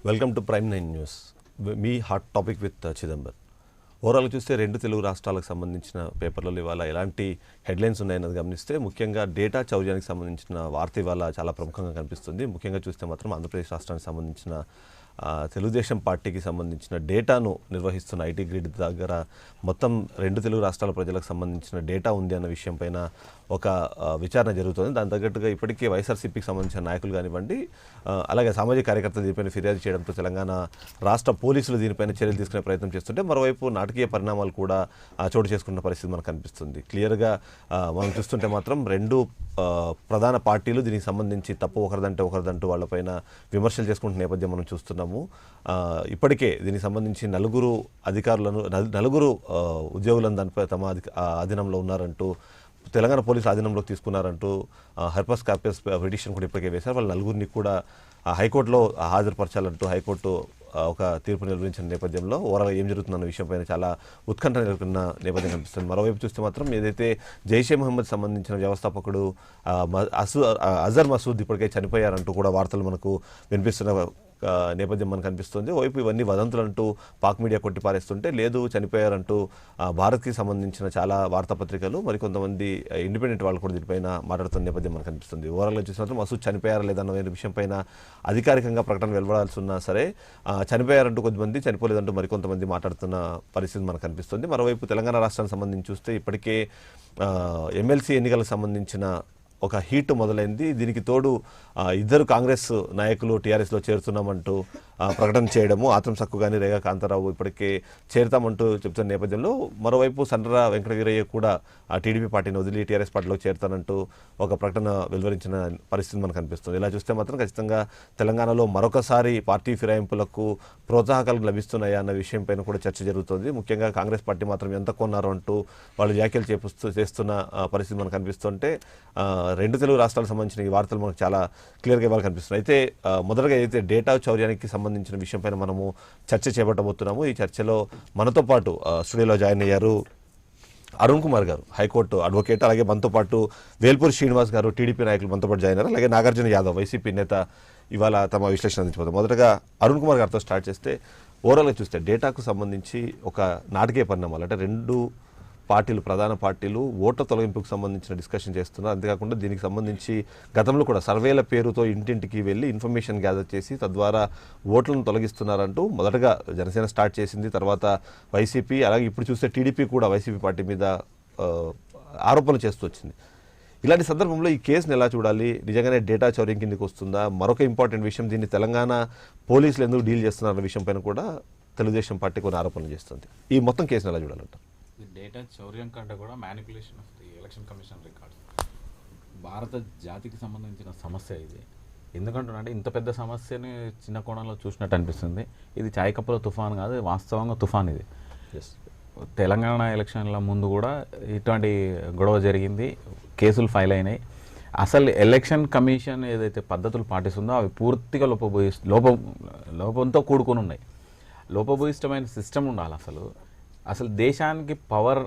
Welcome to prime 9 news. Me hot topic with Chidambar. ఓవరాల్గా చూస్తే రెండు తెలుగు రాష్ట్రాలకు సంబంధించిన పేపర్లలో ఇవాళ ఎలాంటి హెడ్లైన్స్ ఉన్నాయన్నది గమనిస్తే ముఖ్యంగా డేటా చౌర్యానికి సంబంధించిన వార్త ఇవాళ చాలా ప్రముఖంగా కనిపిస్తుంది. ముఖ్యంగా చూస్తే మాత్రం ఆంధ్రప్రదేశ్ రాష్ట్రానికి సంబంధించిన తెలుగుదేశం పార్టీకి సంబంధించిన డేటాను నిర్వహిస్తున్న ఐటీ గ్రిడ్ దగ్గర మొత్తం రెండు తెలుగు రాష్ట్రాల ప్రజలకు సంబంధించిన డేటా ఉంది అన్న విషయం పైన ఒక విచారణ జరుగుతుంది. దాని తగ్గట్టుగా ఇప్పటికే వైఎస్ఆర్సీపీకి సంబంధించిన నాయకులు కానివ్వండి, అలాగే సామాజిక కార్యకర్తలు దీనిపైన ఫిర్యాదు చేయడంతో తెలంగాణ రాష్ట్ర పోలీసులు దీనిపైన చర్యలు తీసుకునే ప్రయత్నం చేస్తుంటే మరోవైపు నాటకీయ పరిణామాలు కూడా చోటు చేసుకున్న పరిస్థితి మనకు కనిపిస్తుంది. క్లియర్గా మనం చూస్తుంటే మాత్రం రెండు ప్రధాన పార్టీలు దీనికి సంబంధించి తప్పు ఒకరిదంటూ వాళ్ళపైన విమర్శలు చేసుకుంటున్న నేపథ్యం మనం చూస్తున్నాము. ఇప్పటికే దీనికి సంబంధించి నలుగురు ఉద్యోగులను దానిపై తమ అధీనంలో ఉన్నారంటూ తెలంగాణ పోలీసులు ఆధీనంలోకి తీసుకున్నారంటూ హర్పస్ కార్పస్ పిటిషన్ కూడా ఇప్పటికే వేశారు. వాళ్ళ నలుగురిని కూడా హైకోర్టులో హాజరుపరచాలంటూ హైకోర్టు ఒక తీర్పు వెలువరించిన నేపథ్యంలో ఓవరాల్ ఏం జరుగుతుందన్న విషయంపైన చాలా ఉత్కంఠ నెలకొన్న నేపథ్యం కనిపిస్తుంది. మరోవైపు చూస్తే మాత్రం ఏదైతే జైషే మహమ్మద్ సంబంధించిన వ్యవస్థాపకుడు అజర్ మసూద్ ఇప్పటికే చనిపోయారంటూ కూడా వార్తలు మనకు వినిపిస్తున్న నేపథ్యం మనకు కనిపిస్తుంది. వైపు ఇవన్నీ వదంతులంటూ పాక్ మీడియా కొట్టిపారేస్తుంటే లేదు చనిపోయారంటూ భారత్కి సంబంధించిన చాలా వార్తాపత్రికలు మరికొంతమంది ఇండిపెండెంట్ వాళ్ళు కూడా దీనిపైన మాట్లాడుతున్న నేపథ్యం మనకు కనిపిస్తుంది. ఓవరాల్గా చూసిన మాత్రం మసూద్ చనిపోయారా లేదన్న విషయం పైన అధికారికంగా ప్రకటన వెలువడాల్సి ఉన్నా సరే చనిపోయారంటూ కొద్దిమంది, చనిపోలేదంటూ మరికొంతమంది మాట్లాడుతున్న పరిస్థితి మనకు కనిపిస్తుంది. మరోవైపు తెలంగాణ రాష్ట్రానికి సంబంధించి చూస్తే ఇప్పటికే ఎమ్మెల్సీ ఎన్నికలకు సంబంధించిన ఒక హీట్ మొదలైంది. దీనికి తోడు ఇద్దరు కాంగ్రెస్ నాయకులు టీఆర్ఎస్లో చేరుతున్నామంటూ ప్రకటన చేయడము, ఆత్మసక్కు కానీ రేగా కాంతారావు ఇప్పటికే చేరుతామంటూ చెప్తున్న నేపథ్యంలో మరోవైపు సండ్ర వెంకటవీరయ్య కూడా ఆ టీడీపీ పార్టీని వదిలి టీఆర్ఎస్ పార్టీలో చేరుతానంటూ ఒక ప్రకటన వెలువరించిన పరిస్థితి మనకు కనిపిస్తుంది. ఇలా చూస్తే మాత్రం ఖచ్చితంగా తెలంగాణలో మరొకసారి పార్టీ ఫిరాయింపులకు ప్రోత్సాహకాలు లభిస్తున్నాయా అన్న విషయం పైన కూడా చర్చ జరుగుతుంది. ముఖ్యంగా కాంగ్రెస్ పార్టీ మాత్రం ఎంత కొన్నారు అంటూ వాళ్ళు వ్యాఖ్యలు చేస్తున్న పరిస్థితి మనకు కనిపిస్తుంటే రెండు తెలుగు రాష్ట్రాలకు సంబంధించిన ఈ వార్తలు మనకు చాలా క్లియర్గా ఇవాళ కనిపిస్తున్నాయి. అయితే మొదటగా అయితే డేటా చౌర్యానికి సంబంధించిన విషయం పైన మనము చర్చ చేపట్టబోతున్నాము. ఈ చర్చలో మనతో పాటు స్టూడియోలో జాయిన్ అయ్యారు అరుణ్ కుమార్ గారు, హైకోర్టు అడ్వకేట్, అలాగే మనతో పాటు వేల్పూరి శ్రీనివాస్ గారు, టీడీపీ నాయకులు మనతో పాటు జాయిన్ అయ్యారు, అలాగే నాగార్జున యాదవ్, వైసీపీ నేత ఇవాళ తమ విశ్లేషణ అందించబోతారు. మొదటగా అరుణ్ కుమార్ గారితో స్టార్ట్ చేస్తే ఓవరాల్గా చూస్తే డేటాకు సంబంధించి ఒక నాటకీయ పరిణామాలు అంటే రెండు పార్టీలు, ప్రధాన పార్టీలు ఓట్ల తొలగింపుకు సంబంధించిన డిస్కషన్ చేస్తున్నారు. అంతేకాకుండా దీనికి సంబంధించి గతంలో కూడా సర్వేల పేరుతో ఇంటింటికి వెళ్ళి ఇన్ఫర్మేషన్ గ్యాదర్ చేసి తద్వారా ఓట్లను తొలగిస్తున్నారంటూ మొదటగా జనసేన స్టార్ట్ చేసింది. తర్వాత వైసీపీ, అలాగే ఇప్పుడు చూస్తే టీడీపీ కూడా వైసీపీ పార్టీ మీద ఆరోపణలు చేస్తూ వచ్చింది. ఇలాంటి సందర్భంలో ఈ కేసును ఎలా చూడాలి? నిజంగానే డేటా చౌర్యం కిందకి వస్తుందా? మరొక ఇంపార్టెంట్ విషయం, దీన్ని తెలంగాణ పోలీసులు ఎందుకు డీల్ చేస్తున్నారన్న విషయం పైన కూడా తెలుగుదేశం పార్టీ కొన్ని ఆరోపణలు చేస్తుంది. ఈ మొత్తం కేసును ఎలా చూడాలంట? డేటా చౌర్యం కంటే కూడా manipulation of the election commission records భారత జాతికి సంబంధించిన సమస్య ఇది. ఎందుకంటే ఇంత పెద్ద సమస్యని చిన్న కోణంలో చూసినట్టు అనిపిస్తుంది. ఇది చాయ్ కప్పుల తుఫాన్ కాదు, వాస్తవంగా తుఫాన్ ఇది. తెలంగాణ ఎలక్షన్ల ముందు కూడా ఇటువంటి గొడవ జరిగింది, కేసులు ఫైల్ అయినాయి. అసలు ఎలక్షన్ కమిషన్ ఏదైతే పద్ధతులు పాటిస్తుందో అవి పూర్తిగా లోపంతో కూడుకొని ఉన్నాయి. లోపభూయిష్టమైన సిస్టమ్ ఉండాలి. అసలు దేశానికి పవర్,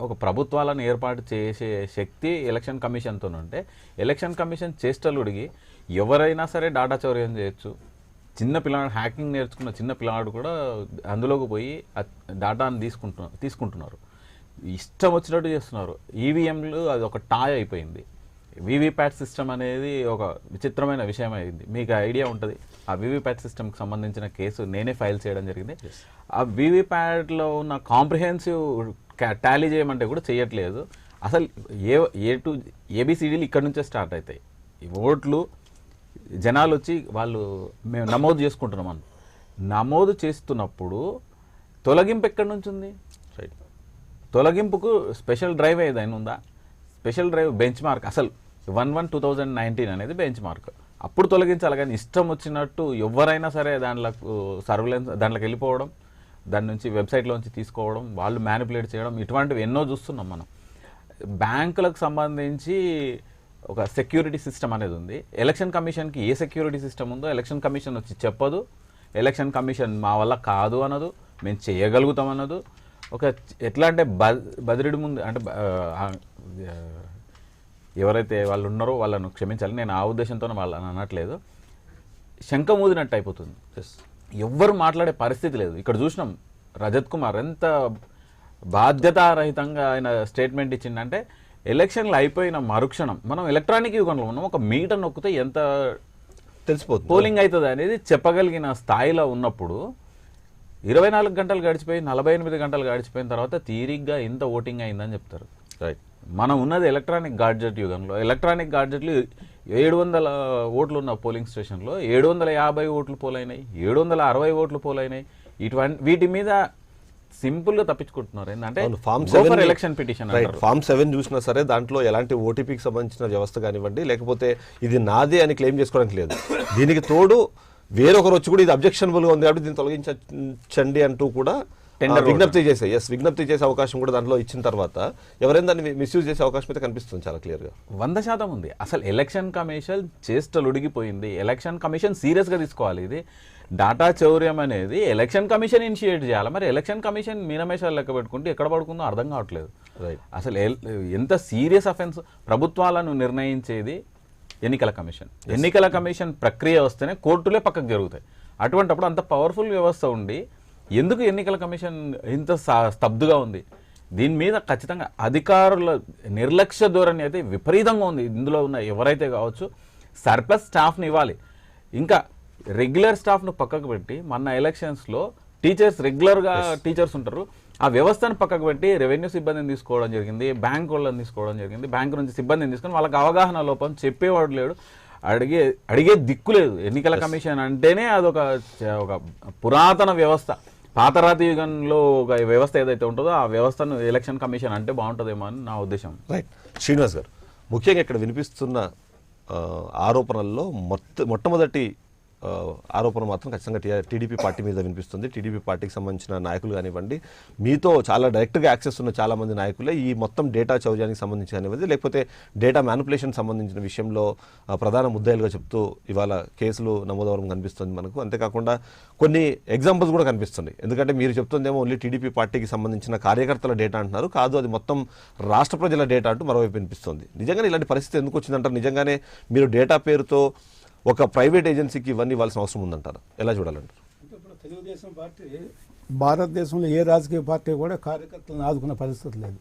ఒక ప్రభుత్వాలను ఏర్పాటు చేసే శక్తి ఎలక్షన్ కమిషన్తో ఉంటే ఎలక్షన్ కమిషన్ చేష్టలుడిగి ఎవరైనా సరే డేటా చౌర్యం చేయొచ్చు. చిన్న పిల్లాడు హ్యాకింగ్ నేర్చుకున్న చిన్న పిల్లాడు కూడా అందులోకి పోయి డేటాను తీసుకుంటున్నారు, ఇష్టం వచ్చినట్టు చేస్తున్నారు. ఈవీఎంలు అది ఒక టాయ్ అయిపోయింది. వీవీప్యాట్ సిస్టమ్ అనేది ఒక విచిత్రమైన విషయం అయింది. మీకు ఐడియా ఉంటుంది. ఆ వీవీప్యాట్ సిస్టమ్కి సంబంధించిన కేసు నేనే ఫైల్ చేయడం జరిగింది. ఆ వీవీప్యాట్లో ఉన్న కాంప్రిహెన్సివ్ టాలీ చేయమంటే కూడా చేయట్లేదు. అసలు ఏ టు ఏబిసిడీలు ఇక్కడ నుంచే స్టార్ట్ అవుతాయి. ఈ ఓట్లు జనాలు వచ్చి వాళ్ళు మేము నమోదు చేసుకుంటున్నాం నమోదు చేస్తున్నప్పుడు తొలగింపు ఎక్కడి నుంచి ఉంది? రైట్, తొలగింపుకు స్పెషల్ డ్రైవ్ ఏదైనా ఉందా? స్పెషల్ డ్రైవ్ బెంచ్ మార్క్ అసలు 1/1/2019 అనేది బెంచ్ మార్క్. అప్పుడు తొలగించాలి, కానీ ఇష్టం వచ్చినట్టు ఎవరైనా సరే దాంట్లోకి వెళ్ళిపోవడం, దాని నుంచి వెబ్సైట్లోంచి తీసుకోవడం, వాళ్ళు మ్యానిపులేట్ చేయడం, ఇటువంటివి ఎన్నో చూస్తున్నాం మనం. బ్యాంకులకు సంబంధించి ఒక సెక్యూరిటీ సిస్టమ్ అనేది ఉంది. ఎలక్షన్ కమిషన్కి ఏ సెక్యూరిటీ సిస్టమ్ ఉందో ఎలక్షన్ కమిషన్ వచ్చి చెప్పదు. ఎలక్షన్ కమిషన్ మా వల్ల కాదు అనదు, మేము చేయగలుగుతాం అన్నదు. ఒక ఎట్లా అంటే బదిరిడి ముందు అంటే ఎవరైతే వాళ్ళు ఉన్నారో వాళ్ళను క్షమించాలి, నేను ఆ ఉద్దేశంతో వాళ్ళని అనట్లేదు. శంఖమూదినట్టు అయిపోతుంది. ఎవ్వరు మాట్లాడే పరిస్థితి లేదు. ఇక్కడ చూసినాం రజత్ కుమార్ ఎంత బాధ్యతారహితంగా ఆయన స్టేట్మెంట్ ఇచ్చిందంటే, ఎలక్షన్లు అయిపోయిన మరుక్షణం మనం ఎలక్ట్రానిక్ యుగంలో ఉన్నాం, ఒక మీటర్ నొక్కితే ఎంత తెలిసిపోతుంది పోలింగ్ అవుతుంది అనేది చెప్పగలిగిన స్థాయిలో ఉన్నప్పుడు 24 గంటలు గడిచిపోయి 48 గంటలు గడిచిపోయిన తర్వాత తీరిగ్గా ఇంత ఓటింగ్ అయిందని చెప్తారు. రైట్. మనం ఉన్నది ఎలక్ట్రానిక్ గాడ్జెట్ యుగంలో. ఎలక్ట్రానిక్ గాడ్జెట్లు 700 ఓట్లు ఉన్న పోలింగ్ స్టేషన్లో 750 ఓట్లు పోలైనాయి, 760 ఓట్లు పోలైనాయి. వీటి మీద సింపుల్ గా తప్పించుకుంటున్నారు. ఏంటంటే ఎలక్షన్ పిటిషన్ ఫామ్ 7 చూసినా సరే దాంట్లో ఎలాంటి ఓటీపీకి సంబంధించిన వ్యవస్థ కానివ్వండి, లేకపోతే ఇది నాదే అని క్లెయిమ్ చేసుకోవడానికి లేదు. దీనికి తోడు వేరొకరు వచ్చి కూడా ఇది అబ్జెక్షనబుల్ గా ఉంది కాబట్టి దీన్ని తొలగించండి అంటూ కూడా విజ్ఞప్తి చేసే అవకాశం కూడా దాంట్లో ఇచ్చిన తర్వాత ఎవరైనా దాన్ని మిస్యూజ్ చేసే అవకాశం అయితే కనిపిస్తుంది చాలా క్లియర్ గా. 100% ఉంది. అసలు ఎలక్షన్ కమిషన్ చేష్టలు ఉడిగిపోయింది. ఎలక్షన్ కమిషన్ సీరియస్ గా తీసుకోవాలి. ఇది డాటా చౌర్యం అనేది ఎలక్షన్ కమిషన్ ఇనిషియేట్ చేయాలి. మరి ఎలక్షన్ కమిషన్ మీనమేషాలు లెక్క పెట్టుకుంటే ఎక్కడ పడుకుందో అర్థం కావట్లేదు. అసలు ఎంత సీరియస్ అఫెన్స్. ప్రభుత్వాలను నిర్ణయించేది ఎన్నికల కమిషన్. ఎన్నికల కమిషన్ ప్రక్రియ వస్తేనే కోర్టులే పక్కకు జరుగుతాయి. అటువంటిప్పుడు అంత పవర్ఫుల్ వ్యవస్థ ఉండి ఎందుకు ఎన్నికల కమిషన్ ఇంత స్తబ్దుగా ఉంది? దీని మీద ఖచ్చితంగా అధికారుల నిర్లక్ష్య ధోరణి అయితే విపరీతంగా ఉంది. ఇందులో ఉన్న ఎవరైతే కావచ్చు సర్ప్లస్ స్టాఫ్ని ఇవ్వాలి. ఇంకా రెగ్యులర్ స్టాఫ్ను పక్కకు పెట్టి మొన్న ఎలక్షన్స్లో టీచర్స్ రెగ్యులర్గా టీచర్స్ ఉంటారు, ఆ వ్యవస్థను పక్కకు పెట్టి రెవెన్యూ సిబ్బందిని తీసుకోవడం జరిగింది, బ్యాంక్ వాళ్ళని తీసుకోవడం జరిగింది. బ్యాంకు నుంచి సిబ్బందిని తీసుకొని వాళ్ళకి అవగాహన లోపం, చెప్పేవాడు లేడు, అడిగే దిక్కు లేదు. ఎన్నికల కమిషన్ అంటేనే అదొక పురాతన వ్యవస్థ. పాతరాతి యుగంలో ఒక వ్యవస్థ ఏదైతే ఉంటుందో ఆ వ్యవస్థను ఎలక్షన్ కమిషన్ అంటే బాగుంటుందేమో అని నా ఉద్దేశం. రైట్. శ్రీనివాస్ గారు, ముఖ్యంగా ఇక్కడ వినిపిస్తున్న ఆరోపణల్లో మొట్టమొదటి ఆరోపణ మాత్రం ఖచ్చితంగా టీడీపీ పార్టీ మీద వినిపిస్తుంది. టీడీపీ పార్టీకి సంబంధించిన నాయకులు కానివ్వండి, మీతో చాలా డైరెక్ట్గా యాక్సెస్ ఉన్న చాలా మంది నాయకులే ఈ మొత్తం డేటా చౌర్యానికి సంబంధించి కానివ్వండి, లేకపోతే డేటా మ్యానిపులేషన్ సంబంధించిన విషయంలో ప్రధాన ముద్దాయిలుగా చెప్తూ ఇవాళ కేసులు నమోదవడం కనిపిస్తుంది మనకు. అంతేకాకుండా కొన్ని ఎగ్జాంపుల్స్ కూడా కనిపిస్తున్నాయి. ఎందుకంటే మీరు చెప్తుందేమో ఓన్లీ టీడీపీ పార్టీకి సంబంధించిన కార్యకర్తల డేటా అంటున్నారు, కాదు అది మొత్తం రాష్ట్ర ప్రజల డేటా అంటూ మరోవైపు వినిపిస్తుంది. నిజంగానే ఇలాంటి పరిస్థితి ఎందుకు వచ్చిందంటారు? నిజంగానే మీరు డేటా పేరుతో ఒక ప్రైవేట్ ఏజెన్సీకి ఇవన్నీ ఇవ్వాల్సిన అవసరం ఉందంటారు? ఎలా చూడాలంటారు? ఇప్పుడు తెలుగుదేశం పార్టీ భారతదేశంలో ఏ రాజకీయ పార్టీ కూడా కార్యకర్తలను ఆదుకున్న పరిస్థితి లేదు.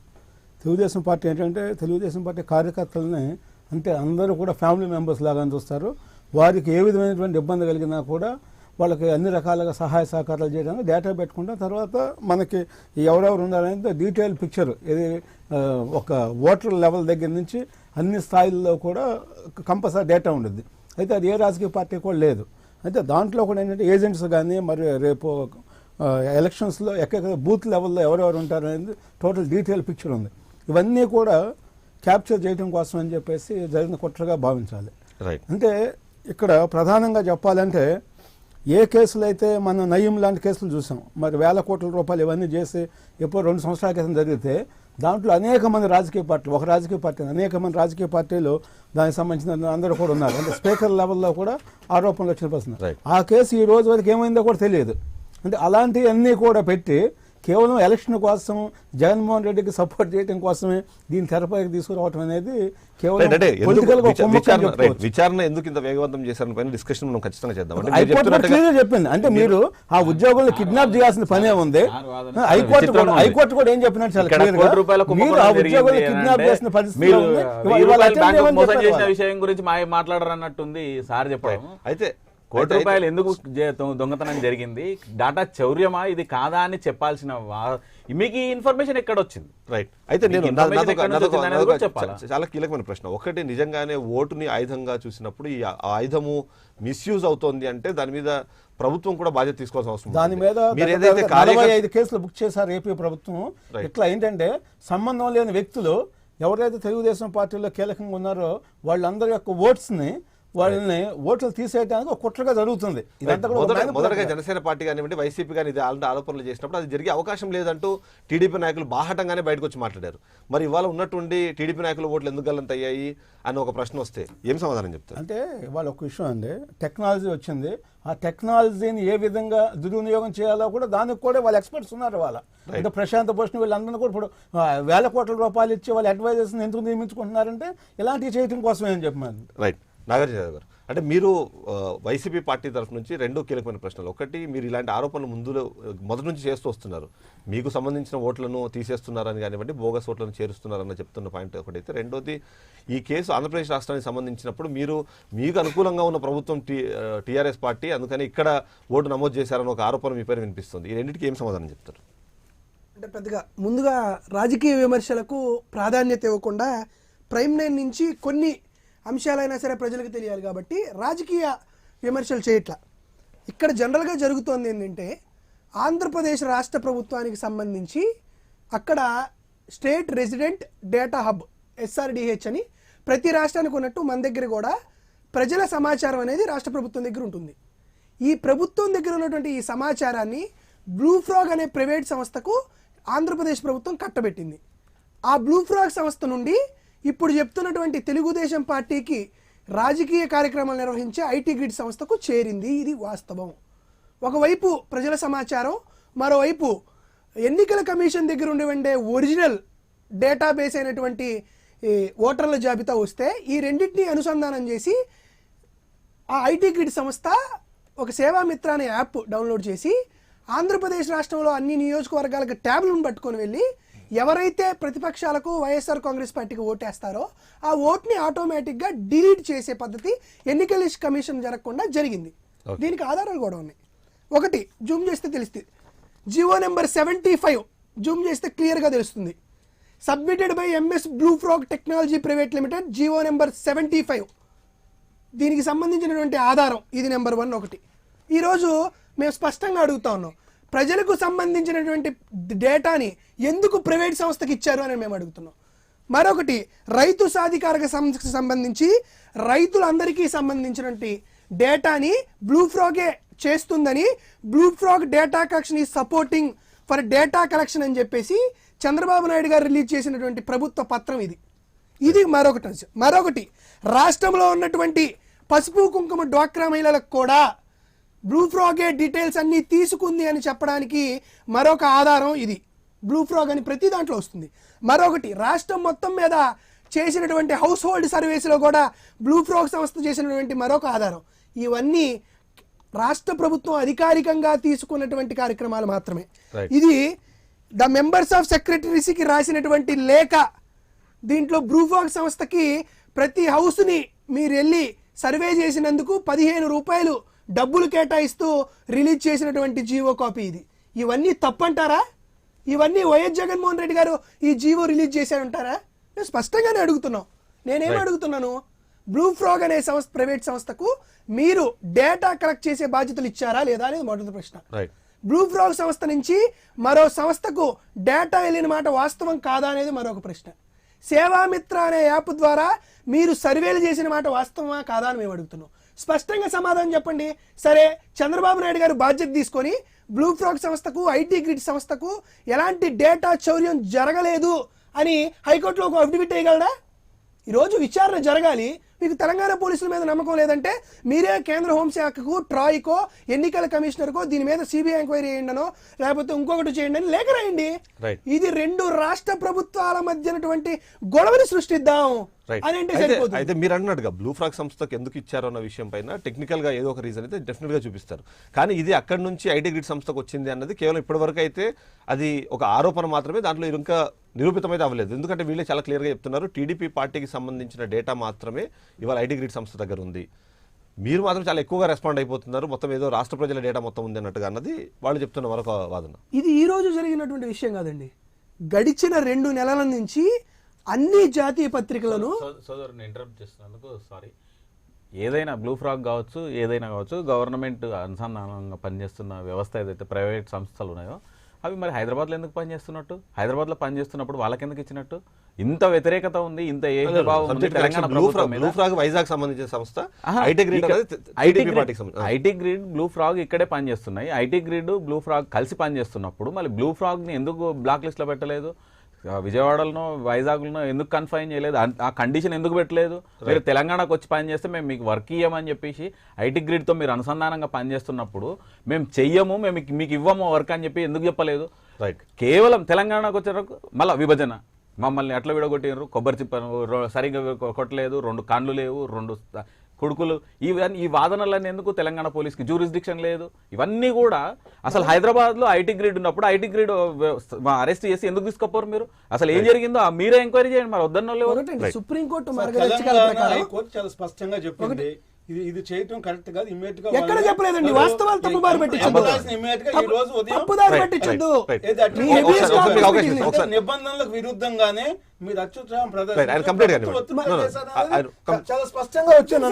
తెలుగుదేశం పార్టీ ఏంటంటే తెలుగుదేశం పార్టీ కార్యకర్తలని అంటే అందరూ కూడా ఫ్యామిలీ మెంబర్స్ లాగా చూస్తారు. వారికి ఏ విధమైనటువంటి ఇబ్బంది కలిగినా కూడా వాళ్ళకి అన్ని రకాలుగా సహాయ సహకారాలు చేయడానికి డేటా పెట్టుకుంటాం. తర్వాత మనకి ఎవరెవరు ఉండాలనేది డీటెయిల్ పిక్చర్ ఇది ఒక ఓటర్ లెవెల్ దగ్గర నుంచి అన్ని స్థాయిల్లో కూడా కంపల్సరీ డేటా ఉంటుంది. అయితే అది ఏ రాజకీయ పార్టీ కూడా లేదు. అయితే దాంట్లో కూడా ఏంటంటే ఏజెంట్స్ కానీ మరి రేపు ఎలక్షన్స్లో ఎక్కడ బూత్ లెవెల్లో ఎవరెవరు ఉంటారు అనేది టోటల్ డీటెయిల్ పిక్చర్ ఉంది. ఇవన్నీ కూడా క్యాప్చర్ చేయడం కోసం అని చెప్పేసి జరిగిన కుట్రగా భావించాలి. అంటే ఇక్కడ ప్రధానంగా చెప్పాలంటే ఏ కేసులు అయితే మనం నయీం లాంటి కేసులు చూసాం, మరి వేల కోట్ల రూపాయలు ఇవన్నీ చేసి ఎప్పుడో 2 సంవత్సరాల క్రితం జరిగితే దాంట్లో అనేక మంది రాజకీయ పార్టీలు, ఒక రాజకీయ పార్టీ అనేక మంది రాజకీయ పార్టీలు దానికి సంబంధించిన అందరూ కూడా ఉన్నారు. అంటే స్పీకర్ లెవెల్లో కూడా ఆరోపణలు వచ్చిన పరిస్థితి. ఆ కేసు ఈ రోజు వరకు ఏమైందో కూడా తెలియదు. అంటే అలాంటివన్నీ కూడా పెట్టి కేవలం ఎలక్షన్ కోసం జగన్మోహన్ రెడ్డికి సపోర్ట్ చేయడం కోసమే దీన్ని తెరపైకి తీసుకురావడం అనేది కేవలం విచారణ ఎందుకు ఇంత వేగవంతం చేశారని పైన డిస్కషన్ మనం ఖచ్చితంగా చేద్దాం. చెప్పింది అంటే మీరు ఆ ఉద్యోగులను కిడ్నాప్ చేయాల్సిన పనే ఉంది. హైకోర్టు కూడా ఏం చెప్పినట్టు చాలా మీరు ఆ ఉద్యోగులను కిడ్నాప్ చేసిన పరిస్థితి విషయం గురించి మాట్లాడరన్నట్టుంది సార్ చెప్పడం. అయితే ₹1 ఎందుకు దొంగతనం జరిగింది, డాటా చౌర్యమా ఇది కాదా అని చెప్పాల్సిన మీకు ఈ ఇన్ఫర్మేషన్ ఎక్కడ వచ్చింది? రైట్. అయితే నేను చాలా కీలకమైన ప్రశ్న ఒకటి, నిజంగానే ఓటుని ఆయుధంగా చూసినప్పుడు ఈ ఆయుధము మిస్యూజ్ అవుతోంది అంటే దాని మీద ప్రభుత్వం కూడా బాధ్యత తీసుకోవాల్సిన అవసరం. దాని మీద 45 కేసులు బుక్ చేశారు ఏపీ ప్రభుత్వం. ఇట్లా ఏంటంటే సంబంధం లేని వ్యక్తులు ఎవరైతే తెలుగుదేశం పార్టీలో కీలకంగా ఉన్నారో వాళ్ళందరి యొక్క ఓట్స్ని వాళ్ళని ఓట్లు తీసేయడానికి ఒక కుట్రగా జరుగుతుంది. మొదటగా జనసేన పార్టీ కానివ్వండి, వైసీపీ కానీ ఇది ఆరోపణలు చేసినప్పుడు అది జరిగే అవకాశం లేదంటూ టీడీపీ నాయకులు బాహటంగానే బయటకు వచ్చి మాట్లాడారు. మరి ఇవాళ ఉన్నటువంటి టీడీపీ నాయకుల ఓట్లు ఎందుకు గల్లంతయ్యాయి అని ఒక ప్రశ్న వస్తే ఏం సమాధానం చెప్తారు? అంటే ఇవాళ ఒక విషయం అండి, టెక్నాలజీ వచ్చింది. ఆ టెక్నాలజీని ఏ విధంగా దుర్వినియోగం చేయాలో కూడా దానికి కూడా వాళ్ళ ఎక్స్పర్ట్స్ ఉన్నారు. వాళ్ళ అంటే ప్రశాంత్ భూషణ్ వీళ్ళందరూ కూడా ఇప్పుడు ₹1,000 కోట్ల ఇచ్చి వాళ్ళ అడ్వైజర్స్ని ఎందుకు నియమించుకుంటున్నారంటే ఇలాంటివి చేయడం కోసమే అని చెప్పాను. రైట్. నాగార్జున గారు, అంటే మీరు వైసీపీ పార్టీ తరఫు నుంచి రెండు కీలకమైన ప్రశ్నలు. ఒకటి, మీరు ఇలాంటి ఆరోపణలు మొదటి నుంచి చేస్తూ వస్తున్నారు, మీకు సంబంధించిన ఓట్లను తీసేస్తున్నారని కానివ్వండి, బోగస్ ఓట్లను చేరుస్తున్నారని చెప్తున్న పాయింట్ ఒకటైతే, రెండోది ఈ కేసు ఆంధ్రప్రదేశ్ రాష్ట్రానికి సంబంధించినప్పుడు మీకు అనుకూలంగా ఉన్న ప్రభుత్వం టీఆర్ఎస్ పార్టీ, అందుకని ఇక్కడ ఓటు నమోదు చేశారని ఒక ఆరోపణ మీ పేరు వినిపిస్తుంది. ఈ రెండింటికి ఏం సమాధానం చెప్తారు? అంటే పెద్దగా ముందుగా రాజకీయ విమర్శలకు ప్రాధాన్యత ఇవ్వకుండా ప్రైమ్ లైన్ నుంచి కొన్ని అంశాలైనా సరే ప్రజలకు తెలియాలి కాబట్టి రాజకీయ విమర్శలు చేయట్లా. ఇక్కడ జనరల్గా జరుగుతోంది ఏంటంటే, ఆంధ్రప్రదేశ్ రాష్ట్ర ప్రభుత్వానికి సంబంధించి అక్కడ state resident data hub SRDH అని ప్రతి రాష్ట్రానికి ఉన్నట్టు మన దగ్గర కూడా ప్రజల సమాచారం అనేది రాష్ట్ర ప్రభుత్వం దగ్గర ఉంటుంది. ఈ ప్రభుత్వం దగ్గర ఉన్నటువంటి ఈ సమాచారాన్ని బ్లూ ఫ్రాగ్ అనే ప్రైవేట్ సంస్థకు ఆంధ్రప్రదేశ్ ప్రభుత్వం కట్టబెట్టింది. ఆ బ్లూ ఫ్రాగ్ సంస్థ నుండి ఇప్పుడు చెప్తున్నటువంటి తెలుగుదేశం పార్టీకి రాజకీయ కార్యక్రమాలు నిర్వహించే ఐటీ గ్రిడ్ సంస్థకు చేరింది. ఇది వాస్తవం. ఒకవైపు ప్రజల సమాచారం, మరోవైపు ఎన్నికల కమిషన్ దగ్గర ఉండే ఒరిజినల్ డేటాబేస్ అయినటువంటి ఓటర్ల జాబితా వస్తే ఈ రెండింటినీ అనుసంధానం చేసి ఆ ఐటీ గ్రిడ్ సంస్థ ఒక సేవామిత్ర అనే యాప్ డౌన్లోడ్ చేసి ఆంధ్రప్రదేశ్ రాష్ట్రంలో అన్ని నియోజకవర్గాలకు ట్యాబ్లను పట్టుకొని వెళ్ళి ఎవరైతే ప్రతిపక్షాలకు వైఎస్ఆర్ కాంగ్రెస్ పార్టీకి ఓటేస్తారో ఆ ఓట్ని ఆటోమేటిక్గా డిలీట్ చేసే పద్ధతి ఎన్నికల కమిషన్ జరగకుండా జరిగింది. దీనికి ఆధారాలు కూడా ఉన్నాయి. ఒకటి జూమ్ చేస్తే తెలుస్తుంది, జియో నెంబర్ 75 జూమ్ చేస్తే క్లియర్గా తెలుస్తుంది. Submitted by MS blue frog technology private limited, Jio number 75. దీనికి సంబంధించినటువంటి ఆధారం ఇది నెంబర్ 1. ఒకటి ఈరోజు మేము స్పష్టంగా అడుగుతా ఉన్నాం, ప్రజలకు సంబంధించినటువంటి డేటాని ఎందుకు ప్రైవేట్ సంస్థకి ఇచ్చారు అని మేము అడుగుతున్నాం. మరొకటి, రైతు సాధికారక సంస్థకు సంబంధించి రైతులందరికీ సంబంధించినటువంటి డేటాని బ్లూ ఫ్రాగే చేస్తుందని, బ్లూ ఫ్రాగ్ డేటా కలెక్షన్ ఈ సపోర్టింగ్ ఫర్ డేటా కలెక్షన్ అని చెప్పేసి చంద్రబాబు నాయుడు గారు రిలీజ్ చేసినటువంటి ప్రభుత్వ పత్రం ఇది. ఇది మరొకటి అంశం. మరొకటి, రాష్ట్రంలో ఉన్నటువంటి పసుపు కుంకుమ డ్వాక్రా మహిళలకు కూడా బ్లూ ఫ్రాగే డీటెయిల్స్ అన్నీ తీసుకుంది అని చెప్పడానికి మరొక ఆధారం ఇది. బ్లూ ఫ్రాగ్ అని ప్రతి దాంట్లో వస్తుంది. మరొకటి, రాష్ట్రం మొత్తం మీద చేసినటువంటి హౌస్ హోల్డ్ సర్వీస్లో కూడా బ్లూ ఫ్రాగ్ సంస్థ చేసినటువంటి మరొక ఆధారం. ఇవన్నీ రాష్ట్ర ప్రభుత్వం అధికారికంగా తీసుకున్నటువంటి కార్యక్రమాలు మాత్రమే. ఇది ద మెంబర్స్ ఆఫ్ సెక్రటరీస్కి రాసినటువంటి లేఖ. దీంట్లో బ్లూ ఫ్రాగ్ సంస్థకి ప్రతి హౌస్ని మీరు వెళ్ళి సర్వే చేసినందుకు 15 రూపాయలు డబ్బులు కేటాయిస్తూ రిలీజ్ చేసినటువంటి జీవో కాపీ ఇది. ఇవన్నీ తప్పంటారా? ఇవన్నీ వైఎస్ జగన్మోహన్ రెడ్డి గారు ఈ జీవో రిలీజ్ చేశారంటారా? మేము స్పష్టంగానే అడుగుతున్నాం. నేనేం అడుగుతున్నాను, బ్లూ ఫ్రాగ్ అనే సంస్థ ప్రైవేట్ సంస్థకు మీరు డేటా కలెక్ట్ చేసే బాధ్యతలు ఇచ్చారా లేదా అనేది మొదటి ప్రశ్న. బ్లూ ఫ్రాగ్ సంస్థ నుంచి మరో సంస్థకు డేటా వెళ్ళిన మాట వాస్తవం కాదా అనేది మరొక ప్రశ్న. సేవామిత్ర అనే యాప్ ద్వారా మీరు సర్వేలు చేసిన మాట వాస్తవమా కాదా అని మేము అడుగుతున్నాం. స్పష్టంగా సమాధానం చెప్పండి. సరే, చంద్రబాబు నాయుడు గారు బాధ్యత తీసుకొని బ్లూ ఫ్రాగ్ సంస్థకు ఐటీ గ్రిడ్ సంస్థకు ఎలాంటి డేటా చౌర్యం జరగలేదు అని హైకోర్టులో ఒక అఫిడవిట్ వేయగలరా? ఈరోజు విచారణ జరగాలి. మీకు తెలంగాణ పోలీసుల మీద నమ్మకం లేదంటే మీరే కేంద్ర హోంశాఖకు, ట్రాయ్కో, ఎన్నికల కమిషనర్కో దీని మీద సిబిఐ ఎంక్వైరీ చేయండినో లేకపోతే ఇంకొకటి చేయండి అని లేఖ రాయండి. ఇది రెండు రాష్ట్ర ప్రభుత్వాల మధ్యనటువంటి గొడవని సృష్టిద్దాం అని అంటే సరిపోతుంది. అయితే మీరు అన్నట్టుగా బ్లూ ఫ్రాగ్ సంస్థకు ఎందుకు ఇచ్చారో అన్న విషయం పైన టెక్నికల్ గా ఏదో ఒక రీజన్ అయితే డెఫినెట్ గా చూపిస్తారు. కానీ ఇది అక్కడి నుంచి ఐటీ గ్రిడ్ సంస్థకు వచ్చింది అన్నది కేవలం ఇప్పటి వరకు అయితే అది ఒక ఆరోపణ మాత్రమే, దాంట్లో ఇంకా నిరూపితమైతే అవ్వలేదు. ఎందుకంటే వీళ్ళే చాలా క్లియర్గా చెప్తున్నారు, టీడీపీ పార్టీకి సంబంధించిన డేటా మాత్రమే ఇవాళ ఐటీ గ్రిడ్ సంస్థ దగ్గర ఉంది. మీరు మాత్రం చాలా ఎక్కువగా రెస్పాండ్ అయిపోతున్నారు, మొత్తం ఏదో రాష్ట్ర ప్రజల డేటా మొత్తం ఉంది అన్నట్టుగా అన్నది వాళ్ళు చెప్తున్న మరొక వాదన. ఇది ఈ రోజు జరిగినటువంటి విషయం కాదండి. గడిచిన 2 నెలల నుంచి అన్ని జాతీయ పత్రికలను సోదరుని ఇంటరప్ట్ చేస్తున్నందుకు సారీ. ఏదైనా బ్లూ ఫ్రాగ్ కావచ్చు, ఏదైనా కావచ్చు, గవర్నమెంట్ అనుసంధానంగా పనిచేస్తున్న వ్యవస్థ ఏదైతే ప్రైవేట్ సంస్థలు ఉన్నాయో అవి మరి హైదరాబాద్లో ఎందుకు పనిచేస్తున్నట్టు? హైదరాబాద్లో పనిచేస్తున్నప్పుడు వాళ్ళకి ఎందుకు ఇచ్చినట్టు? ఇంత వ్యతిరేకత ఉంది, ఇంత వైజాగ్ సంబంధించిన సంస్థ ఐటీ గ్రిడ్ బ్లూ ఫ్రాగ్ ఇక్కడే పనిచేస్తున్నాయి. ఐటీ గ్రిడ్ బ్లూ ఫ్రాగ్ కలిసి పనిచేస్తున్నప్పుడు మళ్ళీ బ్లూ ఫ్రాగ్ ని ఎందుకు బ్లాక్ లిస్ట్ లో పెట్టలేదు? విజయవాడలోనో వైజాగ్లోనో ఎందుకు కన్ఫైన్ చేయలేదు? ఆ కండిషన్ ఎందుకు పెట్టలేదు? మీరు తెలంగాణకు వచ్చి పని చేస్తే మేము మీకు వర్క్ ఇవ్వమని చెప్పేసి ఐటీ గ్రిడ్తో మీరు అనుసంధానంగా పనిచేస్తున్నప్పుడు మేము చెయ్యము, మేము మీకు ఇవ్వము వర్క్ అని చెప్పి ఎందుకు చెప్పలేదు? కేవలం తెలంగాణకు వచ్చేటప్పుడు మళ్ళీ విభజన, మమ్మల్ని అట్లా విడగొట్టినారు, కొబ్బరి చిప్పను సరిగ్గా కొట్టలేదు, 2 కండ్లు లేవు, 2 కొడుకులు ఈ వాదనలన్నీ ఎందుకు తెలంగాణ పోలీస్కి జ్యూరిస్డిక్షన్ లేదు ఇవన్నీ కూడా అసలు హైదరాబాద్లో ఐటీ గ్రిడ్ ఉన్నప్పుడు ఐటీ గ్రిడ్ అరెస్ట్ చేసి ఎందుకు తీసుకోపోరు మీరు అసలు ఏం జరిగిందో మీరే ఎంక్వైరీ చేయండి మరి వద్దన్న సుప్రీంకోర్టు హైకోర్టు చాలా స్పష్టంగా చెప్పింది ఇది చేయటం కరెక్ట్ కాదు, ఇమ్మీడియట్ గా ఎక్కడ చెప్పలేదండి, వాస్తవాలు తప్పుదారి పట్టించొద్దు. నిబంధనలకు విరుద్ధంగానే మీరు అత్యుత్సాహం చాలా స్పష్టంగా వచ్చాను.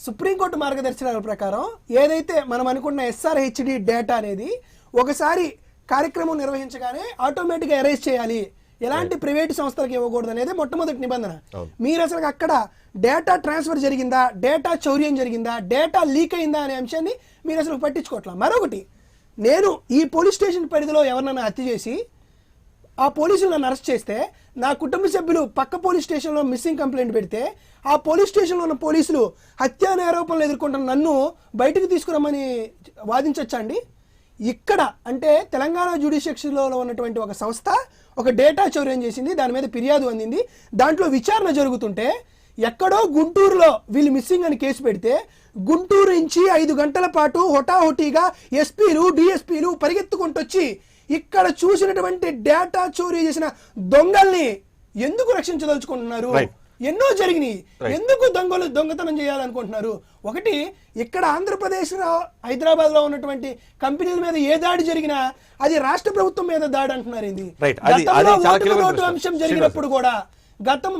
సుప్రీంకోర్టు మార్గదర్శకాల ప్రకారం ఏదైతే మనం అనుకున్న SRHD డేటా అనేది ఒకసారి కార్యక్రమం నిర్వహించగానే ఆటోమేటిక్ గా ఎరేజ్ చేయాలి, ఎలాంటి ప్రైవేట్ సంస్థలకు ఇవ్వకూడదు అనేది మొట్టమొదటి నిబంధన. మీరు అసలు అక్కడ డేటా ట్రాన్స్ఫర్ జరిగిందా, డేటా చౌర్యం జరిగిందా, డేటా లీక్ అయిందా అనే అంశాన్ని మీరు అసలు పట్టించుకోవట్లా. మరొకటి, నేను ఈ పోలీస్ స్టేషన్ పరిధిలో ఎవరినైనా హత్య చేసి ఆ పోలీసులు నన్ను అరెస్ట్ చేస్తే నా కుటుంబ సభ్యులు పక్క పోలీస్ స్టేషన్లో మిస్సింగ్ కంప్లైంట్ పెడితే ఆ పోలీస్ స్టేషన్లో ఉన్న పోలీసులు హత్యా ఆరోపణలు ఎదుర్కొంటున్న నన్ను బయటకు తీసుకురమ్మని వాదించవచ్చా అండి? ఇక్కడ అంటే తెలంగాణ జ్యుడిషియరీలో ఉన్నటువంటి ఒక సంస్థ ఒక డేటా చౌర్యం చేసింది, దాని మీద ఫిర్యాదు అందింది, దాంట్లో విచారణ జరుగుతుంటే ఎక్కడో గుంటూరులో వీళ్ళు మిస్సింగ్ అని కేసు పెడితే గుంటూరు నుంచి 5 గంటల పాటు హొటాహొటీగా ఎస్పీలు డిఎస్పీలు పరిగెత్తుకుంటూ వచ్చి ఇక్కడ చూసినటువంటి డేటా చోరీ చేసిన దొంగల్ని ఎందుకు రక్షించదలుచుకుంటున్నారు? ఎన్నో జరిగినాయి, ఎందుకు దొంగతనం చేయాలనుకుంటున్నారు? ఒకటి, ఇక్కడ ఆంధ్రప్రదేశ్ హైదరాబాద్ లో ఉన్నటువంటి కంపెనీల మీద ఏ దాడి జరిగినా అది రాష్ట్ర ప్రభుత్వం మీద దాడి అంటున్నారు. ఏంది అంశం జరిగినప్పుడు కూడా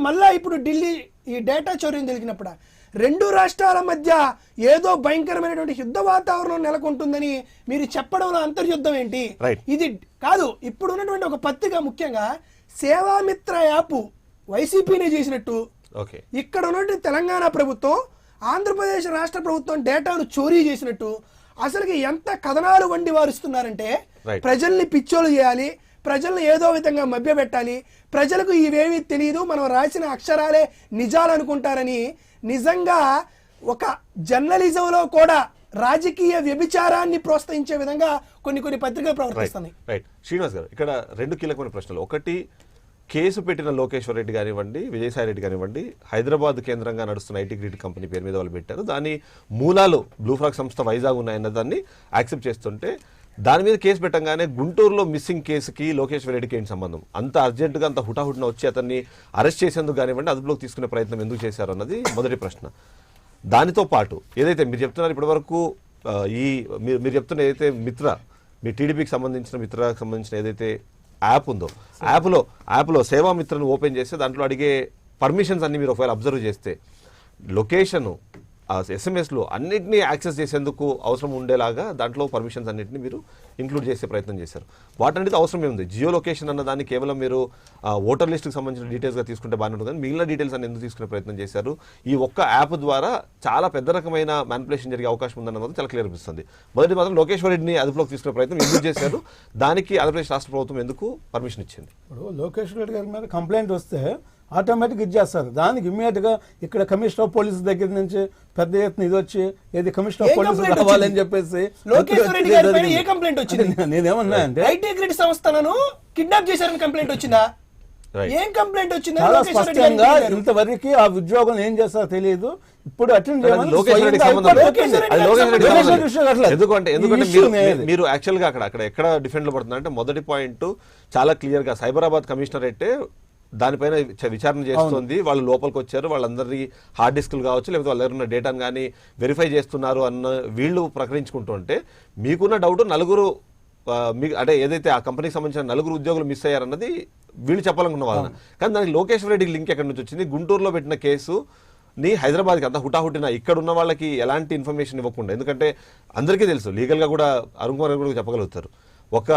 మళ్ళా ఇప్పుడు ఢిల్లీ ఈ డేటా చోర్యం జరిగినప్పుడు 2 రాష్ట్రాల మధ్య ఏదో భయంకరమైనటువంటి యుద్ధ వాతావరణం నెలకొంటుందని మీరు చెప్పడంలో అంతర్యుద్ధం ఏంటి? ఇది కాదు. ఇప్పుడు ఉన్నటువంటి ఒక పత్రిక ముఖ్యంగా సేవామిత్ర యాప్ వైసీపీనే చేసినట్టు, ఇక్కడ ఉన్నటువంటి తెలంగాణ ప్రభుత్వం ఆంధ్రప్రదేశ్ రాష్ట్ర ప్రభుత్వం డేటాను చోరీ చేసినట్టు అసలుకి ఎంత కథనాలు వండి వారుస్తున్నారంటే ప్రజల్ని పిచ్చోలు చేయాలి, ప్రజలను ఏదో విధంగా మభ్యపెట్టాలి, ప్రజలకు ఇవేమీ తెలియదు, మనం రాసిన అక్షరాలే నిజాలు అనుకుంటారని నిజంగా ఒక జర్నలిజంలో కూడా రాజకీయ వ్యభిచారాన్ని ప్రోత్సహించే విధంగా కొన్ని పత్రికలు ప్రవర్తిస్తున్నాయి. రైట్ శ్రీనివాస్ గారు, ఇక్కడ 2 కీలకమైన ప్రశ్నలు. ఒకటి, కేసు పెట్టిన లోకేశ్వర్ రెడ్డి కానివ్వండి, విజయసాయి రెడ్డి కానివ్వండి, హైదరాబాద్ కేంద్రంగా నడుస్తున్న ఐటీ గ్రిడ్ కంపెనీ పేరు మీద వాళ్ళు పెట్టారు, దాని మూలాలు బ్లూ ఫ్లాగ్ సంస్థ వైజాగ్ ఉన్నాయన్న దాన్ని యాక్సెప్ట్ చేస్తుంటే దాని మీద కేసు పెట్టంగానే గుంటూరులో మిస్సింగ్ కేసుకి లోకేశ్వర్ రెడ్డికి ఏంటి సంబంధం? అంత అర్జెంటుగా అంత హుటాహుటిన వచ్చి అతన్ని అరెస్ట్ చేసేందుకు కానివ్వండి, అదుపులోకి తీసుకునే ప్రయత్నం ఎందుకు చేశారు అన్నది మొదటి ప్రశ్న. దానితో పాటు ఏదైతే మీరు చెప్తున్నారు ఇప్పటివరకు మీరు చెప్తున్న ఏదైతే మీ టీడీపీకి సంబంధించిన మిత్రకు సంబంధించిన ఏదైతే యాప్ ఉందో యాప్లో సేవామిత్రను ఓపెన్ చేస్తే దాంట్లో అడిగే పర్మిషన్స్ అన్ని మీరు ఒకవేళ అబ్జర్వ్ చేస్తే లొకేషను ఎస్ఎంఎస్లు అన్నింటినీ యాక్సెస్ చేసేందుకు అవసరం ఉండేలాగా దాంట్లో పర్మిషన్స్ అన్నింటినీ మీరు ఇంక్లూడ్ చేసే ప్రయత్నం చేశారు. వాటన్నిటి అవసరమే ఉంది. జియో లొకేషన్ అన్న దాన్ని కేవలం మీరు ఓటర్ లిస్ట్కి సంబంధించిన డీటెయిల్స్గా తీసుకుంటే బాగానే ఉంటుంది, కానీ మిగిలిన డీటెయిల్స్ అన్ని ఎందుకు తీసుకునే ప్రయత్నం చేశారు? ఈ ఒక్క యాప్ ద్వారా చాలా పెద్ద రకమైన మ్యానిపులేషన్ జరిగే అవకాశం ఉందన్నది చాలా క్లియర్ అనిపిస్తుంది. మొదటి మాత్రం లోకేశ్వర్ రెడ్డిని అదుపులోకి తీసుకునే ప్రయత్నం ఎందుకు చేశారు? దానికి ఆంధ్రప్రదేశ్ రాష్ట్ర ప్రభుత్వం ఎందుకు పర్మిషన్ ఇచ్చింది? ఇప్పుడు లోకేశ్వర్ రెడ్డి గారి మీద కంప్లైంట్ వస్తే ఆటోమేటిక్ ఇచ్చేస్తారు. దానికి ఇమ్మీడియట్గా ఇక్కడ కమిషనర్ ఆఫ్ పోలీస్ దగ్గర నుంచి పెద్ద ఎత్తున ఇది వచ్చి ఏది కమిషనర్ ఆఫ్ పోలీస్ కావాలని చెప్పేసి నేనేమన్నా అంటే ఐటీ గ్రిడ్ సంస్థలను కిడ్నాప్ చేశారని కంప్లైంట్ వచ్చిందా? ఏం కంప్లైంట్ వచ్చిందా? చాలా స్పష్టంగా ఇంతవరకు ఆ ఉద్యోగం ఏం చేస్తారో తెలియదు. ఇప్పుడు అటెండ్ ఎందుకంటే మీరు యాక్చువల్ గా అక్కడ ఎక్కడ డిఫెండ్ లో పడుతుందంటే మొదటి పాయింట్ చాలా క్లియర్ గా సైబరాబాద్ కమిషనరేట్ దానిపైన విచారణ చేస్తుంది, వాళ్ళు లోపలికి వచ్చారు, వాళ్ళందరి హార్డ్ డిస్క్లు కావచ్చు లేకపోతే వాళ్ళ దగ్గర ఉన్న డేటాను కానీ వెరిఫై చేస్తున్నారు అన్న వీళ్ళు ప్రకటించుకుంటుంటే మీకున్న డౌట్ నలుగురు అంటే ఏదైతే ఆ కంపెనీకి సంబంధించిన 4 ఉద్యోగులు మిస్ అయ్యారన్నది వీళ్ళు చెప్పాలనుకున్న వాళ్ళని. కానీ దానికి లోకేశ్వర్ రెడ్డికి లింక్ ఎక్కడి నుంచి వచ్చింది? గుంటూరులో పెట్టిన కేసు ని హైదరాబాద్కి అంతా హుటాహుటిన ఇక్కడ ఉన్న వాళ్ళకి ఎలాంటి ఇన్ఫర్మేషన్ ఇవ్వకుండా, ఎందుకంటే అందరికీ తెలుసు లీగల్గా కూడా అరుణ్ కుమార్ కూడా చెప్పగలుగుతారు, ఒక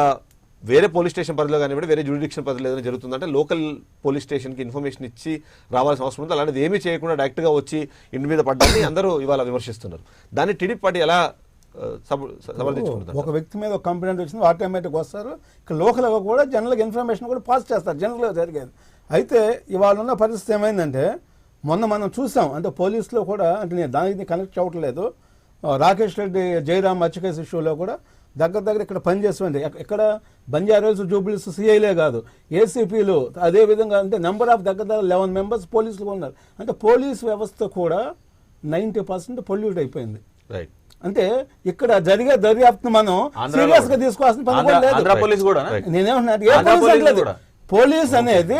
వేరే పోలీస్ స్టేషన్ పరిధిలో కానివ్వండి వేరే జ్యుడిక్షన్ పరిధిలో ఏదైనా జరుగుతుందంటే లోకల్ పోలీస్ స్టేషన్కి ఇన్ఫర్మేషన్ ఇచ్చి రావాల్సిన అవసరం ఉంది. అలాంటిది ఏమీ చేయకుండా డైరెక్ట్గా వచ్చి ఇంటి మీద పడ్డాన్ని అందరూ ఇవాళ విమర్శిస్తున్నారు. దాన్ని టీడీపీ పార్టీ ఎలా సమర్థించుకుంటారు? ఒక వ్యక్తి మీద ఒక కంప్లైంట్ వచ్చింది, ఆటోమేటిక్ వస్తారు, ఇక్కడ లోకల్గా కూడా జనరల్గా ఇన్ఫర్మేషన్ కూడా పాస్ చేస్తారు, జనరల్గా జరిగేది. అయితే ఇవాళ ఉన్న పరిస్థితి ఏమైందంటే మనం చూసాం, అంటే పోలీసులో కూడా అంటే నేను దానికి కనెక్ట్ అవ్వట్లేదు, రాకేష్ రెడ్డి జయరామ్ హత్య కేసు ఇష్యూలో కూడా దగ్గర ఇక్కడ పనిచేస్తుంది. ఇక్కడ బంజారాహిల్స్ జూబ్లీస్ సిఐలే కాదు ఏసీపీలు అదేవిధంగా అంటే నెంబర్ ఆఫ్ దగ్గర 11 మెంబర్స్ పోలీసులు ఉన్నారు. అంటే పోలీస్ వ్యవస్థ కూడా 90% పొల్యూట్ అయిపోయింది. రైట్. అంటే ఇక్కడ జరిగే దర్యాప్తు మనం సీరియస్ గా తీసుకోవాల్సిన పని కూడా లేదు. ఆంధ్ర పోలీస్ కూడా నేనేమన్నా ఏ పోలీస్ అనలేదు. పోలీస్ అనేది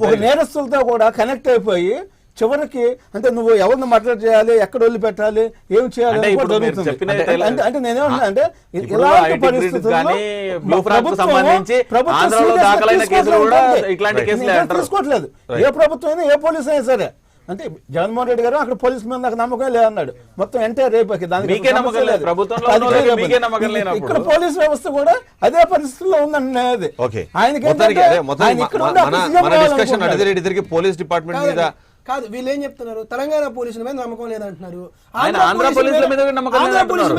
ఒక నేరస్తులతో కూడా కనెక్ట్ అయిపోయి చివరికి అంటే నువ్వు ఎవరిని మర్డర్ చేయాలి, ఎక్కడ వదిలిపెట్టాలి, ఏం చేయాలి జరుగుతుంది. అంటే నేనేమన్నా అంటే ఇలాంటి పరిస్థితుల్లో తీసుకోవట్లేదు ఏ ప్రభుత్వం అయినా, ఏ పోలీస్ అయినా సరే. అంటే జగన్మోహన్ రెడ్డి గారు అక్కడ పోలీస్ మీద నాకు నమ్మకం లేదన్నాడు. మొత్తం ఎంటైర్ రేపకి ఇక్కడ పోలీస్ వ్యవస్థ కూడా అదే పరిస్థితుల్లో ఉందన్నది. పోలీస్ డిపార్ట్మెంట్ మీద కాదు, వీళ్ళు ఏం చెప్తున్నారు, తెలంగాణ పోలీసుల మీద నమ్మకం లేదంటున్నారు, ఆంధ్ర పోలీసుల మీద నమ్మకం లేదంటున్నారు.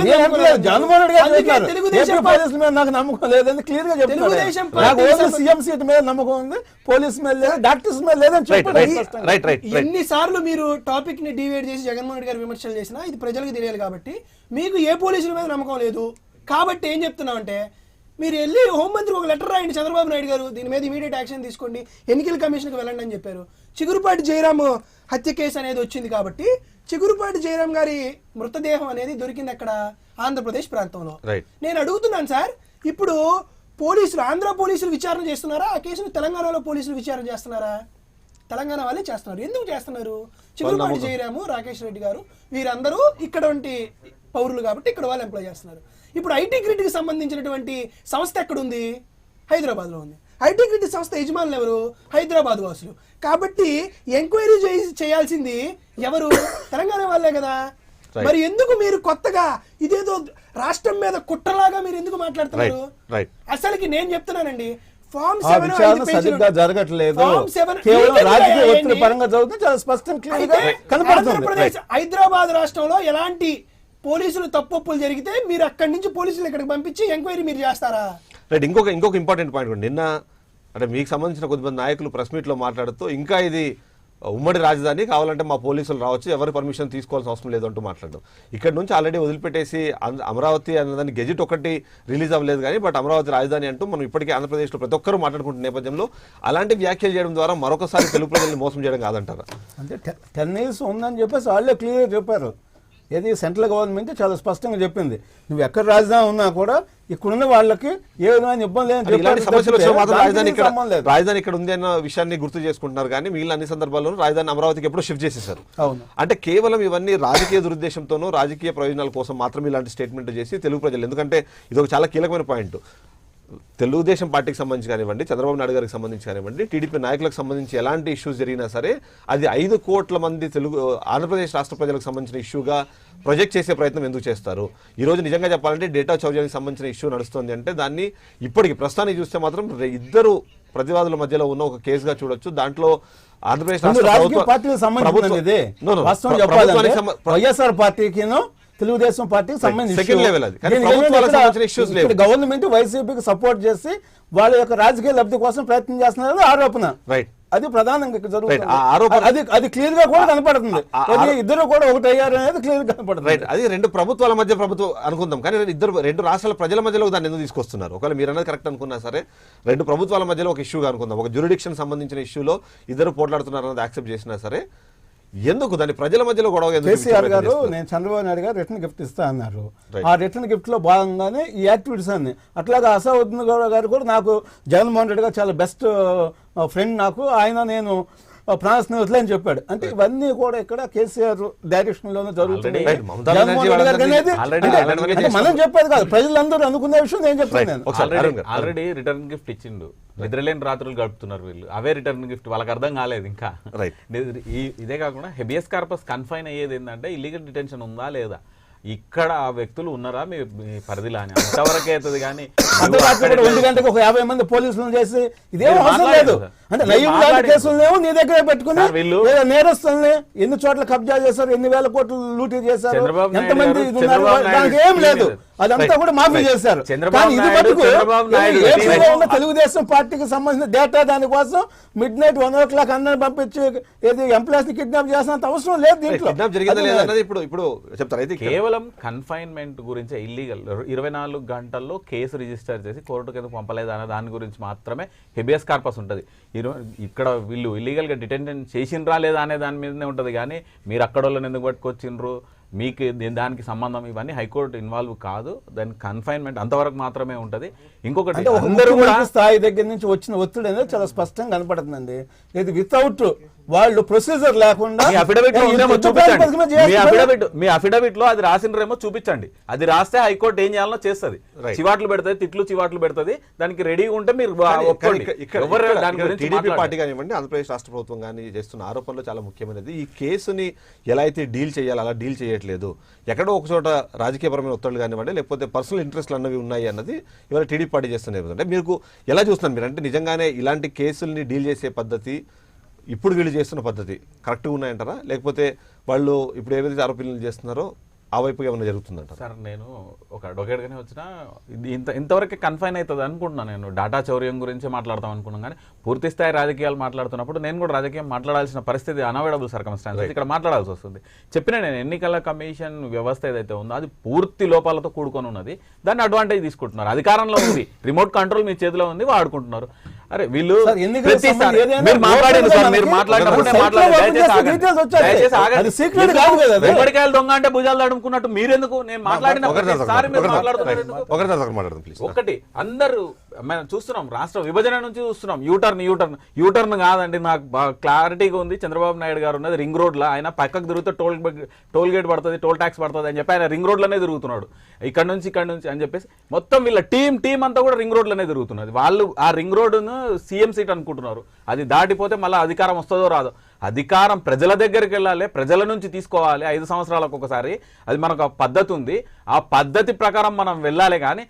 జగన్మోహన్ రెడ్డి గారు తెలుగుదేశం పోలీసుల మీద నాకు నమ్మకం లేదని క్లియర్ గా చెప్తున్నారు. నాకు ఓన్లీ సీఎం సీట్ మీద నమ్మకం ఉంది, పోలీస్ మీద లేదు, డాక్టర్స్ మీద లేదని చెప్పారు. ఎన్నిసార్లు మీరు టాపిక్ ని డివైడ్ చేసి జగన్మోహన్ రెడ్డి గారు విమర్శలు చేసినా ఇది ప్రజలకు తెలియాలి కాబట్టి మీకు ఏ పోలీసుల మీద నమ్మకం లేదు. కాబట్టి ఏం చెప్తున్నామంటే మీరు వెళ్ళి హోంమంత్రికి ఒక లెటర్ రాయండి, చంద్రబాబు నాయుడు గారు దీని మీద ఇమీడియట్ యాక్షన్ తీసుకోండి, ఎన్నికల కమిషన్కి వెళ్ళండి అని చెప్పారు. చిగురుపాటి జయరాం హత్య కేసు అనేది వచ్చింది కాబట్టి చిగురుపాటి జయరాం గారి మృతదేహం అనేది దొరికింది అక్కడ ఆంధ్రప్రదేశ్ ప్రాంతంలో. నేను అడుగుతున్నాను సార్, ఇప్పుడు పోలీసులు ఆంధ్ర పోలీసులు విచారణ చేస్తున్నారా, ఆ కేసును తెలంగాణలో పోలీసులు విచారణ చేస్తున్నారా? తెలంగాణ వాళ్ళే చేస్తున్నారు. ఎందుకు చేస్తున్నారు? చిగురుపాటి జయరాము, రాకేష్ రెడ్డి గారు వీరందరూ ఇక్కడ పౌరులు కాబట్టి ఇక్కడ వాళ్ళు ఎంప్లాయ్ చేస్తున్నారు. ఇప్పుడు ఐటీ గ్రిడ్కి సంబంధించినటువంటి సంస్థ ఎక్కడుంది? హైదరాబాద్లో ఉంది. ఐటీ గ్రిడ్ సంస్థ యజమానులు ఎవరు? హైదరాబాద్ వాసులు. కాబట్టి ఎంక్వైరీ చేయాల్సింది ఎవరు? తెలంగాణ వాళ్ళే కదా. మరి ఎందుకు మీరు కొత్తగా ఇదేదో రాష్ట్రం మీద కుట్రలాగా మీరు ఎందుకు మాట్లాడుతున్నారు? అసలుకి నేను చెప్తున్నానండి, ఫార్మ్ 7 సరిగ్గా జరగట్లేదు, కేవలం రాజకీయ ఒత్తిడి పరంగా జరుగుతుంది, చాలా స్పష్టంగా క్లియర్గా కనపడుతుంది. హైదరాబాద్ రాష్ట్రంలో ఎలాంటి పోలీసులు తప్పులు జరిగితే మీరు అక్కడి నుంచి పోలీసులు ఇక్కడికి పంపించి ఎంక్వైరీ మీరు చేస్తారా? రైట్. ఇంకొక ఇంపార్టెంట్ పాయింట్ కూడా నిన్న అంటే మీకు సంబంధించిన కొద్దిమంది నాయకులు ప్రెస్ మీట్లో మాట్లాడుతూ ఇంకా ఇది ఉమ్మడి రాజధాని కావాలంటే మా పోలీసులు రావచ్చు, ఎవరి పర్మిషన్ తీసుకోవాల్సిన అవసరం లేదు అంటూ మాట్లాడడం. ఇక్కడ నుంచి ఆల్రెడీ వదిలిపెట్టేసి అమరావతి అన్నదాన్ని గెజిట్ ఒకటి రిలీజ్ అవ్వలేదు కానీ బట్ అమరావతి రాజధాని అంటూ మనం ఇప్పటికీ ఆంధ్రప్రదేశ్లో ప్రతి ఒక్కరూ మాట్లాడుకుంటున్న నేపథ్యంలో అలాంటి వ్యాఖ్యలు చేయడం ద్వారా మరొకసారి తెలుగు ప్రజల్ని మోసం చేయడం కాదంటారా? అంటే 10 years ఉందని చెప్పేసి వాళ్ళే క్లియర్ చెప్పారు. ఏది సెంట్రల్ గవర్నమెంట్ చాలా స్పష్టంగా చెప్పింది, నువ్వు ఎక్కడ రాజధాని ఉన్నా కూడా ఇక్కడున్న వాళ్ళకి ఏ విధమైన ఇబ్బంది లేదని రాజధాని ఇక్కడ ఉంది అన్న విషయాన్ని గుర్తు చేసుకుంటున్నారు కానీ మిగిలిన అన్ని సందర్భాల్లోనూ రాజధాని అమరావతికి ఎప్పుడో షిఫ్ట్ చేసేసారు. అంటే కేవలం ఇవన్నీ రాజకీయ దురుద్దేశంతోనూ రాజకీయ ప్రయోజనాల కోసం మాత్రమే ఇలాంటి స్టేట్మెంట్ చేసి తెలుగు ప్రజలు, ఎందుకంటే ఇది ఒక చాలా కీలకమైన పాయింట్, తెలుగుదేశం పార్టీకి సంబంధించి కానివ్వండి, చంద్రబాబు నాయుడు గారికి సంబంధించి కానివ్వండి, టీడీపీ నాయకులకు సంబంధించి ఎలాంటి ఇష్యూస్ జరిగినా సరే అది 5 కోట్ల మంది ఆంధ్రప్రదేశ్ రాష్ట్ర ప్రజలకు సంబంధించిన ఇష్యూగా ప్రొజెక్ట్ చేసే ప్రయత్నం ఎందుకు చేస్తారు? ఈ రోజు నిజంగా చెప్పాలంటే డేటా చౌర్యానికి సంబంధించిన ఇష్యూ నడుస్తుంది అంటే దాన్ని ఇప్పటికి ప్రస్తుతానికి చూస్తే మాత్రం ఇద్దరు ప్రతివాదుల మధ్యలో ఉన్న ఒక కేసుగా చూడొచ్చు. దాంట్లో ఆంధ్రప్రదేశ్ వైఎస్ఆర్ పార్టీకి తెలుగుదేశం పార్టీకి సంబంధించిన గవర్నమెంట్ వైసీపీకి సపోర్ట్ చేసి వాళ్ళ యొక్క రాజకీయ లబ్ధి కోసం ప్రయత్నం చేస్తున్నారు ఆరోపణ. రైట్. అది ప్రధానంగా జరుగుతుంది. అది క్లియర్ గా కూడా కనపడుతుంది. ఇద్దరు కూడా ఒకటి అయ్యారు అనేది క్లియర్ గా కనపడుతుంది. రైట్. అది 2 ప్రభుత్వాల మధ్య ప్రభుత్వం అనుకుందాం కానీ 2 రాష్ట్రాల ప్రజల మధ్యలో దాన్ని ఎందుకు తీసుకొస్తున్నారు? ఒకవేళ మీరు అన్నది కరెక్ట్ అనుకున్నా సరే 2 ప్రభుత్వాల మధ్యలో ఒక ఇష్యూగా అనుకుందాం, ఒక జ్యూరిడిక్షన్ సంబంధించిన ఇష్యూలో ఇద్దరు పోట్లాడుతున్నారు అన్నది యాక్సెప్ట్ చేసినా సరే ఎందుకు దాన్ని ప్రజల మధ్యలో గొడవ? కేసీఆర్ గారు నేను చంద్రబాబు నాయుడు గారు రిటర్న్ గిఫ్ట్ ఇస్తా అన్నారు. ఆ రిటర్న్ గిఫ్ట్ లో భాగంగానే ఈ యాక్టివిటీస్ అన్ని అట్లాగా అసౌద్దీన్ గారు కూడా నాకు జగన్మోహన్ రెడ్డి గారు చాలా బెస్ట్ ఫ్రెండ్, నాకు ఆయన నేను ప్రాణ స్నేహితులు అని చెప్పాడు. అంటే ఇవన్నీ కూడా ఇక్కడ కేసీఆర్ డైరెక్షన్ లోనే జరుగుతుంది. మనం చెప్పేది కాదు, ప్రజలందరూ అనుకునే విషయం నేను చెప్తాను. ఆల్రెడీ రిటర్న్ గిఫ్ట్ ఇచ్చిండు, నిద్రలేని రాత్రులు గడుపుతున్నారు వీళ్ళు, అవే రిటర్న్ గిఫ్ట్ వాళ్ళకి అర్థం కాలేదు ఇంకా. ఇదే కాకుండా హెబియస్ కార్పస్ కన్ఫైన్ అయ్యేది ఏంటంటే ఇల్లీగల్ డిటెన్షన్ ఉందా లేదా, ఇక్కడ ఆ వ్యక్తులు ఉన్నారా మీ పరిధిలో అని అంతవరకే అవుతుంది. కానీ 1 గంటకు ఒక 50 మంది పోలీసులను చేసి ఇదేం అవసరం లేదు. అంటే కేసులనేమో నీ దగ్గర పెట్టుకుని నేరస్తుల్ని ఎన్ని చోట్ల కబ్జా చేశారు, ఎన్ని వేల కోట్లు లూటీ చేశారు, ఎంతమంది దానికి ఏం లేదు, అదంతా కూడా మాఫీ చేశారు. కానీ ఇది మటుకు తెలుగుదేశం పార్టీకి సంబంధించిన డేటా దానికోసం మిడ్ నైట్ 1 o'clock అందరిని పంపించి ఏది ఎంప్లాయీస్ ని కిడ్నాప్ చేసినంత అవసరం లేదు దీంట్లో. కేవలం కన్ఫైన్మెంట్ గురించి ఇల్లీగల్ 24 గంటల్లో కేసు రిజిస్టర్ చేసి కోర్టు కింద పంపలేదు అనే దాని గురించి మాత్రమే హెబియస్ కార్పస్ ఉంటుంది. ఇక్కడ వీళ్ళు ఇల్లీగల్గా డిటెన్షన్ చేసిండ్రా లేదా అనే దాని మీదనే ఉంటుంది కానీ మీరు అక్కడ వాళ్ళని ఎందుకు పట్టుకొచ్చిండ్రు, మీకు దానికి సంబంధం, ఇవన్నీ హైకోర్టు ఇన్వాల్వ్ కాదు. దాని కన్ఫైన్మెంట్ అంతవరకు మాత్రమే ఉంటుంది. ఇంకొకటి అంటే ఒక అందరూ కూడా ముఖ్యమంత్రి స్థాయి దగ్గర నుంచి వచ్చిన ఒత్తిడి అనేది చాలా స్పష్టంగా కనపడుతుందండి. ఇది వితౌట్ వాళ్ళు ప్రొసీజర్ లేకుండా మీ అఫిడవిట్ లో ఉందేమో చూపించండి. మీ అఫిడవిట్ లో అది రాసిండ్రేమో చూపించండి. అది రాస్తే హైకోర్టు ఏం చేయాలో చేస్తుంది. చివాట్లు పెడుతుంది, చివాట్లు పెడుతుంది. దానికి రెడీగా ఉంటే మీరు ఒప్పుకోండి. ఎవరు దాని గురించి టీడీపీ పార్టీ కానివ్వండి, ఆంధ్రప్రదేశ్ రాష్ట్ర ప్రభుత్వం కానీ చేస్తున్న ఆరోపణలు చాలా ముఖ్యమైనది. ఈ కేసుని ఎలా అయితే డీల్ చేయాలి అలా డీల్ చేయట్లేదు. ఎక్కడో ఒక చోట రాజకీయపరమైన ఒత్తిళ్లు కానివ్వండి, లేకపోతే పర్సనల్ ఇంట్రెస్ట్లు అన్నవి ఉన్నాయి అన్నది ఇవాళ టీడీపీ పార్టీ చేస్తున్నారు. అంటే మీకు ఎలా చూస్తున్నారు మీరు? అంటే నిజంగానే ఇలాంటి కేసుల్ని డీల్ చేసే పద్ధతి, ఇప్పుడు వీళ్ళు చేస్తున్న పద్ధతి కరెక్ట్గా ఉన్నాయంటారా, లేకపోతే వాళ్ళు ఇప్పుడు ఏదైతే ఆరోపణలు చేస్తున్నారో ఆ వైపు ఏమైనా జరుగుతుందంటారా? సార్ నేను ఒక అడ్వకేట్గానే వచ్చినా ఇంతవరకు కన్ఫైన్ అవుతుంది అనుకుంటున్నాను. నేను డాటా చౌర్యం గురించి మాట్లాడతాం అనుకున్నాను, కానీ పూర్తి స్థాయి రాజకీయాలు మాట్లాడుతున్నప్పుడు నేను కూడా రాజకీయం మాట్లాడాల్సిన పరిస్థితి అన్అవాయిడబుల్ సర్కమ్స్టాన్సెస్ ఇక్కడ మాట్లాడాల్సి వస్తుంది. చెప్పిన నేను ఎన్నికల కమిషన్ వ్యవస్థ ఏదైతే ఉందో అది పూర్తి లోపాలతో కూడుకొని ఉన్నది. దాన్ని అడ్వాంటేజ్ తీసుకుంటున్నారు. అధికారంలో ఉంది, రిమోట్ కంట్రోల్ మీ చేతిలో ఉంది, వాడుకుంటున్నారు. అరే వీళ్ళు వెంబడికాయలు దొంగ అంటే భుజాలు తడుముకున్నట్టు మీరెందుకు? నేను మాట్లాడిన ఒకటి అందరూ మనం చూస్తున్నాం, రాష్ట్ర విభజన నుంచి చూస్తున్నాం. యూటర్న్ కాదండి, నాకు బాగా క్లారిటీగా ఉంది. చంద్రబాబు నాయుడు గారు ఉన్నది రింగ్ రోడ్ లో, ఆయన పక్కకు తిరిగితే టోల్ గేట్ పడుతుంది, టోల్ ట్యాక్స్ పడుతుంది అని చెప్పి ఆయన రింగ్ రోడ్ లోనే తిరుగుతున్నాడు. ఇక్కడ నుంచి అని చెప్పేసి మొత్తం వీళ్ళ టీం అంతా కూడా రింగ్ రోడ్ లోనే తిరుగుతున్నది. వాళ్ళు ఆ రింగ్ రోడ్ను సీఎం సీట్ అనుకుంటున్నారు. అది దాటిపోతే మళ్ళీ అధికారం వస్తుందో రాదో. అధికారం ప్రజల దగ్గరికి వెళ్ళాలి, ప్రజల నుంచి తీసుకోవాలి 5 సంవత్సరాలకు ఒకసారి. అది మనకు ఒక పద్ధతి ఉంది. ఆ పద్ధతి ప్రకారం మనం వెళ్ళాలి. కానీ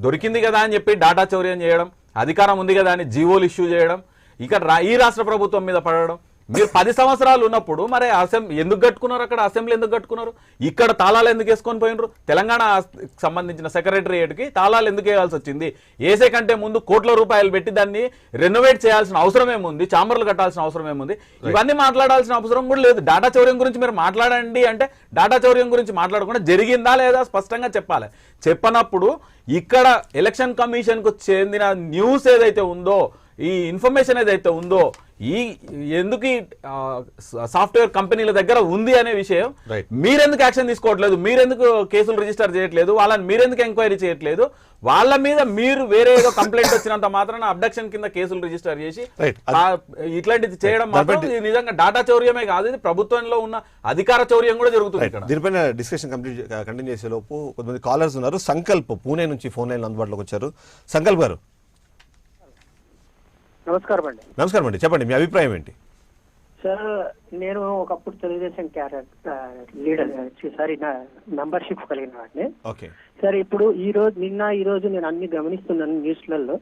దొరికింది కదా అని చెప్పి డాటా చౌర్యం చేయడం, అధికారం ఉంది కదా అని జీవోలు ఇష్యూ చేయడం, ఇక్కడ ఈ రాష్ట్ర ప్రభుత్వం మీద పడడం. మీరు 10 సంవత్సరాలు ఉన్నప్పుడు మరి ఎందుకు కట్టుకున్నారు? అక్కడ అసెంబ్లీ ఎందుకు కట్టుకున్నారు? ఇక్కడ తాళాలు ఎందుకు వేసుకొని పోయినరు? తెలంగాణ సంబంధించిన సెక్రటరియేట్కి తాళాలు ఎందుకు వేయాల్సి వచ్చింది? వేసే కంటే ముందు కోట్ల రూపాయలు పెట్టి దాన్ని రెనోవేట్ చేయాల్సిన అవసరం ఏముంది? చాంబర్లు కట్టాల్సిన అవసరం ఏముంది? ఇవన్నీ మాట్లాడాల్సిన అవసరం కూడా లేదు. డాటా చౌర్యం గురించి మీరు మాట్లాడండి అంటే డాటా చౌర్యం గురించి మాట్లాడకుండా జరిగిందా లేదా స్పష్టంగా చెప్పాలి. చెప్పనప్పుడు ఇక్కడ ఎలక్షన్ కమిషన్కు చెందిన న్యూస్ ఏదైతే ఉందో, ఈ ఇన్ఫర్మేషన్ ఏదైతే ఉందో, ఎందుకు సాఫ్ట్వేర్ కంపెనీల దగ్గర ఉంది అనే విషయం మీరెందుకు యాక్షన్ తీసుకోవట్లేదు? మీరెందుకు కేసులు రిజిస్టర్ చేయట్లేదు? వాళ్ళని మీరెందుకు ఎంక్వైరీ చేయట్లేదు? వాళ్ళ మీద మీరు వేరే ఏదో కంప్లైంట్ వచ్చినంత మాత్రాన అబ్డక్షన్ కింద కేసులు రిజిస్టర్ చేసి ఇట్లాంటిది చేయడం మాత్రం నిజంగా డాటా చౌర్యమే కాదు, ఇది ప్రభుత్వంలో ఉన్న అధికార చౌర్యం కూడా జరుగుతుంది. దీనిపైన డిస్కషన్ కంటిన్యూ చేసే లోపు కొంతమంది కాలర్స్ ఉన్నారు. సంకల్ప్ పూణే నుంచి ఫోన్ లైన్ అందుబాటులోకి వచ్చారు. సంకల్ప్ గారు నమస్కారం అండి. నమస్కారం అండి, చెప్పండి మీ అభిప్రాయం ఏంటి? సార్ నేను ఒకప్పుడు తెలుగుదేశం లీడర్ మెంబర్షిప్ కలిగిన వాడిని. ఓకే సార్ ఇప్పుడు ఈ రోజు నేను అన్ని గమనిస్తున్నాను న్యూస్లలో.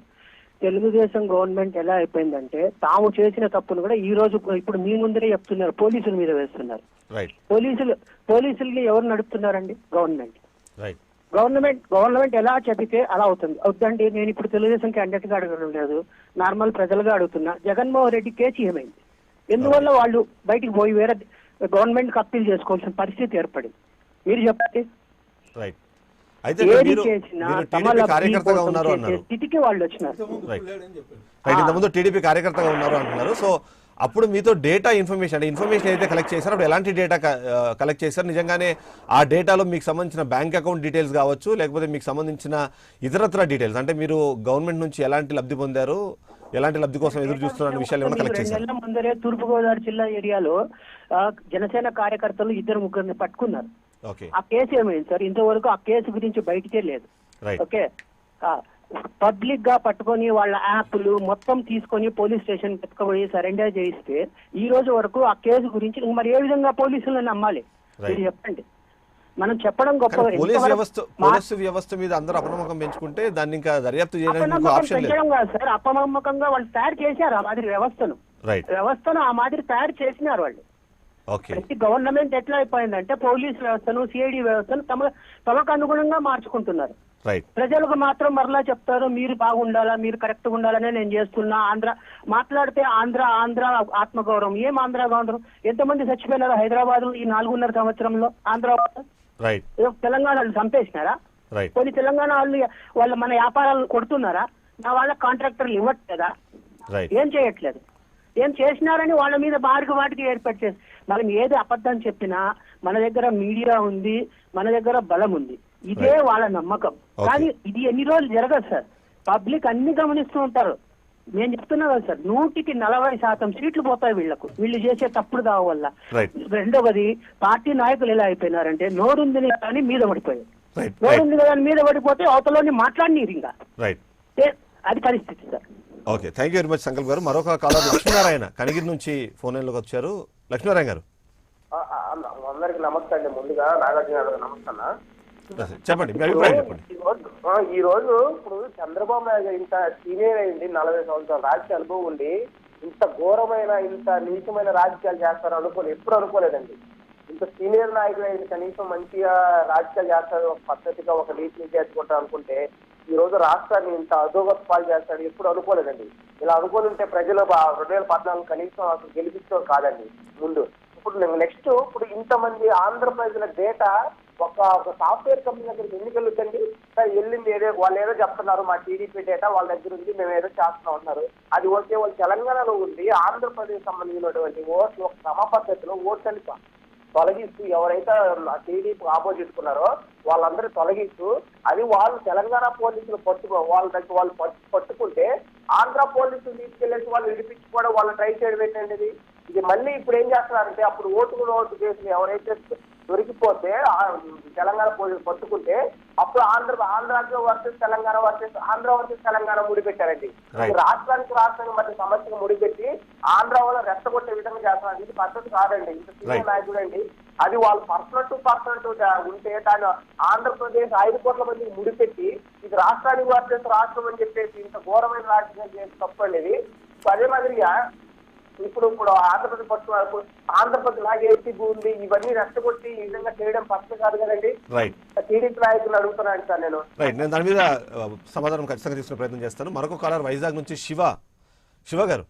తెలుగుదేశం గవర్నమెంట్ ఎలా అయిపోయిందంటే తాము చేసిన తప్పును కూడా ఈ రోజు ఇప్పుడు మీ ముందరే చెప్తున్నారు, పోలీసుల మీద వేస్తున్నారు. పోలీసుల్ని ఎవరు నడుపుతున్నారండి? గవర్నమెంట్ ఎలా చెబితే అలా అవుతుంది. అవుతుందండి. నేను ఇప్పుడు తెలుగుదేశం క్యాండిడేట్ గా అడగడం లేదు, నార్మల్ ప్రజలుగా అడుగుతున్నా. జగన్మోహన్ రెడ్డి కేసు ఏమైంది? ఎందువల్ల వాళ్ళు బయటికి పోయి వేరే గవర్నమెంట్ కి అప్పీల్ చేసుకోవాల్సిన పరిస్థితి ఏర్పడింది? మీరు చెప్పండి. స్థితికి వాళ్ళు వచ్చినారు. టీడీపీ కార్యకర్తగా ఉన్నారు అంటున్నారు. సో అప్పుడు మీతో డేటా ఇన్ఫర్మేషన్ అయితే కలెక్ట్ చేశారు. అప్పుడు ఎలాంటి డేటా కలెక్ట్ చేశారు? నిజంగానే ఆ డేటాలో మీకు సంబంధించిన బ్యాంక్ అకౌంట్ డీటెయిల్స్ కావచ్చు, లేకపోతే మీకు సంబంధించిన ఇతరత్ర డీటెయిల్స్, అంటే మీరు గవర్నమెంట్ నుంచి ఎలాంటి లబ్ధి పొందారు, ఎలాంటి లబ్ధి కోసం ఎదురు చూస్తున్న విషయాలు ఏమైనా కలెక్ట్ చేశారు? 2 నెలల ముందరే తూర్పుగోదావరి జిల్లా ఏరియాలో జనసేన కార్యకర్తలు 2-3 పట్టుకున్నారు. ఆ కేసు ఏమైంది సార్? ఇంతవరకు ఆ కేసు గురించి బయటికే లేదు. ఓకే, పబ్లిక్ గా పట్టుకొని వాళ్ళ యాప్లు మొత్తం తీసుకొని పోలీస్ స్టేషన్ ఎత్తుకుపోయి సరెండర్ చేయిస్తే ఈ రోజు వరకు ఆ కేసు గురించి మరి ఏ విధంగా పోలీసులను నమ్మాలి? మీరు చెప్పండి. మనం చెప్పడం గొప్ప. పోలీసు వ్యవస్థ మీద అందరూ అపనమ్మకం పెంచుకుంటే దాన్ని ఇంకా దర్యాప్తు చేయడానికి ఆప్షన్ లేదు. పెంచడం కాదు సార్, అపనమ్మకంగా వాళ్ళు తయారు చేశారు ఆ మాదిరి వ్యవస్థను ఆ మాదిరి తయారు చేసినారు వాళ్ళు. ప్రతి గవర్నమెంట్ ఎట్లా అయిపోయిందంటే పోలీస్ వ్యవస్థను, సిఐడి వ్యవస్థను తమకు అనుగుణంగా మార్చుకుంటున్నారు. ప్రజలకు మాత్రం మరలా చెప్తారు మీరు బాగుండాలా, మీరు కరెక్ట్ గా ఉండాలనే నేను చేస్తున్నా. మాట్లాడితే ఆంధ్ర ఆత్మగౌరవం. ఏం ఆంధ్ర గౌరవం? ఎంతమంది చచ్చిపోయినారు హైదరాబాద్ ఈ 4.5 సంవత్సరంలో? తెలంగాణ వాళ్ళు చంపేసినారా? కొన్ని తెలంగాణ వాళ్ళు మన వ్యాపారాలను కొడుతున్నారా? నా వాళ్ళ కాంట్రాక్టర్లు ఇవ్వట్లేదా? Right. ఏం చేయట్లేదు. ఏం చేసినారని వాళ్ళ మీద వాటికి ఏర్పాటు చేసి మనం ఏది అబద్ధం చెప్పినా మన దగ్గర మీడియా ఉంది, మన దగ్గర బలం ఉంది, ఇదే వాళ్ళ నమ్మకం. కానీ ఇది ఎన్ని రోజులు జరగదు సార్. పబ్లిక్ అన్ని గమనిస్తూ ఉంటారు. నేను చెప్తున్నా కదా సార్, 140% సీట్లు పోతాయి వీళ్లకు, వీళ్ళు చేసే తప్పుడు దావ వల్ల. రెండవది, పార్టీ నాయకులు ఎలా అయిపోయినారంటే నోరుంది కానీ మీద పడిపోయారు. నోరుంది కదా మీద పడిపోతే అవతలని మాట్లాడినీరు ఇంకా. అది పరిస్థితి sir. Okay, thank you very much Sankalp గారు. మరొక కాలర్ లక్ష్మీనారాయణ కనిగిరి నుంచి ఫోన్ లైన్లోకి వచ్చారు. లక్ష్మీనారాయణ గారు అందరికి నమస్తే అండి. ముందుగా నాగార్జున గారు నమస్తే అన్న. చెప్పండి, మీ అభిప్రాయం చెప్పండి. ఈ రోజు ఇప్పుడు చంద్రబాబు నాయుడు ఇంత సీనియర్ అయింది, 40 సంవత్సరాల రాజకీయ అనుభవం ఉండి ఇంత ఘోరమైన ఇంత నీచమైన రాజకీయాలు చేస్తారు ఎప్పుడు అనుకోలేదండి. ఇంత సీనియర్ నాయకుడు అయింది, కనీసం మంచిగా రాజకీయాలు చేస్తారు, ఒక పద్ధతిగా ఒక నీతిని చేసుకుంటారు అనుకుంటే ఈ రోజు రాష్ట్రాన్ని ఇంత అధోగత పాలు చేస్తాడు ఎప్పుడు అనుకోలేదండి. ఇలా అనుకోని ఉంటే ప్రజలు 2014 కనీసం అసలు గెలిపించడం కాదండి ముందు. ఇప్పుడు ఇంతమంది ఆంధ్ర ప్రజల డేటా ఒక సాఫ్ట్వేర్ కంపెనీ దగ్గరికి ఎందుకు వెళ్ళొచ్చండి? వెళ్ళింది వాళ్ళు ఏదో చెప్తున్నారు, మా టీడీపీ డేటా వాళ్ళ దగ్గర ఉంది, మేము ఏదో చేస్తున్నాం అన్నారు. అది ఓకే, వాళ్ళు తెలంగాణలో ఉంది, ఆంధ్రప్రదేశ్ సంబంధించినటువంటి ఓట్లు ఒక క్రమ పద్ధతిలో ఓట్లని తొలగిస్తూ ఎవరైతే టీడీపీ ఆపోజిట్ ఉన్నారో వాళ్ళందరూ తొలగిస్తూ అది వాళ్ళు తెలంగాణ పోలీసులు వాళ్ళ దగ్గర వాళ్ళు పట్టుకుంటే ఆంధ్ర పోలీసులు తీసుకెళ్లేసి వాళ్ళు విడిపించుకోవడం వాళ్ళు ట్రై చేయడం ఏంటండి? ఇది మళ్ళీ ఇప్పుడు ఏం చేస్తున్నారంటే అప్పుడు ఓటు కేసులు ఎవరైతే దొరికిపోతే తెలంగాణ పోలీసులు పట్టుకుంటే అప్పుడు ఆంధ్ర వర్సెస్ తెలంగాణ వర్సెస్ తెలంగాణ ముడిపెట్టారండి. రాష్ట్రానికి మధ్య సమస్యను ముడిపెట్టి ఆంధ్ర వల్ల రెచ్చగొట్టే విధంగా చేస్తున్నారు. ఇది పద్ధతి కాదండి. ఇంత సీనియర్ నాయకుడు అండి. అది వాళ్ళు పర్సనల్ టు ఉంటే దాని ఆంధ్రప్రదేశ్ 5 కోట్ల మందికి ముడిపెట్టి ఇది రాష్ట్రానికి వర్సెస్ రాష్ట్రం అని చెప్పేసి ఇంత ఘోరమైన రాజకీయం చేసి తప్పండి. అదే మాదిరిగా ఇప్పుడు ఆంధ్రప్రదేశ్ పట్టుకున్నారు, ఆంధ్రప్రదేశ్ లాగే ఏసీబీ ఉంది, ఇవన్నీ రెచ్చగొట్టి ఈ విధంగా చేయడం పద్ధతి కాదు కదండి. టీడీపీ నాయకులు అడుగుతున్నాను సార్ నేను. నేను దాని మీద సమాధానం ఖచ్చితంగా తీసుకునే ప్రయత్నం చేస్తాను. మరొక కాలర్ వైజాగ్ నుంచి శివ గారు.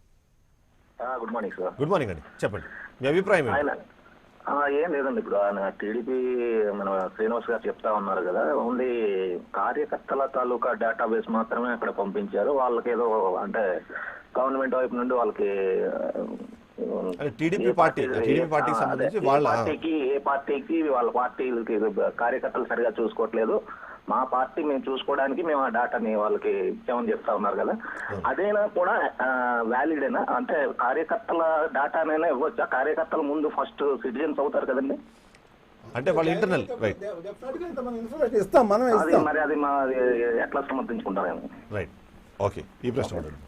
Good morning sir. Good morning అండి, చెప్పండి మీ అభిప్రాయం. ఏం లేదండి, ఇప్పుడు ఆయన టీడీపీ మన శ్రీనివాస్ గారు చెప్తా ఉన్నారు కదా, ఓన్లీ కార్యకర్తల తాలూకా డేటాబేస్ మాత్రమే అక్కడ పంపించారు. వాళ్ళకి ఏదో అంటే గవర్నమెంట్ వైపు నుండి వాళ్ళకి టీడీపీ పార్టీకి సంబంధించి ఏ పార్టీకి వాళ్ళ పార్టీలకి కార్యకర్తలు సరిగా చూసుకోవట్లేదు, మా పార్టీ మేము చూసుకోవడానికి మేము ఆ డేటాని వాళ్ళకి ఇచ్చామని చెప్తా ఉన్నారు కదా, అదేనా కూడా వ్యాలిడేనా? అంటే కార్యకర్తల డేటానైనా ఇవ్వచ్చా? కార్యకర్తల ముందు ఫస్ట్ సిటిజన్స్ అవుతారు కదండి, అంటే వాళ్ళ ఇంటర్నల్ మరి అది ఎట్లా సమర్థించుకుంటారు? Right, okay. ఈ ప్రశ్న ఉంటుంది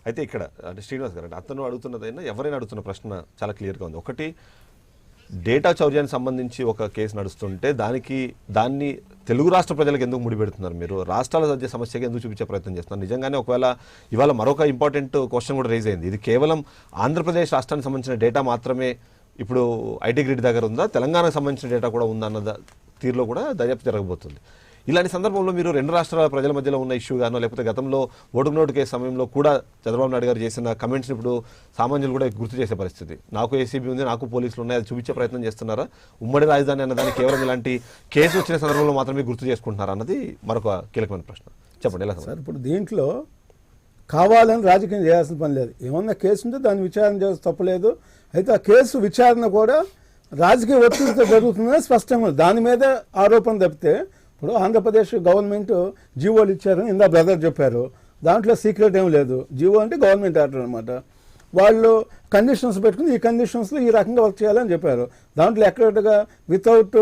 అయితే ఇక్కడ అంటే శ్రీనివాస్ గారు అంటే అతను అడుగుతున్నదైనా ఎవరైనా అడుగుతున్న ప్రశ్న చాలా క్లియర్గా ఉంది. ఒకటి, డేటా చౌర్యానికి సంబంధించి ఒక కేసు నడుస్తుంటే దాన్ని తెలుగు రాష్ట్ర ప్రజలకు ఎందుకు ముడిపెడుతున్నారు? మీరు రాష్ట్రాల మధ్య సమస్యగా ఎందుకు చూపించే ప్రయత్నం చేస్తున్నారు? నిజంగానే ఒకవేళ ఇవాళ మరొక ఇంపార్టెంట్ క్వశ్చన్ కూడా రైజ్ అయింది, ఇది కేవలం ఆంధ్రప్రదేశ్ రాష్ట్రానికి సంబంధించిన డేటా మాత్రమే ఇప్పుడు ఐటీ గ్రిడ్ దగ్గర ఉందా, తెలంగాణకు సంబంధించిన డేటా కూడా ఉందా అన్న తీరులో కూడా దర్యాప్తు జరగబోతుంది. ఇలాంటి సందర్భంలో మీరు 2 రాష్ట్రాల ప్రజల మధ్యలో ఉన్న ఇష్యూ గానో లేకపోతే గతంలో ఓటుకు నోటు కేసు సమయంలో కూడా చంద్రబాబు నాయుడు గారు చేసిన కమెంట్స్ని ఇప్పుడు సామాన్యులు కూడా గుర్తు చేసే పరిస్థితి, నాకు ఏసీబీ ఉంది, నాకు పోలీసులు ఉన్నాయి, అది చూపించే ప్రయత్నం చేస్తున్నారా? ఉమ్మడి రాజధాని అన్నదాన్ని కేవలం ఇలాంటి కేసు వచ్చిన సందర్భంలో మాత్రమే గుర్తు చేసుకుంటున్నారా అన్నది మరొక కీలకమైన ప్రశ్న. చెప్పండి ఎలా సార్? ఇప్పుడు దీంట్లో కావాలని రాజకీయం చేయాల్సిన పని లేదు. ఏమన్నా కేసు ఉంటే దాన్ని విచారణ చేస్తే తప్పలేదు. అయితే ఆ కేసు విచారణ కూడా రాజకీయ ఒత్తిడితో జరుగుతుందని స్పష్టంగా ఉంది. దాని మీద ఆరోపణ తప్పితే ఇప్పుడు ఆంధ్రప్రదేశ్ గవర్నమెంట్ జీవోలు ఇచ్చారని ఇందా బ్రదర్ చెప్పారు, దాంట్లో సీక్రెట్ ఏం లేదు. జీవో అంటే గవర్నమెంట్ ఆర్డర్ అనమాట. వాళ్ళు కండిషన్స్ పెట్టుకుని ఈ కండిషన్స్లో ఈ రకంగా వర్క్ చేయాలని చెప్పారు. దాంట్లో ఎక్కడగా వితౌట్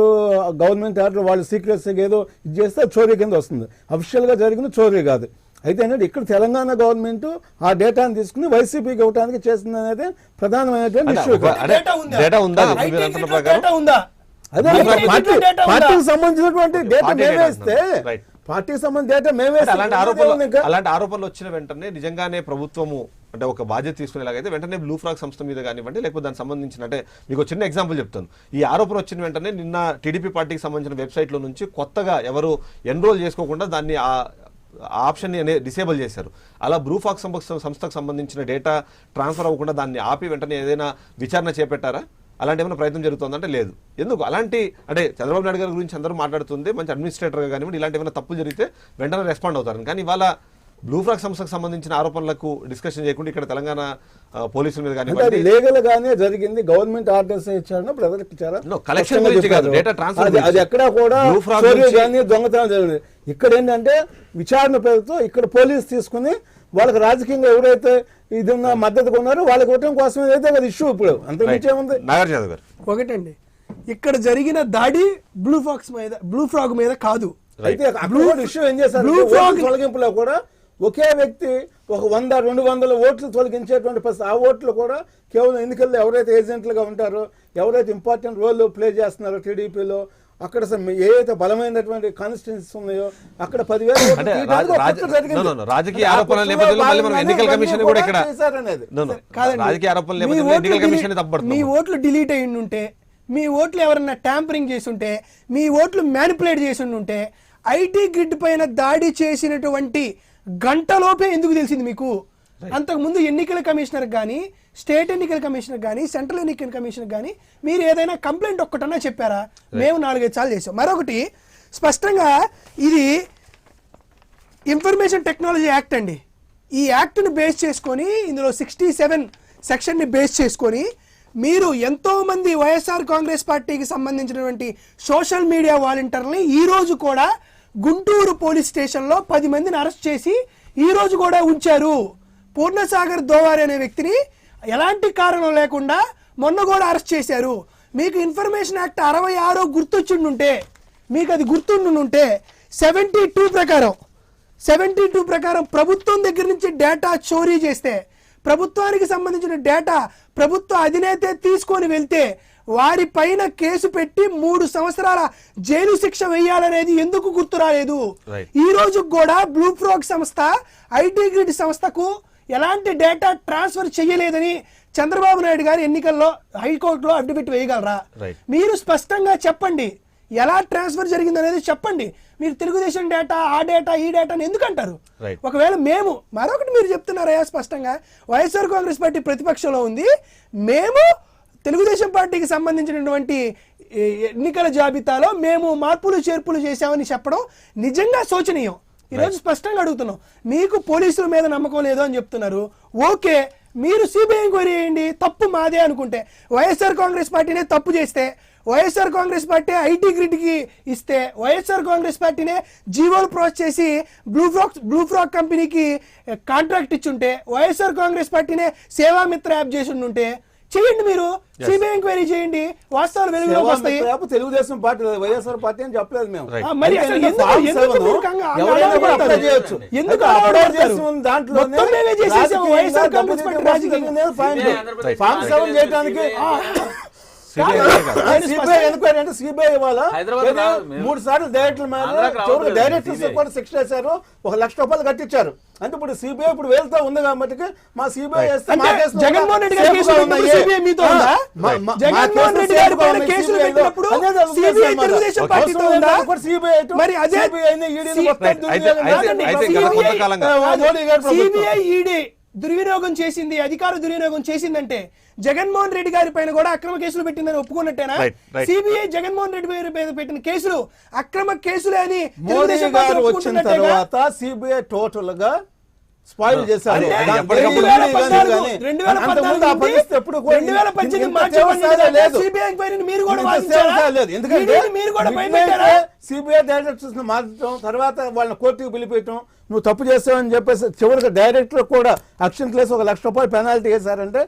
గవర్నమెంట్ ఆర్డర్ వాళ్ళు సీక్రెట్స్ ఏదో ఇది చేస్తే చోరీ కింద వస్తుంది. అఫిషియల్గా జరిగిన చోరీ కాదు. అయితే ఏంటంటే ఇక్కడ తెలంగాణ గవర్నమెంట్ ఆ డేటాను తీసుకుని వైసీపీకి ఇవ్వడానికి చేస్తుంది అనేది ప్రధానమైనటువంటి ఇష్యూ. అదే పార్టీకి సంబంధించినటువంటి డేటా మేమే ఇస్తే పార్టీకి సంబంధించిన డేటా మేమే అలాంటి ఆరోపణలు వచ్చిన వెంటనే నిజంగానే ప్రభుత్వము అంటే ఒక బాధ్యత తీసుకునేలాగైతే వెంటనే బ్లూ ఫ్రాగ్ సంస్థ మీద కానివ్వండి లేకపోతే దానికి సంబంధించిన అంటే మీకు చిన్న ఎగ్జాంపుల్ చెప్తాను. ఈ ఆరోపణ వచ్చిన వెంటనే నిన్న టీడీపీ పార్టీకి సంబంధించిన వెబ్సైట్లో నుంచి కొత్తగా ఎవరు ఎన్రోల్ చేసుకోకుండా దాన్ని ఆప్షన్ డిసేబుల్ చేశారు. అలా బ్లూఫాక్ సంస్థకు సంబంధించిన డేటా ట్రాన్స్ఫర్ అవ్వకుండా దాన్ని ఆపి వెంటనే ఏదైనా విచారణ చేపట్టారా? అలాంటి ఏమైనా ప్రయత్నం జరుగుతుందంటే లేదు. ఎందుకు అలాంటి అంటే చంద్రబాబు నాయుడు గారి గురించి అందరూ మాట్లాడుతుంది, మంచి అడ్మినిస్ట్రేటర్గా కానివ్వండి ఇలాంటి ఏమైనా తప్పులు జరిగితే వెంటనే రెస్పాండ్ అవుతారు. కానీ ఇవాళ బ్లూ ఫ్రాగ్ సంస్థకు సంబంధించిన ఆరోపణలకు డిస్కషన్ చేయకుండా ఇక్కడ తెలంగాణ పోలీసుల మీద అంటే అది కానీ లీగల్ గానే జరిగింది, గవర్నమెంట్ ఆర్డర్స్ ఇచ్చారని ప్రజలకు ఇచ్చారా? No, collection గురించి కాదు, data transfer అది గురించి. ఎక్కడా కూడా Blue frog చోరీ గురించి. కానీ దొంగతనం జరిగింది. ఇక్కడ ఏంటంటే విచారణ పేరుతో ఇక్కడ పోలీసు తీసుకుని వాళ్ళకి రాజకీయంగా ఎవరైతే ఇది ఉన్న మద్దతుగా ఉన్నారో వాళ్ళకి ఇవ్వడం కోసం అయితే కదా ఇష్యూ ఇప్పుడు అంత మించి ఏముంది? నాగార్జున యాదవ్ గారు. ఒకటండి, ఇక్కడ జరిగిన దాడి బ్లూ ఫ్రాగ్ మీద కాదు. అయితే అక్కడ ఇష్యూ ఏం చేశారు? Blue frog తొలగింపులో కూడా ఒకే వ్యక్తి ఒక 100-200 ఓట్లు తొలగించేటువంటి పరిస్థితి. ఆ ఓట్లు కూడా కేవలం ఎన్నికల్లో ఎవరైతే ఏజెంట్లుగా ఉంటారో, ఎవరైతే ఇంపార్టెంట్ రోల్ ప్లే చేస్తున్నారో టీడీపీలో, అక్కడ ఏదైతే బలమైనటువంటి కాన్స్టిట్యూన్సీస్ ఉన్నాయో అక్కడ 10,000 ఓట్లు అంటే తీయడానికి ఒక కుట్ర జరిగింది. రాజకీయ ఆరోపణల నేపథ్యంలో మళ్ళీ మనం ఎన్నికల కమిషన్ కూడా ఇక్కడ చేశారనేది. కాదండి. రాజకీయ ఆరోపణల మీ నేపథ్యంలో ఓట్లు ఎన్నికల కమిషన్ మీ తప్పబడుతుంది. ఓట్లు డిలీట్ అయ్యి ఉంటే, మీ ఓట్లు ఎవరన్నా ట్యాంపరింగ్ చేసి ఉంటే, మీ ఓట్లు మ్యానిపులేట్ చేసి ఉంటే, ఐటీ గ్రిడ్ పైన దాడి చేసినటువంటి గంటలోపే ఎందుకు తెలిసింది మీకు? అంతకుముందు ఎన్నికల కమిషనర్ కానీ, స్టేట్ ఎన్నికల కమిషనర్ కానీ, సెంట్రల్ ఎన్నికల కమిషనర్ కానీ మీరు ఏదైనా కంప్లైంట్ ఒక్కటన్నా చెప్పారా? మేము 4-5 సార్లు చేసాం. మరొకటి స్పష్టంగా ఇది ఇన్ఫర్మేషన్ టెక్నాలజీ యాక్ట్ అండి. ఈ యాక్ట్ని బేస్ చేసుకొని, ఇందులో 67 సెక్షన్ని బేస్ చేసుకొని మీరు ఎంతోమంది వైఎస్ఆర్ కాంగ్రెస్ పార్టీకి సంబంధించినటువంటి సోషల్ మీడియా వాలంటీర్లని ఈరోజు కూడా గుంటూరు పోలీస్ స్టేషన్లో 10 మందిని అరెస్ట్ చేసి ఈరోజు కూడా ఉంచారు. పూర్ణసాగర్ దోవారి అనే వ్యక్తిని ఎలాంటి కారణం లేకుండా మొన్న కూడా అరెస్ట్ చేశారు. మీకు ఇన్ఫర్మేషన్ యాక్ట్ 66 గుర్తొచ్చిండుంటే, మీకు అది గుర్తుండుంటే 72 ప్రకారం ప్రభుత్వం దగ్గర నుంచి డేటా చోరీ చేస్తే, ప్రభుత్వానికి సంబంధించిన డేటా ప్రభుత్వ అధినేతే తీసుకొని వెళ్తే వారి పైన కేసు పెట్టి 3 సంవత్సరాల జైలు శిక్ష వేయాలనేది ఎందుకు గుర్తు రాలేదు? ఈ రోజు కూడా బ్లూ ఫ్రాగ్ సంస్థ ఐటీ గ్రిడ్ సంస్థకు ఎలాంటి డేటా ట్రాన్స్ఫర్ చేయలేదని చంద్రబాబు నాయుడు గారు ఎన్నికల్లో హైకోర్టులో అఫిడవిట్ వేయగలరా? మీరు స్పష్టంగా చెప్పండి, ఎలా ట్రాన్స్ఫర్ జరిగింది అనేది చెప్పండి. మీరు తెలుగుదేశం డేటా, ఆ డేటా, ఈ డేటాని ఎందుకు అంటారు? ఒకవేళ మేము మరొకటి మీరు చెప్తున్నారా స్పష్టంగా, వైఎస్ఆర్ కాంగ్రెస్ పార్టీ ప్రతిపక్షంలో ఉంది, మేము తెలుగుదేశం పార్టీకి సంబంధించినటువంటి ఎన్నికల జాబితాలో మేము మార్పులు చేర్పులు చేశామని చెప్పడం నిజంగా శోచనీయం. ఈరోజు స్పష్టంగా అడుగుతున్నాం, మీకు పోలీసుల మీద నమ్మకం లేదు అని చెప్తున్నారు. ఓకే, మీరు సిబిఐ ఎంక్వైరీ చేయండి, తప్పు మాదే అనుకుంటే. వైఎస్ఆర్ కాంగ్రెస్ పార్టీనే తప్పు చేస్తే, వైఎస్ఆర్ కాంగ్రెస్ పార్టీ ఐటీ గ్రిడ్కి ఇస్తే, వైఎస్ఆర్ కాంగ్రెస్ పార్టీనే జీవోలు ప్రాసెస్ చేసి బ్లూ ఫ్రాగ్ కంపెనీకి కాంట్రాక్ట్ ఇచ్చుంటే, వైఎస్ఆర్ కాంగ్రెస్ పార్టీనే సేవామిత్ర యాప్ చేసి ఉంటే చేయండి, మీరు సిబిఐ ఎంక్వైరీ చేయండి, వాస్తవాలు వెలుగులోకి వస్తాయి. తెలుగుదేశం పార్టీ వైఎస్ఆర్ పార్టీ అని చెప్పలేదు మేము. మరి అసలు ఎందుకు మీరు ఎందుకు దాంట్లో వైఎస్ఆర్ కాంగ్రెస్ పార్టీ రాజకీయం ఫామ్ 7 చేయడానికి సిబిఐ ఎంక్వైరీ అంటే సిబిఐ ఇవ్వాలా? 3 సార్లు డైరెక్టర్ డైరెక్టర్స్ కూడా శిక్ష చేశారు, 1 లక్ష రూపాయలు కట్టించారు. అంటే ఇప్పుడు సిబిఐ ఇప్పుడు వెళ్తా ఉంది కాబట్టి మా సిబిఐ జగన్మోహన్ రెడ్డి గారి కేసులు సిబిఐ మీతో ఉందా? జగన్మోహన్ రెడ్డి గారి పైన కేసులు పెట్టినప్పుడు సిబిఐ తెలుగుదేశం పార్టీతో ఉందా? మరి అదే సిబిఐ ఈడీ దుర్వినియోగం చేసింది, అధికార దుర్వినియోగం చేసిందంటే జగన్మోహన్ రెడ్డి గారి పైన కూడా అక్రమ కేసులు పెట్టిందని ఒప్పుకున్నట్టేనా? సిబిఐ జగన్మోహన్ రెడ్డి గారి పైన పెట్టిన కేసులు అక్రమ కేసులే అని తెలుగుదేశం పార్టీ వచ్చిన తర్వాత సిబిఐ టోటల్ గా స్పాయిల్ చేశారు. 2018 మార్చి సిబిఐ ఎంక్వైరీని మీరు కూడా సిబిఐ డైరెక్టర్స్ మార్చడం, తర్వాత వాళ్ళని కోర్టుకు పిలిపించడం, నువ్వు తప్పు చేస్తావని చెప్పేసి చివరికి డైరెక్టర్ కూడా అక్షంతలు వేసి 1 లక్ష రూపాయలు పెనాల్టీ వేశారంటే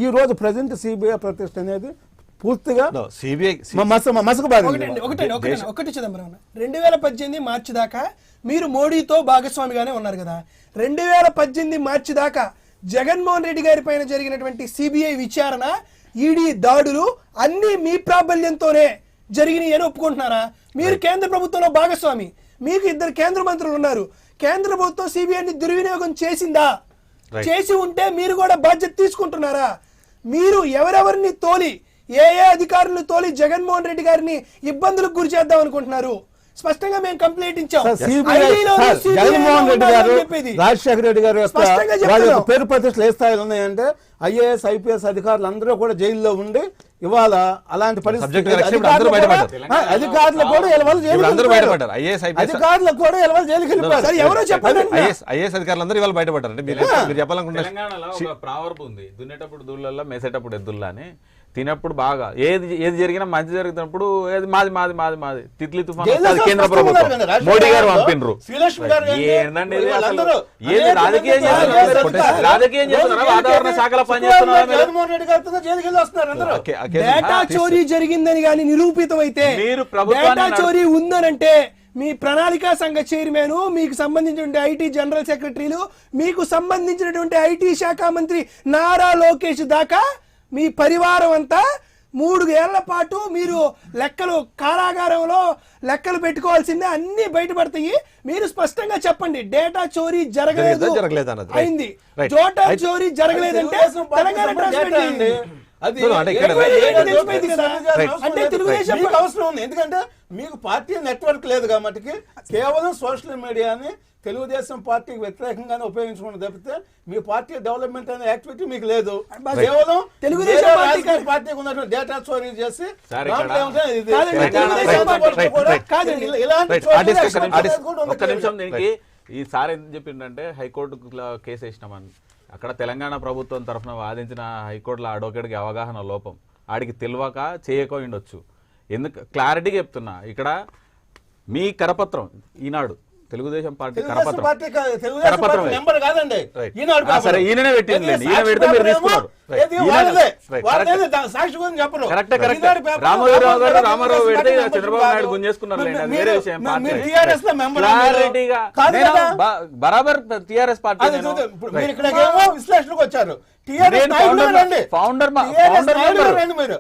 ఈ రోజు ప్రజెంట్ సిబిఐ ప్రతిష్ట అనేది పూర్తిగా ఒకటి చిదంబరం 2018 మార్చి దాకా మీరు మోడీతో భాగస్వామిగానే ఉన్నారు కదా. 2018 మార్చి దాకా జగన్మోహన్ రెడ్డి గారి పైన జరిగినటువంటి సిబిఐ విచారణ, ఈడీ దాడులు అన్ని మీ ప్రాబల్యంతోనే జరిగినాయి అని ఒప్పుకుంటున్నారా? మీరు కేంద్ర ప్రభుత్వంలో భాగస్వామి, మీకు 2 కేంద్ర మంత్రులు ఉన్నారు. కేంద్ర ప్రభుత్వం సిబిఐని దుర్వినియోగం చేసిందా? చేసి ఉంటే మీరు కూడా బాధ్యత తీసుకుంటున్నారా? మీరు ఎవరెవరిని తోలి, ఏ అధికారులను తోలి జగన్మోహన్ రెడ్డి గారిని ఇబ్బందులకు గురి చేద్దాం అనుకుంటున్నారు? స్పష్టంగా మేము కంప్లైంట్ ఇచ్చాం. జగన్మోహన్ రెడ్డి గారు, రాజశేఖర రెడ్డి గారు పేరు ప్రతిష్టలు ఏ స్థాయిలో ఉన్నాయంటే IAS IPS అధికారులు అందరూ కూడా జైల్లో ఉండి ఇవాళ అలాంటి Subject పరిస్థితి election ఇప్పుడు అందరూ బయటపడ్డారు. అధికారులు కూడా వీళ్ళ వల్ల జైలుకి ఇప్పుడు అందరూ వెళ్ళిపోయారు. బయటపడ్డారు. IAS, IPS అధికారులు కూడా వీళ్ళ వల్ల జైలుకి వెళ్ళిపోయారు. సరే, ఎవరో చెప్పండి. ఐఏఎస్ అధికారులు అందరూ ఇవాళ బయటపడ్డారు. అంటే మీరు చెప్పాలనుకుంటున్నారు తెలంగాణలో ఒక ప్రావర్బ్ ఉంది, దున్నేటప్పుడు దూళ్ళల్లో మేసేటప్పుడు ఎద్దుల్లా అని. తినప్పుడు బాగా ఏది జరిగినా మంచి జరుగుతున్నప్పుడు మాది మాది మాది మాది తిత్లీ తుఫాన్ వస్తే అది కేంద్ర ప్రభుత్వం మోడీ గారు పంపినరు. ఏంటండి ఇది అసలు? ఏది రాజకీయం చేస్తున్నారు? రాజకీయం చేస్తున్నారా? వాతావరణ శాఖలో పనిచేస్తున్నారా? జగన్మోహన్ రెడ్డి గారితో జైలుకి వెళ్ళి వస్తున్నారు అందరూ. డేటా చోరీ జరిగిందని కానీ నిరూపితం అయితే, మీరు ప్రభుత్వాన్ని డేటా చోరీ ఉందనంటే మీ ప్రణాళికా సంఘ చైర్మన్, మీకు సంబంధించినటువంటి ఐటీ జనరల్ సెక్రటరీలు, మీకు సంబంధించినటువంటి ఐటీ శాఖ మంత్రి నారా లోకేష్ దాకా మీ పరివారం అంతా 3 ఏళ్ల పాటు మీరు లెక్కలు కారాగారంలో లెక్కలు పెట్టుకోవాల్సిందే, అన్ని బయటపడతాయి. మీరు స్పష్టంగా చెప్పండి, డేటా చోరీ జరగలేదు అన్నది. అయింది. Right. డేటా చోరీ జరగలేదంటే తెలంగాణ ట్రాన్స్మిట్ అయింది. అది అంటే ఇక్కడ తెలిసిపోయింది కదా. అంటే తెలుగుదేశం మీకు అవసరం ఉంది, ఎందుకంటే మీకు పార్టీ నెట్వర్క్ లేదు కాబట్టి కేవలం సోషల్ మీడియాని తెలుగుదేశం పార్టీకి వ్యతిరేకంగానే ఉపయోగించుకుని తప్పితే మీ పార్టీ డెవలప్మెంట్ అనే యాక్టివిటీ మీకు లేదు. కేవలం తెలుగుదేశం పార్టీకి ఉన్నటువంటి డేటా చోరీ చేసి సరే, దాంట్లో ఇక్కడ ఏమంటే ఇది కాదండి, తెలుగుదేశం పార్టీ కూడా కాదండి, ఇలాంటి చోరీ కూడా ఒక్క నిమిషం. దీనికి ఈసారి ఏం చెప్పిండంటే హైకోర్టులో కేసు వేసినామని, అక్కడ తెలంగాణ ప్రభుత్వం తరఫున వాదించిన హైకోర్టులో అడ్వకేట్కి అవగాహన లోపం, ఆడికి తెలియక చేయకపోయిండొచ్చు. ఎందుకు క్లారిటీగా చెప్తున్నా, ఇక్కడ మీ కరపత్రం ఈనాడు తెలుగుదేశం పార్టీ కరపత్రం నెంబర్ కాదండి. సరే, ఈయననే పెట్టింది. ఈయన పెడితే మీరు తీసుకున్నారు. సాక్షి గురించి చెప్పరు. కరెక్ట్. రామారావు పెడితే చంద్రబాబు నాయుడు గుంజేసుకున్నారు. అది వేరే విషయం. క్లారిటీగా బరాబర్ టీఆర్ఎస్ పార్టీ విశ్లేషణకు వచ్చారు. ఫౌండర్ మీరు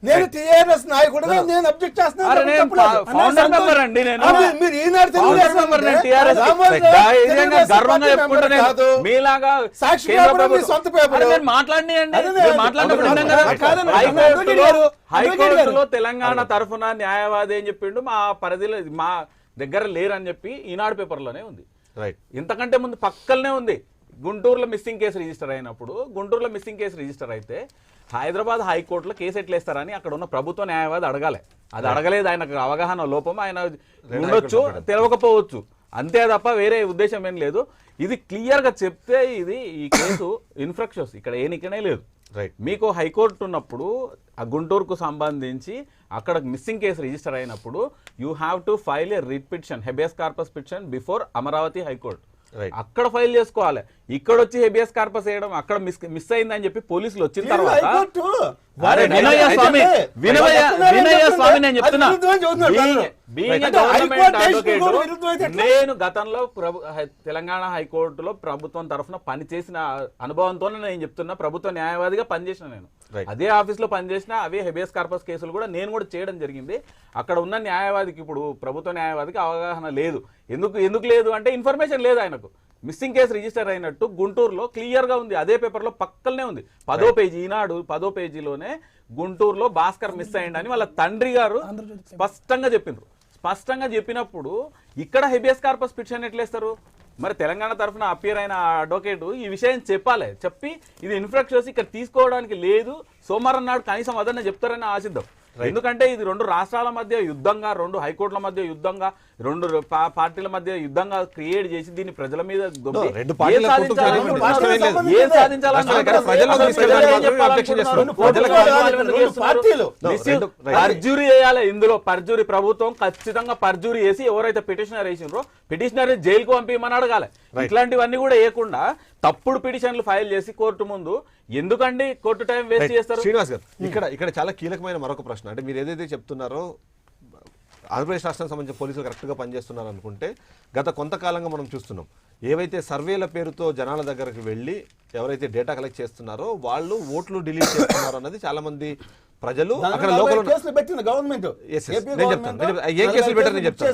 నేను టీఆర్ఎస్ నాయకుడు, నేను అబ్జెక్ట్ చేస్తున్నాను. హైకోర్టులో తెలంగాణ తరఫున న్యాయవాది అని చెప్పిండు, మా పరిధిలో మా దగ్గర లేరని చెప్పి ఈనాడు పేపర్లోనే ఉంది. ఇంతకంటే ముందు పక్కనే ఉంది. గుంటూరులో మిస్సింగ్ కేసు రిజిస్టర్ అయినప్పుడు, గుంటూరులో మిస్సింగ్ కేసు రిజిస్టర్ అయితే హైదరాబాద్ హైకోర్టులో కేసు ఎట్లేస్తారని అక్కడ ఉన్న ప్రభుత్వ న్యాయవాది అడగాలి. అది అడగలేదు. ఆయనకు అవగాహన లోపం, ఆయన ఉండొచ్చు, తెలియకపోవచ్చు, అంతే తప్ప వేరే ఉద్దేశం ఏం లేదు. ఇది క్లియర్ గా చెప్తే ఈ కేసు ఇన్ఫ్రాక్షన్స్ ఇక్కడ ఏనికనే లేదు. మీకు హైకోర్టు ఉన్నప్పుడు ఆ గుంటూరుకు సంబంధించి అక్కడ మిస్సింగ్ కేసు రిజిస్టర్ అయినప్పుడు you have to file A writ petition, habeas corpus petition before Amaravati high court. అక్కడ ఫైల్ చేసుకోవాలి. ఇక్కడ వచ్చి హెబియస్ కార్పస్ వేయడం, అక్కడ మిస్ అయిందని చెప్పి పోలీసులు వచ్చిన తర్వాత వినయ స్వామి నేను చెప్తున్నా, నేను గతంలో తెలంగాణ హైకోర్టులో ప్రభుత్వం తరఫున పనిచేసిన అనుభవంతో నేను చెప్తున్నా, ప్రభుత్వ న్యాయవాదిగా పనిచేసిన నేను అదే ఆఫీస్ లో పనిచేసిన అవే హెబియస్ కార్పస్ కేసులు కూడా నేను కూడా చేయడం జరిగింది. అక్కడ ఉన్న న్యాయవాదికి, ఇప్పుడు ప్రభుత్వ న్యాయవాదికి అవగాహన లేదు. ఎందుకు లేదు అంటే ఇన్ఫర్మేషన్ లేదు ఆయనకు. మిస్సింగ్ కేసు రిజిస్టర్ అయినట్టు గుంటూరులో క్లియర్ గా ఉంది, అదే పేపర్లో పక్కనే ఉంది. 10వ పేజీ, ఈనాడు 10వ పేజీలోనే గుంటూరులో భాస్కర్ మిస్ అయ్యిండని వాళ్ళ తండ్రి గారు స్పష్టంగా చెప్పిండ్రు. స్పష్టంగా చెప్పినప్పుడు ఇక్కడ హెబియస్ కార్పస్ పిటిషన్ ఎట్లేస్తారు? మరి తెలంగాణ తరఫున అపియర్ అయిన అడ్వకేట్ ఈ విషయం చెప్పాలి. చెప్పి ఇది ఇన్ఫ్రాక్షన్స్ ఇక్కడ తీసుకోవడానికి లేదు, సోమవారం నాడు కనీసం అదన్నా చెప్తారని ఆశిద్దాం. ఎందుకంటే ఇది 2 రాష్ట్రాల మధ్య యుద్ధంగా, 2 హైకోర్టుల మధ్య యుద్ధంగా, 2 పార్టీల మధ్య యుద్ధంగా క్రియేట్ చేసి దీన్ని ప్రజల మీద పర్జూరీ చేయాలి. ఇందులో పర్జూరీ ప్రభుత్వం ఖచ్చితంగా పర్జూరీ చేసి ఎవరైతే పిటిషనర్ వేసిండ్రో పిటిషనర్ జైలుకు పంపించమని అడగాలి. ఇట్లాంటివన్నీ కూడా వేయకుండా తప్పుడు పిటిషన్లు ఫైల్ చేసి కోర్టు ముందు ఎందుకండి కోర్టు టైం వేస్ట్ చేస్తారు? శ్రీనివాస్ గారు, ఇక్కడ చాలా కీలకమైన మరొక ప్రశ్న. అంటే మీరు ఏదైతే చెప్తున్నారో ఆంధ్రప్రదేశ్ రాష్ట్రానికి సంబంధించిన పోలీసులు కరెక్ట్గా పనిచేస్తున్నారు అనుకుంటే, గత కొంతకాలంగా మనం చూస్తున్నాం ఏవైతే సర్వేల పేరుతో జనాల దగ్గరకు వెళ్ళి ఎవరైతే డేటా కలెక్ట్ చేస్తున్నారో వాళ్ళు ఓట్లు డిలీట్ చేస్తున్నారు అన్నది చాలా మంది ప్రజలు అక్కడ లోకల్ కేసులు పెట్టింది గవర్నమెంట్. ఏం కేసులు పెట్టారు నేను చెప్తాను.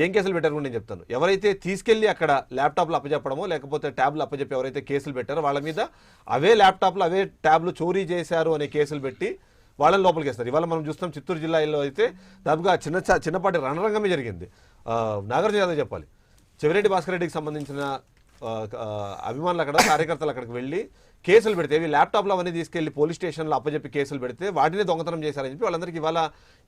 ఏం కేసులు పెట్టారు నేను చెప్తాను. ఎవరైతే తీసుకెళ్లి అక్కడ ల్యాప్టాప్లు అప్పచెప్పడమో లేకపోతే ట్యాబ్లు అప్పచెప్పి ఎవరైతే కేసులు పెట్టారో వాళ్ళ మీద అవే ల్యాప్టాప్లు అవే ట్యాబ్లు చోరీ చేశారు అనే కేసులు పెట్టి వాళ్ళని లోపలికి వేస్తారు. ఇవాళ మనం చూస్తాం చిత్తూరు జిల్లాలో అయితే దాదాపుగా చిన్నపాటి రణరంగమే జరిగింది. నాగార్జున యాదవ్ చెప్పాలి, చెవిరెడ్డి భాస్కర్ రెడ్డికి సంబంధించిన అభిమానులు అక్కడ కార్యకర్తలు అక్కడికి వెళ్ళి కేసులు పెడితే ఇవి ల్యాప్టాప్లో అవన్నీ తీసుకెళ్లి పోలీస్ స్టేషన్లో అప్పచెప్పి కేసులు పెడితే వాటిని దొంగతనం చేశారని చెప్పి వాళ్ళందరికీ ఇవాళ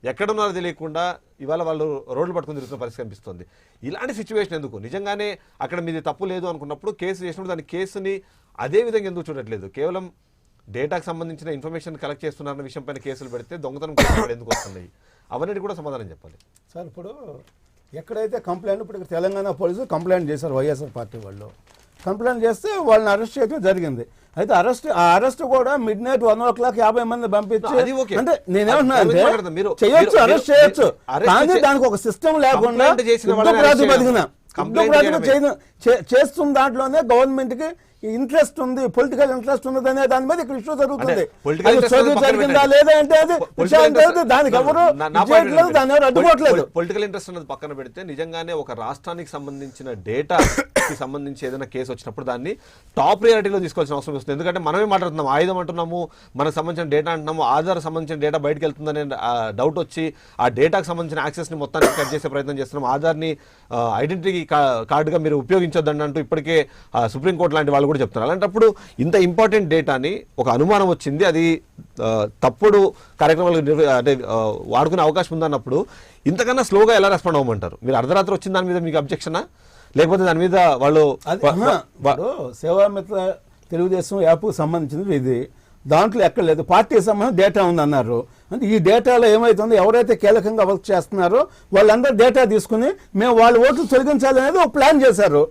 ఎక్కడున్నారో తెలియకుండా ఇవాళ వాళ్ళు రోడ్లు పట్టుకుని తిరుగుతున్న పరిస్థితి కనిపిస్తుంది. ఇలాంటి సిచ్యువేషన్ ఎందుకు? నిజంగానే అక్కడ మీది తప్పు లేదు అనుకున్నప్పుడు కేసు చేసినప్పుడు దాని కేసుని అదే విధంగా ఎందుకు చూడట్లేదు? కేవలం డేటాకు సంబంధించిన ఇన్ఫర్మేషన్ కలెక్ట్ చేస్తున్నారన్న విషయం పైన కేసులు పెడితే దొంగతనం కేసులు ఎందుకు వస్తున్నాయి? అవన్నీ కూడా సమాధానం చెప్పాలి సార్. ఇప్పుడు ఎక్కడైతే కంప్లైంట్, ఇప్పుడు తెలంగాణ పోలీసులు కంప్లైంట్ చేశారు, వైఎస్ఆర్ పార్టీ వాళ్ళు కంప్లైంట్ చేస్తే వాళ్ళని అరెస్ట్ చేయడం జరిగింది. అయితే అరెస్ట్ కూడా midnight 1:50 మంది పంపించి, అంటే నేనేమన్నా అంటే చేయొచ్చు, అరెస్ట్ చేయొచ్చు, కానీ దానికి ఒక సిస్టమ్ లేకుండా చేస్తున్న దాంట్లోనే గవర్నమెంట్ కి ఇంట్రెస్ట్ ఉంది, పొలిటికల్ ఇంట్రెస్ట్ ఉంది అనే దాని మీద ఇక్కడ ఇష్యూ జరుగుతుంది. జరిగిందా లేదా అంటే అది దానికి ఎవరు దాన్ని ఎవరు అడ్డుకోవట్లేదు. పొలిటికల్ ఇంట్రెస్ట్ అనేది పక్కన పెడితే నిజంగానే ఒక రాష్ట్రానికి సంబంధించిన డేటాకి సంబంధించి ఏదైనా కేసు వచ్చినప్పుడు దాన్ని టాప్ ప్రియారిటీలో తీసుకోవాల్సిన అవసరం వస్తుంది. ఎందుకంటే మనమే మాట్లాడుతున్నాం, ఆయుధం అంటున్నాము, మనకు సంబంధించిన డేటా అంటున్నాము, ఆధార్ సంబంధించిన డేటా బయటకు వెళ్తుందనే డౌట్ వచ్చి ఆ డేటాకు సంబంధించిన యాక్సెస్ ని మొత్తాన్ని కట్ చేసే ప్రయత్నం చేస్తున్నాం. ఆధార్ని ఐడెంటిటీ కార్డుగా మీరు ఉపయోగించొద్దని అంటూ ఇప్పటికే సుప్రీంకోర్టు లాంటి వాళ్ళు కూడా చెప్తున్నారు. అలాంటప్పుడు ఇంత ఇంపార్టెంట్ డేటాని ఒక అనుమానం వచ్చింది, అది తప్పుడు కార్యక్రమాలు అంటే వాడుకునే అవకాశం ఉందన్నప్పుడు ఇంతకన్నా స్లోగా ఎలా రెస్పాండ్ అవ్వమంటారు? మీరు అర్ధరాత్రి వచ్చిన దాని మీద మీకు అబ్జెక్షనా, లేకపోతే దాని మీద వాళ్ళు సేవామిత్ర తెలుగుదేశం యాప్కు సంబంధించింది ఇది, దాంట్లో ఎక్కడ లేదు, పార్టీకి సంబంధించిన డేటా ఉందన్నారు. అంటే ఈ డేటాలో ఏమవుతుందో ఎవరైతే కీలకంగా వర్క్ చేస్తున్నారో వాళ్ళందరూ డేటా తీసుకుని మేము వాళ్ళ ఓట్లు తొలగించాలనేది ఒక ప్లాన్ చేశారు.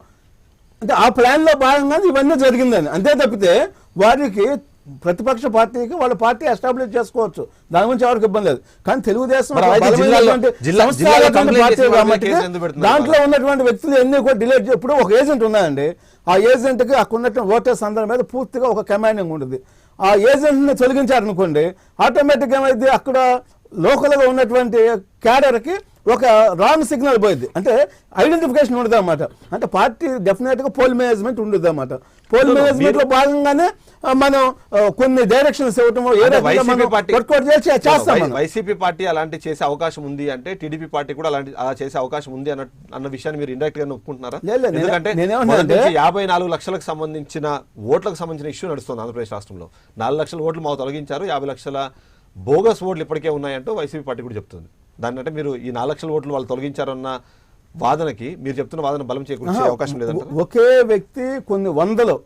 అంటే ఆ ప్లాన్లో భాగంగా ఇవన్నీ జరిగిందని, అంతే తప్పితే వారికి ప్రతిపక్ష పార్టీకి వాళ్ళ పార్టీ ఎస్టాబ్లిష్ చేసుకోవచ్చు, దాని గురించి ఎవరికి ఇబ్బంది లేదు. కానీ తెలుగుదేశం దాంట్లో ఉన్నటువంటి వ్యక్తులు ఎన్ని కూడా డిలీట్, ఇప్పుడు ఒక ఏజెంట్ ఉన్నాయండి, ఆ ఏజెంట్కి అక్కడ ఉన్నటువంటి ఓటర్స్ అందరి మీద పూర్తిగా ఒక కమాండింగ్ ఉంటుంది. ఆ ఏజెంట్ని తొలగించారనుకోండి, ఆటోమేటిక్గా ఏమైంది, అక్కడ లోకల్గా ఉన్నటువంటి క్యాడర్కి ఒక రాంగ్ సిగ్నల్ పోయింది, అంటే ఐడెంటిఫికేషన్ ఉండదు అన్నమాట. అంటే పార్టీ డెఫినెట్గా పోల్ మేనేజ్మెంట్ ఉండదు అన్నమాట. పోల్ మేనేజ్మెంట్ లో భాగంగానే మనం కొన్ని డైరెక్షన్స్ ఇవ్వటం వైసీపీ పార్టీ అలాంటి చేసే అవకాశం ఉంది అంటే టీడీపీ పార్టీ కూడా అలాంటి అలా చేసే అవకాశం ఉంది అన్న విషయాన్ని మీరు ఇండైరెక్ట్ గా ఒప్పుకుంటున్నారా? ఎందుకంటే 54 లక్షలకు సంబంధించిన ఓట్లకు సంబంధించిన ఇష్యూ నడుస్తుంది ఆంధ్రప్రదేశ్ రాష్ట్రంలో. 4 లక్షల ఓట్లు మాకు తొలగించారు, 50 లక్షల బోగస్ ఓట్లు ఇప్పటికే ఉన్నాయంటూ వైసీపీ పార్టీ కూడా చెప్తుంది. దాన్ని అంటే మీరు ఈ 4 లక్షల ఓట్లు వాళ్ళు తొలగించారన్న వాదనకి మీరు చెప్తున్న వాదన బలం చేకూర్చే అవకాశం లేదంట. ఒకే వ్యక్తి కొన్ని వందలు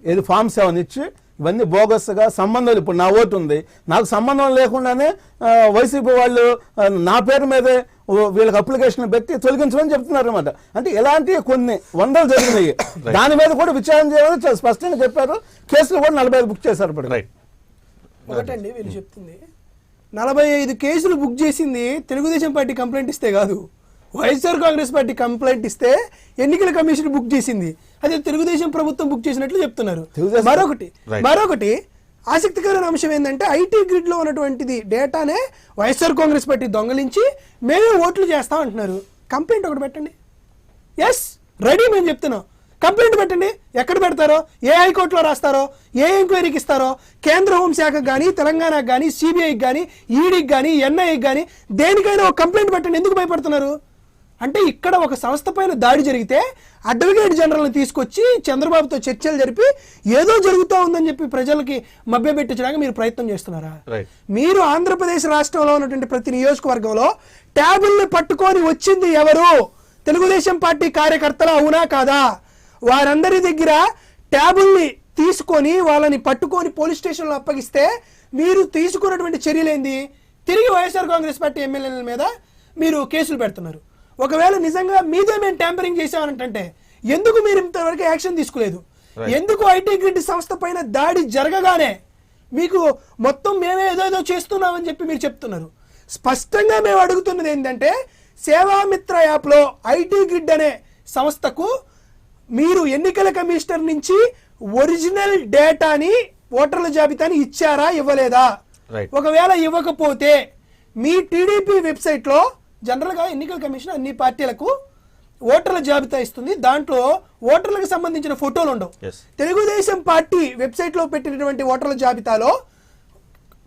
ఏది ఫామ్ 7 ఇచ్చి ఇవన్నీ బోగస్గా సంబంధాలు, ఇప్పుడు నా ఓటు ఉంది, నాకు సంబంధం లేకుండానే వైసీపీ వాళ్ళు నా పేరు మీదే వీళ్ళకి అప్లికేషన్ పెట్టి తొలగించమని చెప్తున్నారు అనమాట. అంటే ఇలాంటి కొన్ని వందలు జరిగినాయి, దాని మీద కూడా విచారణ చేయాలని స్పష్టంగా చెప్పారు. కేసులు కూడా 45 బుక్ చేశారు. ఒకటండి వీళ్ళు చెప్తుంది, 45 కేసులు బుక్ చేసింది తెలుగుదేశం పార్టీ కంప్లైంట్ ఇస్తే కాదు, వైఎస్ఆర్ కాంగ్రెస్ పార్టీ కంప్లైంట్ ఇస్తే ఎన్నికల కమిషన్ బుక్ చేసింది, అదే తెలుగుదేశం ప్రభుత్వం బుక్ చేసినట్లు చెప్తున్నారు. మరొకటి ఆసక్తికరమైన అంశం ఏంటంటే ఐటీ గ్రిడ్ లో ఉన్నటువంటిది డేటానే వైఎస్ఆర్ కాంగ్రెస్ పార్టీ దొంగలించి మేమే ఓట్లు చేస్తాం అంటున్నారు. కంప్లైంట్ ఒకటి పెట్టండి, ఎస్ రెడీ, మేము చెప్తున్నాం, కంప్లైంట్ పెట్టండి. ఎక్కడ పెడతారో, ఏ హైకోర్టులో రాస్తారో, ఏ ఎంక్వైరీకి ఇస్తారో, కేంద్ర హోంశాఖకు కానీ, తెలంగాణకు కానీ, సిబిఐకి కానీ, ఈడీకి కానీ, ఎన్ఐకి కానీ దేనికైనా ఒక కంప్లైంట్ పెట్టండి. ఎందుకు భయపడుతున్నారు అంటే ఇక్కడ ఒక సంస్థ పైన దాడి జరిగితే అడ్వకేట్ జనరల్ని తీసుకొచ్చి చంద్రబాబుతో చర్చలు జరిపి ఏదో జరుగుతూ ఉందని చెప్పి ప్రజలకి మభ్యపెట్టించడానికి మీరు ప్రయత్నం చేస్తున్నారా? మీరు ఆంధ్రప్రదేశ్ రాష్ట్రంలో ఉన్నటువంటి ప్రతి నియోజకవర్గంలో ట్యాబుల్ని పట్టుకొని వచ్చింది ఎవరు? తెలుగుదేశం పార్టీ కార్యకర్తలు, అవునా కాదా? వారందరి దగ్గర ట్యాబుల్ని తీసుకొని వాళ్ళని పట్టుకొని పోలీస్ స్టేషన్లో అప్పగిస్తే మీరు తీసుకున్నటువంటి చర్యలేంది? తిరిగి వైఎస్ఆర్ కాంగ్రెస్ పార్టీ ఎమ్మెల్యేల మీద మీరు కేసులు పెడుతున్నారు. ఒకవేళ నిజంగా మీదే మేము ట్యాంపరింగ్ చేసామనంటే ఎందుకు మీరు ఇంతవరకు యాక్షన్ తీసుకోలేదు? ఎందుకు ఐటీ గ్రిడ్ సంస్థ పైన దాడి జరగగానే మీకు మొత్తం మేమే ఏదో చేస్తున్నామని చెప్పి మీరు చెప్తున్నారు? స్పష్టంగా మేము అడుగుతున్నది ఏంటంటే సేవామిత్ర యాప్లో ఐటీ గ్రిడ్ అనే సంస్థకు మీరు ఎన్నికల కమిషనర్ నుంచి ఒరిజినల్ డేటాని, ఓటర్ల జాబితాని ఇచ్చారా, ఇవ్వలేదా? ఒకవేళ ఇవ్వకపోతే మీ టీడీపీ వెబ్సైట్లో జనరల్గా ఎన్నికల కమిషన్ అన్ని పార్టీలకు ఓటర్ల జాబితా ఇస్తుంది, దాంట్లో ఓటర్లకు సంబంధించిన ఫోటోలు ఉండవు. తెలుగుదేశం పార్టీ వెబ్సైట్లో పెట్టినటువంటి ఓటర్ల జాబితాలో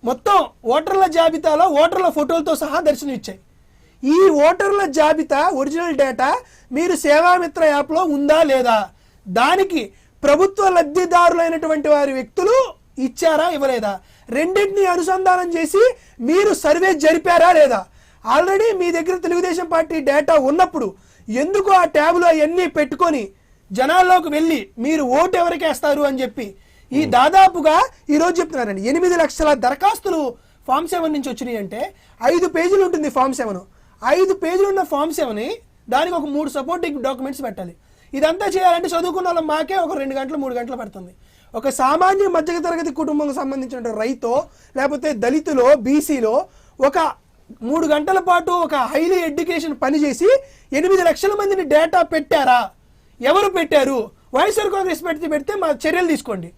మొత్తం ఓటర్ల జాబితాలో ఓటర్ల ఫోటోలతో సహా దర్శనం ఇచ్చాయి. ఈ ఓటర్ల జాబితా ఒరిజినల్ డేటా మీరు సేవామిత్ర యాప్లో ఉందా లేదా, దానికి ప్రభుత్వ లబ్ధిదారులైనటువంటి వారి వ్యక్తులు ఇచ్చారా ఇవ్వలేదా, రెండింటిని అనుసంధానం చేసి మీరు సర్వే జరిపారా లేదా. ఆల్రెడీ మీ దగ్గర తెలుగుదేశం పార్టీ డేటా ఉన్నప్పుడు ఎందుకు ఆ ట్యాబ్లో అవన్నీ పెట్టుకొని జనాల్లోకి వెళ్ళి మీరు ఓటు ఎవరికి వేస్తారు అని చెప్పి ఈ దాదాపుగా ఈరోజు చెప్తున్నారండి 8 లక్షల దరఖాస్తులు ఫామ్ 7 నుంచి వచ్చినాయి అంటే 5 పేజీలు ఉంటుంది ఫామ్ 7. 5 పేజీలు ఉన్న ఫామ్ 7 దానికి ఒక 3 సపోర్టింగ్ డాక్యుమెంట్స్ పెట్టాలి. ఇదంతా చేయాలంటే చదువుకున్న వాళ్ళం మాకే ఒక 2 గంటలు 3 గంటలు పడుతుంది. ఒక సామాన్య మధ్య తరగతి కుటుంబంకి సంబంధించిన రైతో లేకపోతే దళితులో బీసీలో ఒక 3 గంటల పాటు ఒక హైలీ ఎడ్యుకేషన్ పనిచేసి 8 లక్షల మందిని డేటా పెట్టారా, ఎవరు పెట్టారు? వైఎస్ఆర్ కాంగ్రెస్ పెడితే మా చర్యలు తీసుకోండి.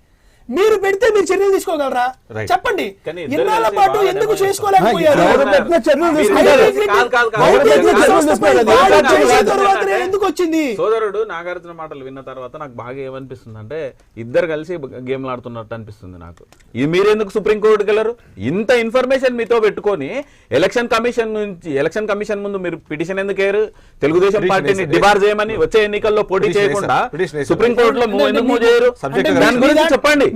మీరు పెడితే మీరు చర్యలు తీసుకోగలరా చెప్పండి. ఇన్నాళ్ళ పాటు ఎందుకు చేసుకోలేకపోయారు? ఎందుకు వచ్చింది? సోదరుడు నాగార్జున మాటలు విన్న తర్వాత నాకు బాగా ఏమనిపిస్తుంది అంటే ఇద్దరు కలిసి గేమ్లు ఆడుతున్నట్టు అనిపిస్తుంది నాకు. ఇది మీరెందుకు సుప్రీంకోర్టుకి వెళ్ళరు? ఇంత ఇన్ఫర్మేషన్ మీతో పెట్టుకొని ఎలక్షన్ కమిషన్ ముందు మీరు పిటిషన్ ఎందుకు వేయరు? తెలుగుదేశం పార్టీని డిబార్ చేయమని వచ్చే ఎన్నికల్లో పోటీ చేయకుండా సుప్రీంకోర్టులో ఎందుకు మూవ్ చేయరు? దాని గురించి చెప్పండి.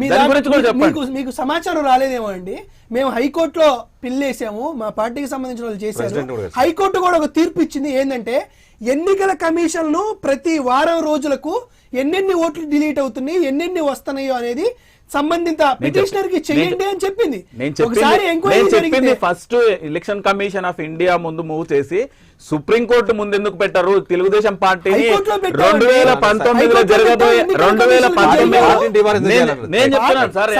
మీకు సమాచారం రాలేదేమో అండి. మేము హైకోర్టులో పిల్లేసాము, మా పార్టీకి సంబంధించిన వాళ్ళు చేశారు. హైకోర్టు కూడా ఒక తీర్పు ఇచ్చింది ఏంటంటే ఎన్నికల కమిషన్ ను ప్రతి వారం రోజులకు ఎన్నెన్ని ఓట్లు డిలీట్ అవుతున్నాయి, ఎన్నెన్ని వస్తున్నాయో అనేది సంబంధిత పిటిషనర్ కి చేయండి అని చెప్పింది. ఒకసారి enquiry first election commission of India ముందు మూవ్ చేసి సుప్రీంకోర్టు ముందు ఎందుకు పెట్టారు? తెలుగుదేశం పార్టీని 2019లో జరగబోయే 2019 నేను చెప్తున్నాను సార్,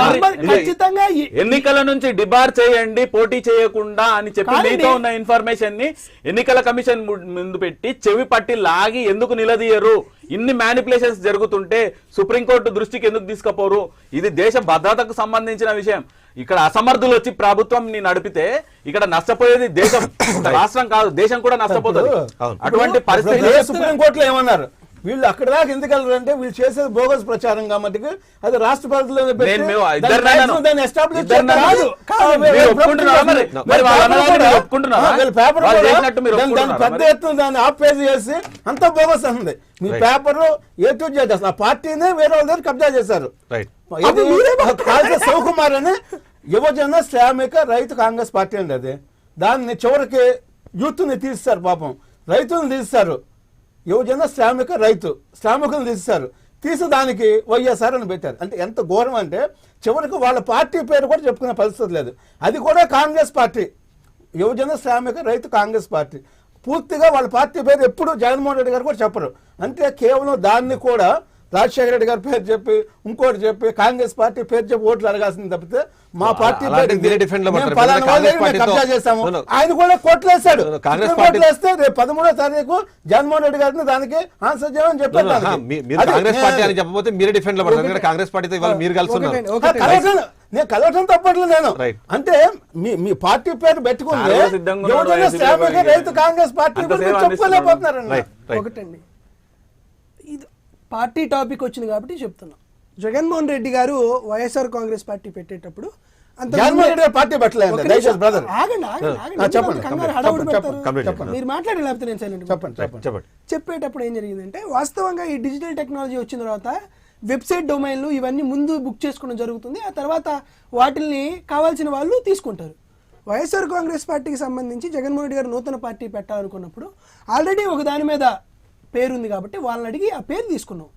ఎన్నికల నుంచి డిబార్ చేయండి పోటీ చేయకుండా అని చెప్పి మీతో ఉన్న ఇన్ఫర్మేషన్ ని ఎన్నికల కమిషన్ ముందు పెట్టి చెవి పట్టి లాగి ఎందుకు నిలదీయరు? ఇన్ని మ్యానిపులేషన్స్ జరుగుతుంటే సుప్రీంకోర్టు దృష్టికి ఎందుకు తీసుకుపోరు? ఇది దేశ భద్రతకు సంబంధించిన విషయం. ఇక్కడ అసమర్థులు వచ్చి ప్రభుత్వం నడిపితే ఇక్కడ నష్టపోయేది దేశం, రాష్ట్రం కాదు, దేశం కూడా నష్టపోతుంది. అటువంటి పరిస్థితి సుప్రీంకోర్టులో ఏమన్నారు? వీళ్ళు అక్కడ దాకా ఎందుకు వెళ్ళరు అంటే వీళ్ళు చేసేది బోగస్ ప్రచారం కాబట్టి అది రాష్ట్ర పరిధిలో పెద్ద ఎత్తున దాన్ని ఆపేజ్ చేసి అంత బోగస్ ఉంది. మీ పేపర్ ఏ టూ జెడ్ అసలు ఆ పార్టీనే వేరే వాళ్ళ దగ్గర కబ్జా చేశారు. శివకుమార్ అని యువజన శ్రామిక రైతు కాంగ్రెస్ పార్టీ అండి. అది దాన్ని చివరికి యూత్ ని తీస్తారు, పాపం రైతులను తీస్తారు. యువజన శ్రామికులను తీస్తారు. తీసి దానికి వైఎస్ఆర్ అని పెట్టారు. అంటే ఎంత ఘోరం అంటే చివరికి వాళ్ళ పార్టీ పేరు కూడా చెప్పుకునే పరిస్థితి లేదు. అది కూడా కాంగ్రెస్ పార్టీ, యువజన శ్రామిక రైతు కాంగ్రెస్ పార్టీ. పూర్తిగా వాళ్ళ పార్టీ పేరు ఎప్పుడు జగన్మోహన్ రెడ్డి గారు కూడా చెప్పరు. అంటే కేవలం దాన్ని కూడా రాజశేఖర రెడ్డి గారి పేరు చెప్పి ఇంకోటి చెప్పి కాంగ్రెస్ పార్టీ పేరు చెప్పి ఓట్లు అడగాల్సింది తప్పితే మా పార్టీ కబ్జా చేశాము ఆయన కూడా కోట్లు వేశాడు. కోట్లు వేస్తే రేపు 13వ తారీఖు జగన్మోహన్ రెడ్డి గారిని దానికి ఆన్సర్ చేయమని చెప్పారు. నేను కలవటం తప్పట్లు నేను అంటే మీ పార్టీ పేరు పెట్టుకుంటే రైతు కాంగ్రెస్ పార్టీ చెప్పుకోలేకపోతున్నారండి. ఒకటండి, ఇది పార్టీ టాపిక్ వచ్చింది కాబట్టి చెప్తున్నా. జగన్మోహన్ రెడ్డి గారు వైఎస్ఆర్ కాంగ్రెస్ పార్టీ పెట్టేటప్పుడు మీరు మాట్లాడే లేకపోతే నేను సైలెంట్. చెప్పేటప్పుడు ఏం జరిగిందంటే వాస్తవంగా ఈ డిజిటల్ టెక్నాలజీ వచ్చిన తర్వాత వెబ్సైట్ డొమైన్లు ఇవన్నీ ముందు బుక్ చేసుకోవడం జరుగుతుంది. ఆ తర్వాత వాటిని కావాల్సిన వాళ్ళు తీసుకుంటారు. వైఎస్ఆర్ కాంగ్రెస్ పార్టీకి సంబంధించి జగన్మోహన్ రెడ్డి గారు నూతన పార్టీ పెట్టాలనుకున్నప్పుడు ఆల్రెడీ ఒక దాని మీద పేరుంది కాబట్టి వాళ్ళని అడిగి ఆ పేరు తీసుకున్నాం.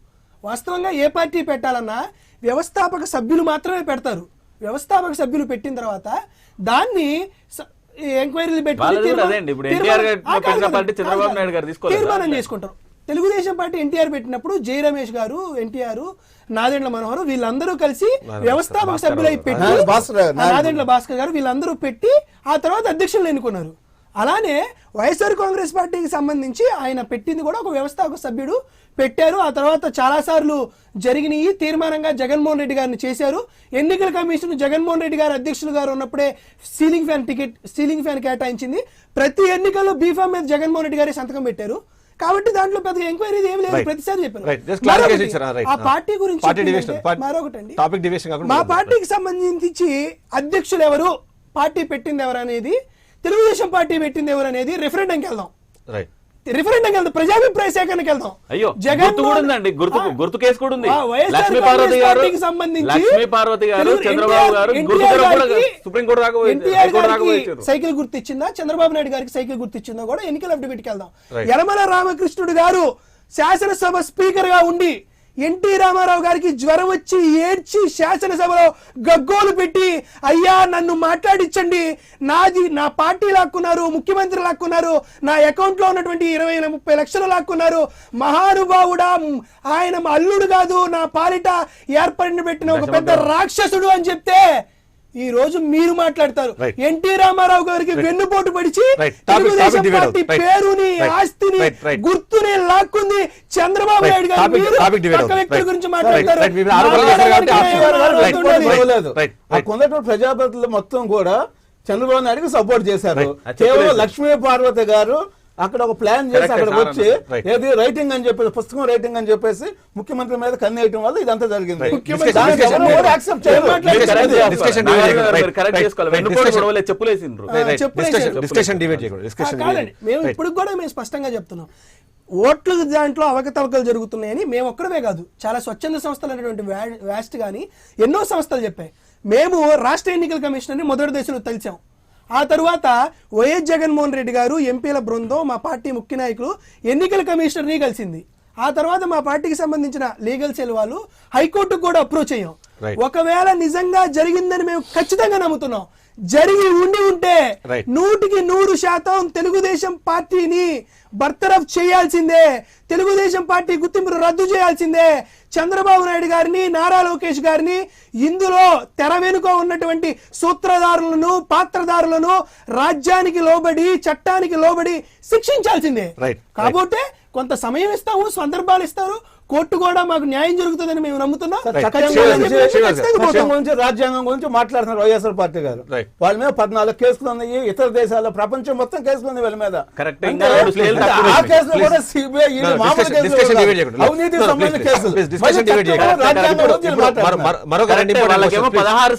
వాస్తవంగా ఏ పార్టీ పెట్టాలన్నా వ్యవస్థాపక సభ్యులు మాత్రమే పెడతారు. వ్యవస్థాపక సభ్యులు పెట్టిన తర్వాత దాన్ని ఎంక్వైరీలు పెట్టి తీర్మానం చేసుకుంటారు. తెలుగుదేశం పార్టీ ఎన్టీఆర్ పెట్టినప్పుడు జై రమేష్ గారు, ఎన్టీఆర్, నాదెండ్ల మనోహర్ వీళ్ళందరూ కలిసి వ్యవస్థాపక సభ్యులై పెట్టి, నాదెండ్ల భాస్కర్ గారు వీళ్ళందరూ పెట్టి ఆ తర్వాత అధ్యక్షులను ఎన్నుకున్నారు. అలానే వైఎస్ఆర్ కాంగ్రెస్ పార్టీకి సంబంధించి ఆయన పెట్టింది కూడా ఒక వ్యవస్థాపక సభ్యుడు పెట్టారు. ఆ తర్వాత చాలాసార్లు జరిగినాయి. తీర్మానంగా జగన్మోహన్ రెడ్డి గారిని చేశారు. ఎన్నికల కమిషన్ జగన్మోహన్ రెడ్డి గారు అధ్యక్షులు గారు ఉన్నప్పుడే సీలింగ్ ఫ్యాన్ కేటాయించింది. ప్రతి ఎన్నికల్లో బీఫామ్ మీద జగన్మోహన్ రెడ్డి గారి సంతకం పెట్టారు. కాబట్టి దాంట్లో పెద్ద ఎంక్వైరీ ఏం లేదు. ప్రతిసారి చెప్పారు. ఆ పార్టీ గురించి మరొకటండి, మా పార్టీకి సంబంధించి అధ్యక్షులు ఎవరు, పార్టీ పెట్టింది ఎవరు అనేది తెలుగుదేశం పార్టీ పెట్టింది ఎవరు అనేది రిఫరెండంకి వెళ్దాం, రైట్ రిఫరెండంకి వెళ్దాం, ప్రజాభిప్రాయ సేకరణకి వెళ్దాం. అయ్యో గుర్తు కూడా ఉందండి, గుర్తు కేసు కూడా ఉంది. వైఎస్ఆర్ లక్ష్మీ కాంగ్రెస్ పార్వతి పార్టీకి సంబంధించి గారు చంద్రబాబు గారు సుప్రీంకోర్టు దాకా సైకిల్ గుర్తిచ్చిందా, చంద్రబాబు నాయుడు గారికి సైకిల్ గుర్తిచ్చిందా కూడా ఎన్నికల అఫిడవిట్కి వెళ్దాం. యనమల రామకృష్ణుడు గారు శాసనసభ స్పీకర్ గా ఉండి ఎన్టీ రామారావు గారికి జ్వరం వచ్చి ఏడ్చి శాసనసభలో గగ్గోలు పెట్టి అయ్యా నన్ను మాట్లాడించండి, నా పార్టీ లాక్కున్నారు, ముఖ్యమంత్రి లాక్కున్నారు, నా అకౌంట్ లో ఉన్నటువంటి 20-30 లక్షలు లాక్కున్నారు, మహానుభావుడా ఆయన అల్లుడు కాదు, నా పాలిట ఏర్పడిన పెట్టిన ఒక పెద్ద రాక్షసుడు అని చెప్తే ఈ రోజు మీరు మాట్లాడతారు. ఎన్టీ రామారావు గారికి వెన్నుపోటు పడిచి తెలుగుదేశం పార్టీ పేరుని, ఆస్తిని, గుర్తుని లాక్కుంది చంద్రబాబు నాయుడు గారు. పక్క వ్యక్తుల గురించి మాట్లాడతారు. ప్రజాప్రతినిధులు మొత్తం కూడా చంద్రబాబు నాయుడుకి సపోర్ట్ చేశారు. కేవలం లక్ష్మీ పార్వతి గారు అక్కడ ఒక ప్లాన్ చేసి అక్కడ వచ్చి ఏది రైటింగ్ అని చెప్పేసి, పుస్తకం రైటింగ్ అని చెప్పేసి ముఖ్యమంత్రి మీద కన్నేయటం వల్ల ఇదంతా జరిగింది. మేము ఇప్పుడు కూడా మేము స్పష్టంగా చెప్తున్నాం, ఓట్ల దాంట్లో అవకతవకలు జరుగుతున్నాయని మేము ఒక్కడమే కాదు, చాలా స్వచ్ఛంద సంస్థలు అనేటువంటి వ్యాస్ట్ కానీ ఎన్నో సంస్థలు చెప్పాయి. మేము రాష్ట్ర ఎన్నికల కమిషనర్ని మొదటి దశలో తెలిసాం. ఆ తరువాత వైఎస్ జగన్మోహన్ రెడ్డి గారు, ఎంపీల బృందం, మా పార్టీ ముఖ్య నాయకులు ఎన్నికల కమిషనర్ని కలిసింది. ఆ తర్వాత మా పార్టీకి సంబంధించిన లీగల్ సెల్ వాళ్ళు హైకోర్టుకు కూడా అప్రోచ్ అయ్యాం. ఒకవేళ నిజంగా జరిగిందని మేము ఖచ్చితంగా నమ్ముతున్నాం. జరిగి ఉంటే 100% తెలుగుదేశం పార్టీని బర్తరఫ్ చేయాల్సిందే, తెలుగుదేశం పార్టీ గుర్తింపును రద్దు చేయాల్సిందే. చంద్రబాబు నాయుడు గారిని, నారా లోకేష్ గారిని, ఇందులో తెర వెనుక ఉన్నటువంటి సూత్రధారులను, పాత్రధారులను రాజ్యానికి లోబడి, చట్టానికి లోబడి శిక్షించాల్సిందే. కాబట్టి కొంత సమయం ఇస్తాము, సందర్భాలు ఇస్తారు, కోర్టు కూడా మాకు న్యాయం జరుగుతుందని మేము నమ్ముతున్నాం. రాజ్యాంగం గురించి మాట్లాడుతున్నారు వైఎస్ఆర్ పార్టీ గారు. వాళ్ళ మీద 14 కేసులు ఉన్నాయి, ఇతర దేశాల్లో ప్రపంచం మొత్తం కేసులు ఉన్నాయి వాళ్ళ మీద. ఆ కేసులు కూడా సిబిఐ అవినీతికి సంబంధించిన కేసులు. 16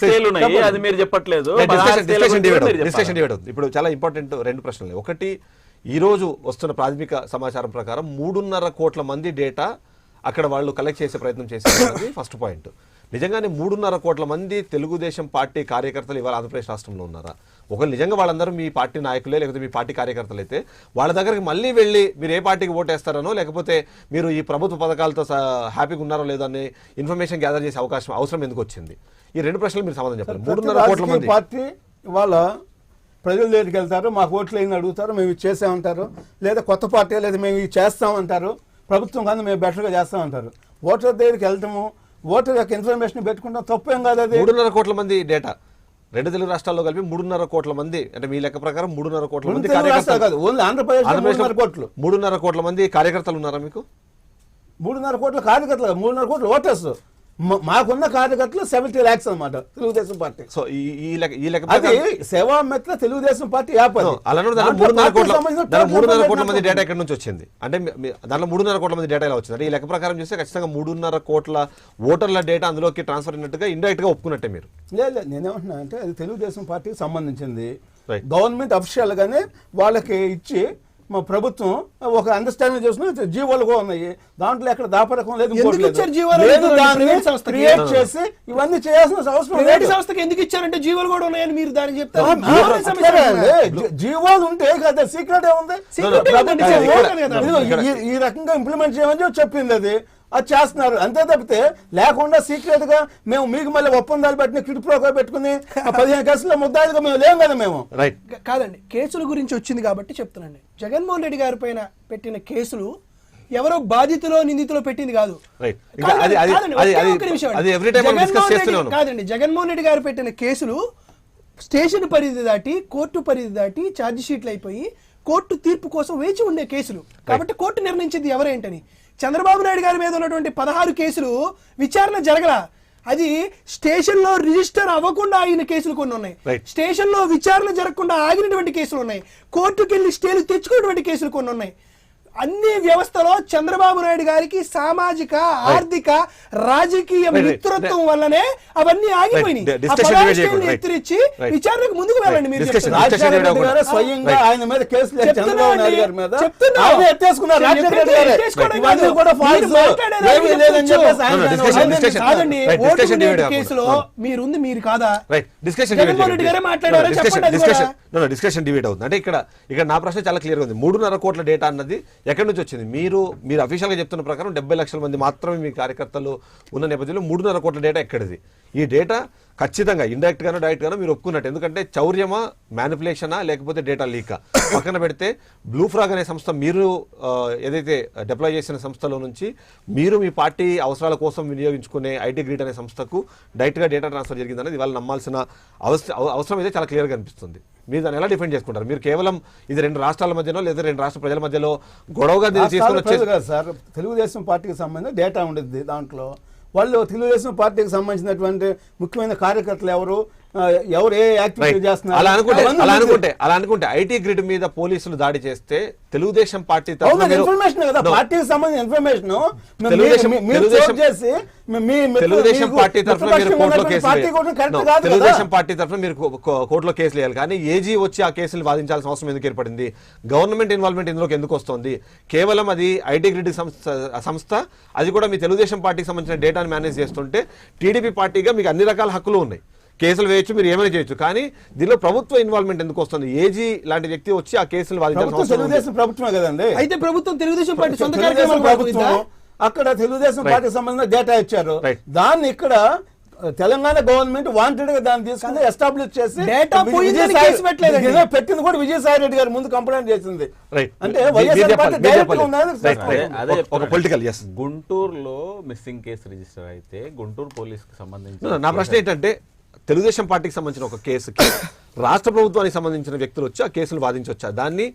స్టేలు ఉన్నాయి, అది మీరు చెప్పట్లేదు. ఇప్పుడు చాలా ఇంపార్టెంట్ 2 ప్రశ్నలు. ఒకటి, ఈ రోజు వస్తున్న ప్రాథమిక సమాచారం ప్రకారం 3.5 కోట్ల మంది డేటా అక్కడ వాళ్ళు కలెక్ట్ చేసే ప్రయత్నం చేసేది ఫస్ట్ పాయింట్. నిజంగానే 3.5 కోట్ల మంది తెలుగుదేశం పార్టీ కార్యకర్తలు ఇవాళ ఆంధ్రప్రదేశ్ రాష్ట్రంలో ఉన్నారా? ఒకవేళ నిజంగా వాళ్ళందరూ మీ పార్టీ నాయకులే లేకపోతే మీ పార్టీ కార్యకర్తలు అయితే వాళ్ళ దగ్గరికి మళ్ళీ వెళ్ళి మీరు ఏ పార్టీకి ఓటేస్తారనో, లేకపోతే మీరు ఈ ప్రభుత్వ పథకాలతో హ్యాపీగా ఉన్నారో లేదో అనే ఇన్ఫర్మేషన్ గ్యాదర్ చేసే అవసరం ఎందుకు వచ్చింది? ఈ 2 ప్రశ్నలు మీరు సమాధానం చెప్పారు. 3.5 కోట్ల మంది పార్టీ వాళ్ళ ప్రజల దగ్గరికి వెళ్తారు, మాకు ఓట్లు అయిన అడుగుతారు, మేము ఇది చేసామంటారు, లేదా కొత్త పార్టీ లేదా మేము ఇది చేస్తామంటారు, ప్రభుత్వం కానీ మేము బెటర్గా చేస్తామంటారు. ఓటర్ దగ్గరికి వెళ్తాము, ఓటర్ యొక్క ఇన్ఫర్మేషన్ పెట్టుకుంటాం, తప్పేం కాదు. అది 3.5 కోట్ల మంది డేటా 2 తెలుగు రాష్ట్రాల్లో కలిపి 3.5 కోట్ల మంది, అంటే మీ లెక్క ప్రకారం 3.5 కోట్ల మంది కార్యకర్తలు, ఓన్లీ ఆంధ్రప్రదేశ్ 3.5 కోట్లు 3.5 కోట్ల మంది కార్యకర్తలు ఉన్నారా మీకు? 3.5 కోట్ల కార్యకర్తలు, 3.5 కోట్ల ఓటర్స్. మాకున్న కార్యకర్తలు 70 lakhs అన్నమాట తెలుగుదేశం పార్టీ. సో ఈ లెక్క అది సేవా మిత్ర తెలుగుదేశం పార్టీ యాప్. అలా 3.5 కోట్ల మంది డేటా ఎక్కడి నుంచి వచ్చింది? అంటే దాంట్లో 3.5 కోట్ల మంది డేటా ఎలా వచ్చింది? అంటే ఈ లెక్క ప్రకారం చూస్తే ఖచ్చితంగా 3.5 కోట్ల ఓటర్ల డేటా అందులోకి ట్రాన్స్ఫర్ అయినట్టుగా ఇండైరెక్ట్ గా ఒప్పుకున్నట్టే మీరు. లేదు, నేనేమంటున్నా అంటే అది తెలుగుదేశం పార్టీకి సంబంధించింది. గవర్నమెంట్ అఫీషియల్ గానే వాళ్ళకి ఇచ్చి మా ప్రభుత్వం ఒక అండర్స్టాండింగ్ చేసుకుని జీవోలు కూడా ఉన్నాయి, దాంట్లో ఎక్కడ దాపరకం లేదు. క్రియేట్ చేసి ఇవన్నీ చేయాల్సిన అవసరం లేదు. సంస్థకి ఎందుకు ఇచ్చారంటే జీవోలు కూడా ఉన్నాయని మీరు దానికి చెప్తారు. జీవోలు ఉంటే కదా సీక్రెట్ ఏముంది? ఈ రకంగా ఇంప్లిమెంట్ చేయమని చెప్పింది, అది చేస్తున్నారు అంతే తప్పితే లేకుండా సీక్రెట్ గా మేము మీకు మళ్ళీ ఒప్పందాలు పెట్టిన కిట్ ప్రోగా పెట్టుకుని 15 కేసుల్లో ముద్దాయిలుగా మేము లేం కదా. మేము కాదండి, కేసుల గురించి వచ్చింది కాబట్టి చెప్తున్నాండి. జగన్మోహన్ రెడ్డి గారి పైన పెట్టిన కేసులు ఎవరో బాధితులో నిందితులో పెట్టింది కాదు. కాదండి, జగన్మోహన్ రెడ్డి గారు పెట్టిన కేసులు స్టేషన్ పరిధి దాటి, కోర్టు పరిధి దాటి ఛార్జ్ షీట్లు అయిపోయి కోర్టు తీర్పు కోసం వేచి ఉండే కేసులు కాబట్టి కోర్టు నిర్ణయించింది ఎవరేంటని. చంద్రబాబు నాయుడు గారి మీద ఉన్నటువంటి 16 కేసులు విచారణ జరగల, అది స్టేషన్ లో రిజిస్టర్ అవ్వకుండా ఆగిన కేసులు కొన్ని ఉన్నాయి, స్టేషన్ లో విచారణ జరగకుండా ఆగినటువంటి కేసులు ఉన్నాయి, కోర్టుకు వెళ్లి స్టేలు తెచ్చుకున్నటువంటి కేసులు కొన్ని ఉన్నాయి. అన్ని వ్యవస్థలో చంద్రబాబు నాయుడు గారికి సామాజిక ఆర్థిక రాజకీయ మిత్రత్వం వల్లనే అవన్నీ ఆగిపోయినాయి. ఎత్తిరిచ్చి విచారణకు ముందుకు వెళ్ళండి. మీరు స్వయంగా ఆయన మీద కేసులు చంద్రబాబు నాయుడు గారి మీద కేసులో మీరుంది మీరు కాదా? డిస్కషన్ డిబేట్ అవుతుంది. అంటే ఇక్కడ నా ప్రశ్న చాలా క్లియర్ గా ఉంది. 3.5 కోట్ల డేటా అన్నది ఎక్కడి నుంచి వచ్చింది? మీరు అఫీషియల్ గా చెప్తున్న ప్రకారం 70 లక్షల మంది మాత్రమే మీ కార్యకర్తలు ఉన్న నేపథ్యంలో 3.5 కోట్ల డేటా ఎక్కడిది? ఈ డేటా ఖచ్చితంగా ఇండైరెక్ట్ గానో డైరెక్ట్ గానో మీరు ఒప్పుకున్నట్టు. ఎందుకంటే చౌర్యమా, మ్యానిపులేషనా, లేకపోతే డేటా లీకా పక్కన పెడితే బ్లూ ఫ్రాగ్ అనే సంస్థ మీరు ఏదైతే డిప్లాయ్ చేసిన సంస్థలో నుంచి మీరు మీ పార్టీ అవసరాల కోసం వినియోగించుకునే ఐటీ గ్రిడ్ అనే సంస్థకు డైరెక్ట్గా డేటా ట్రాన్స్ఫర్ జరిగిందనేది ఇవాళ నమ్మాల్సిన అవసరం అయితే చాలా క్లియర్గా అనిపిస్తుంది. మీరు దాన్ని ఎలా డిఫెండ్ చేసుకుంటారు? మీరు కేవలం ఇది 2 రాష్ట్రాల మధ్యలో లేదా 2 రాష్ట్ర ప్రజల మధ్యలో గొడవగా తీసుకొని వచ్చేది సార్. తెలుగుదేశం పార్టీకి సంబంధించిన డేటా ఉండేది. దాంట్లో వాళ్ళు తెలుగుదేశం పార్టీకి సంబంధించినటువంటి ముఖ్యమైన కార్యకర్తలు ఎవరు ఏ యాక్టివిటీ చేస్తున్నారు అలా అనుకుంటే ఐటీ గ్రిడ్ మీద పోలీసులు దాడి చేస్తే తెలుగుదేశం పార్టీ ఇన్ఫర్మేషన్ కదా, పార్టీకి సంబంధించిన ఇన్ఫర్మేషన్ తెలుగుదేశం పార్టీ తరఫున మీరు కోర్టులో కేసులు వేయాలి. కానీ ఏజీ వచ్చి ఆ కేసులు వాదించాల్సిన అవసరం ఎందుకు ఏర్పడింది? గవర్నమెంట్ ఇన్వాల్వ్మెంట్ ఇందులోకి ఎందుకు వస్తుంది? కేవలం అది ఐటీ గ్రిడ్ సంస్థ, అది కూడా మీ తెలుగుదేశం పార్టీకి సంబంధించిన డేటాను మేనేజ్ చేస్తుంటే టీడీపీ పార్టీగా మీకు అన్ని రకాల హక్కులు ఉన్నాయి. కేసులు వేయచ్చు, మీరు ఏమైనా చేయొచ్చు. కానీ దీనిలో ప్రభుత్వ ఇన్వాల్వ్మెంట్ ఎందుకు వస్తుంది? ఏజీ లాంటి వ్యక్తి వచ్చి ఆ కేసులు తెలుగుదేశం ప్రభుత్వమే కదండి. అయితే ప్రభుత్వం తెలుగుదేశం పార్టీ సొంత ప్రభుత్వం అక్కడ తెలుగుదేశం పార్టీకి సంబంధించిన డేటా ఇచ్చారు. దాన్ని ఇక్కడ తెలంగాణ గవర్నమెంట్ వాంటెడ్ గా దాన్ని తీసుకుని ఎస్టాబ్లిష్ చేసి పెట్టింది కూడా విజయసాయి రెడ్డి గారు ముందు కంప్లైంట్ చేసింది. అంటే గుంటూరులో మిస్సింగ్ కేసు రిజిస్టర్ అయితే గుంటూరు పోలీస్ కి సంబంధించి నా ప్రశ్న ఏంటంటే తెలుగుదేశం పార్టీకి సంబంధించిన ఒక కేసుకి రాష్ట్ర ప్రభుత్వానికి సంబంధించిన వ్యక్తులు వచ్చి ఆ కేసులు వాదించవచ్చా? దాన్ని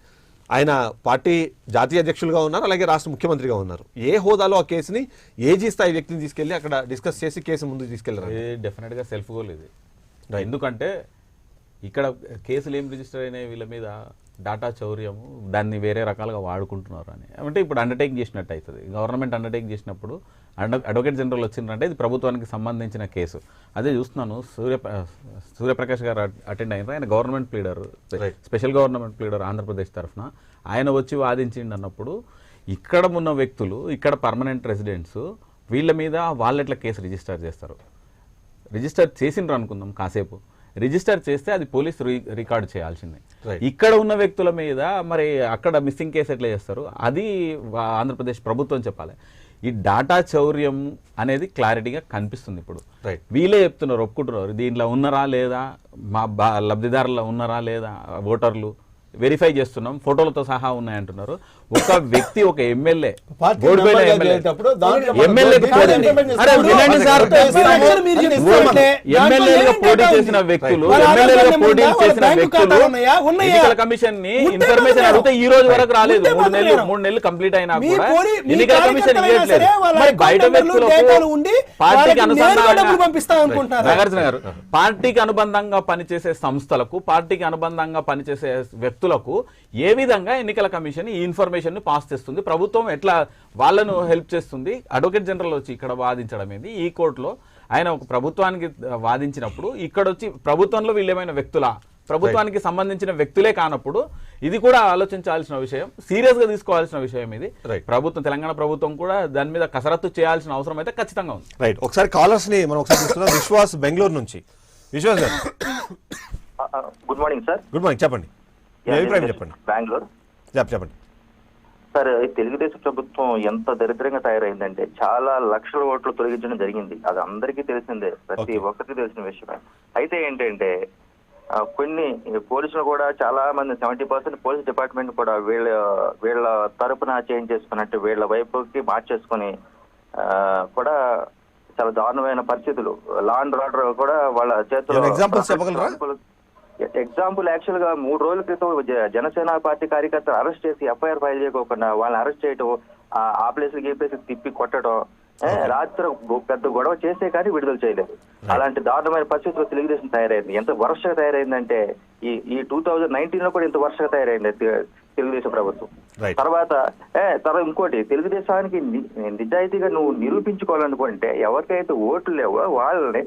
ఆయన పార్టీ జాతీయ అధ్యక్షులుగా ఉన్నారు, అలాగే రాష్ట్ర ముఖ్యమంత్రిగా ఉన్నారు. ఏ హోదాలో ఆ కేసుని ఏజీ స్థాయి వ్యక్తిని తీసుకెళ్లి అక్కడ డిస్కస్ చేసి కేసు ముందుకు తీసుకెళ్లారు? డెఫినెట్ గా సెల్ఫ్ గోల్ ఇది. ఎందుకంటే ఇక్కడ కేసులు ఏం రిజిస్టర్ అయినాయి వీళ్ళ మీద? డాటా చౌర్యము, దాన్ని వేరే రకాలుగా వాడుకుంటున్నారు అని. అంటే ఇప్పుడు అండర్టేక్ చేసినట్టు అవుతుంది. గవర్నమెంట్ అండర్టేక్ చేసినప్పుడు అడ్వకేట్ జనరల్ వచ్చిందంటే ఇది ప్రభుత్వానికి సంబంధించిన కేసు. అదే చూస్తున్నాను, సూర్యప్రకాష్ గారు అటెండ్ అయినారు. ఆయన government pleader, special government pleader Andhra Pradesh తరఫున. ఆయన వచ్చి వాదించిండు అన్నప్పుడు ఇక్కడ ఉన్న వ్యక్తులు, ఇక్కడ పర్మనెంట్ రెసిడెంట్స్, వీళ్ళ మీద వాళ్ళు ఎట్లా కేసు రిజిస్టర్ చేస్తారు? రిజిస్టర్ చేసిండ్రు అనుకుందాం కాసేపు, రిజిస్టర్ చేస్తే అది పోలీసు రికార్డు చేయాల్సిందే. ఇక్కడ ఉన్న వ్యక్తుల మీద మరి అక్కడ మిస్సింగ్ కేసు ఎట్లా చేస్తారు? అది ఆంధ్రప్రదేశ్ ప్రభుత్వం చెప్పాలి. ఈ డాటా చౌర్యం అనేది క్లారిటీగా కనిపిస్తుంది. ఇప్పుడు వీళ్ళే చెప్తున్నారు, ఒప్పుకుంటున్నారు, దీంట్లో ఉన్నారా లేదా, మా లబ్ధిదారుల్లో ఉన్నారా లేదా, ఓటర్లు వెరిఫై చేస్తున్నాం, ఫోటోలతో సహా ఉన్నాయంటున్నారు. ఒక వ్యక్తి, ఒక ఎమ్మెల్యే పోటీ చేసిన వ్యక్తులు, ఎన్నికల కమిషన్ ని ఇన్ఫర్మేషన్ అడిగితే ఈ రోజు వరకు రాలేదు. 3 నెలలు కంప్లీట్ అయినా కూడా ఎన్నికల కమిషన్ ఇవ్వట్లేదు. మరి బయట వ్యక్తులకు పార్టీకి పార్టీకి అనుబంధంగా పనిచేసే సంస్థలకు, పార్టీకి అనుబంధంగా పనిచేసే వ్యక్తులకు ఏ విధంగా ఎన్నికల కమిషన్ ఈ ఇన్ఫర్మేషన్ ని పాస్ చేస్తుంది? ప్రభుత్వం ఎట్లా వాళ్ళను హెల్ప్ చేస్తుంది? అడ్వకేట్ జనరల్ వచ్చి ఇక్కడ వాదించడం ఏంది? ఈ కోర్టులో ఆయన ఒక ప్రభుత్వానికి వాదించినప్పుడు ఇక్కడ వచ్చి ప్రభుత్వంలో వీళ్ళేమైనా వ్యక్తులా, ప్రభుత్వానికి సంబంధించిన వ్యక్తులే కానప్పుడు ఇది కూడా ఆలోచించాల్సిన విషయం, సీరియస్ గా తీసుకోవాల్సిన విషయం ఇది. ప్రభుత్వం, తెలంగాణ ప్రభుత్వం కూడా దాని మీద కసరత్తు చేయాల్సిన అవసరం అయితే ఖచ్చితంగా ఉంది. రైట్, ఒకసారి కాలర్స్ ని మనం ఒకసారి చూస్తున్నాం. విశ్వాస్ బెంగళూరు నుంచి. విశ్వాస్ గారు good morning sir. Good morning, చెప్పండి అభిప్రాయం చెప్పండి. బెంగళూరు చెప్పండి సార్. తెలుగుదేశం ప్రభుత్వం ఎంత దరిద్రంగా తయారైందంటే చాలా లక్షల ఓట్లు తొలగించడం జరిగింది. అది అందరికీ తెలిసిందే, ప్రతి ఒక్కరికి తెలిసిన విషయమే. అయితే ఏంటంటే కొన్ని పోలీసులు కూడా చాలా మంది 70% పోలీస్ డిపార్ట్మెంట్ కూడా వీళ్ళ తరపున చేంజ్ చేసుకున్నట్టు వీళ్ళ వైపుకి మార్చేసుకుని కూడా చాలా దారుణమైన పరిస్థితులు. లా అండ్ ఆర్డర్ కూడా వాళ్ళ చేతిలో. ఎగ్జాంపుల్ యాక్చువల్ గా 3 రోజుల క్రితం జనసేన పార్టీ కార్యకర్తలు అరెస్ట్ చేసి ఎఫ్ఐఆర్ ఫైల్ చేయకోకుండా వాళ్ళని అరెస్ట్ చేయటం, ఆ ప్లేస్ తిప్పి కొట్టడం, రాత్రి పెద్ద గొడవ చేసే కానీ విడుదల చేయలేదు. అలాంటి దారుణమైన పరిస్థితుల్లో తెలుగుదేశం తయారైంది. ఎంత వరుసగా తయారైందంటే ఈ 2019 లో కూడా ఇంత వరుసగా తయారైంది తెలుగుదేశం ప్రభుత్వం. తర్వాత ఇంకోటి, తెలుగుదేశానికి నిజాయితీగా నువ్వు నిరూపించుకోవాలనుకుంటే ఎవరికైతే ఓట్లు లేవో వాళ్ళని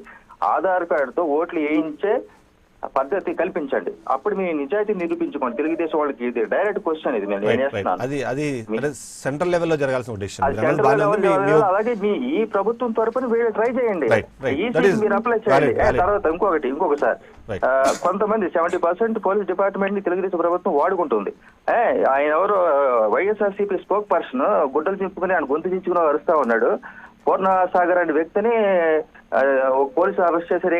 ఆధార్ కార్డుతో ఓట్లు వేయించే పద్ధతి కల్పించండి. అప్పుడు మీ నిజాయితీ నిరూపించుకోండి. తెలుగుదేశం వాళ్ళకి ఇది డైరెక్ట్ క్వశ్చన్. ఇది నేను చేస్తున్నాను. అది సెంట్రల్ లెవెల్లో జరగాల్సిన డెసిషన్. అలాగే మీ ఈ ప్రభుత్వం తరపున ట్రై చేయండి, మీరు అప్లై చేయండి. తర్వాత ఇంకొకసారి కొంతమంది 70% పోలీస్ డిపార్ట్మెంట్ ని తెలుగుదేశం ప్రభుత్వం వాడుకుంటుంది. ఆయన ఎవరు వైఎస్ఆర్సీపీ స్పోక్ పర్సన్ గుడ్డలు చింపుకుని ఆయన గొంతు చించుకుని అరుస్తా ఉన్నాడు. పూర్ణసాగర్ అనే వ్యక్తిని పోలీసులు అరెస్ట్ చేశారు. ఏ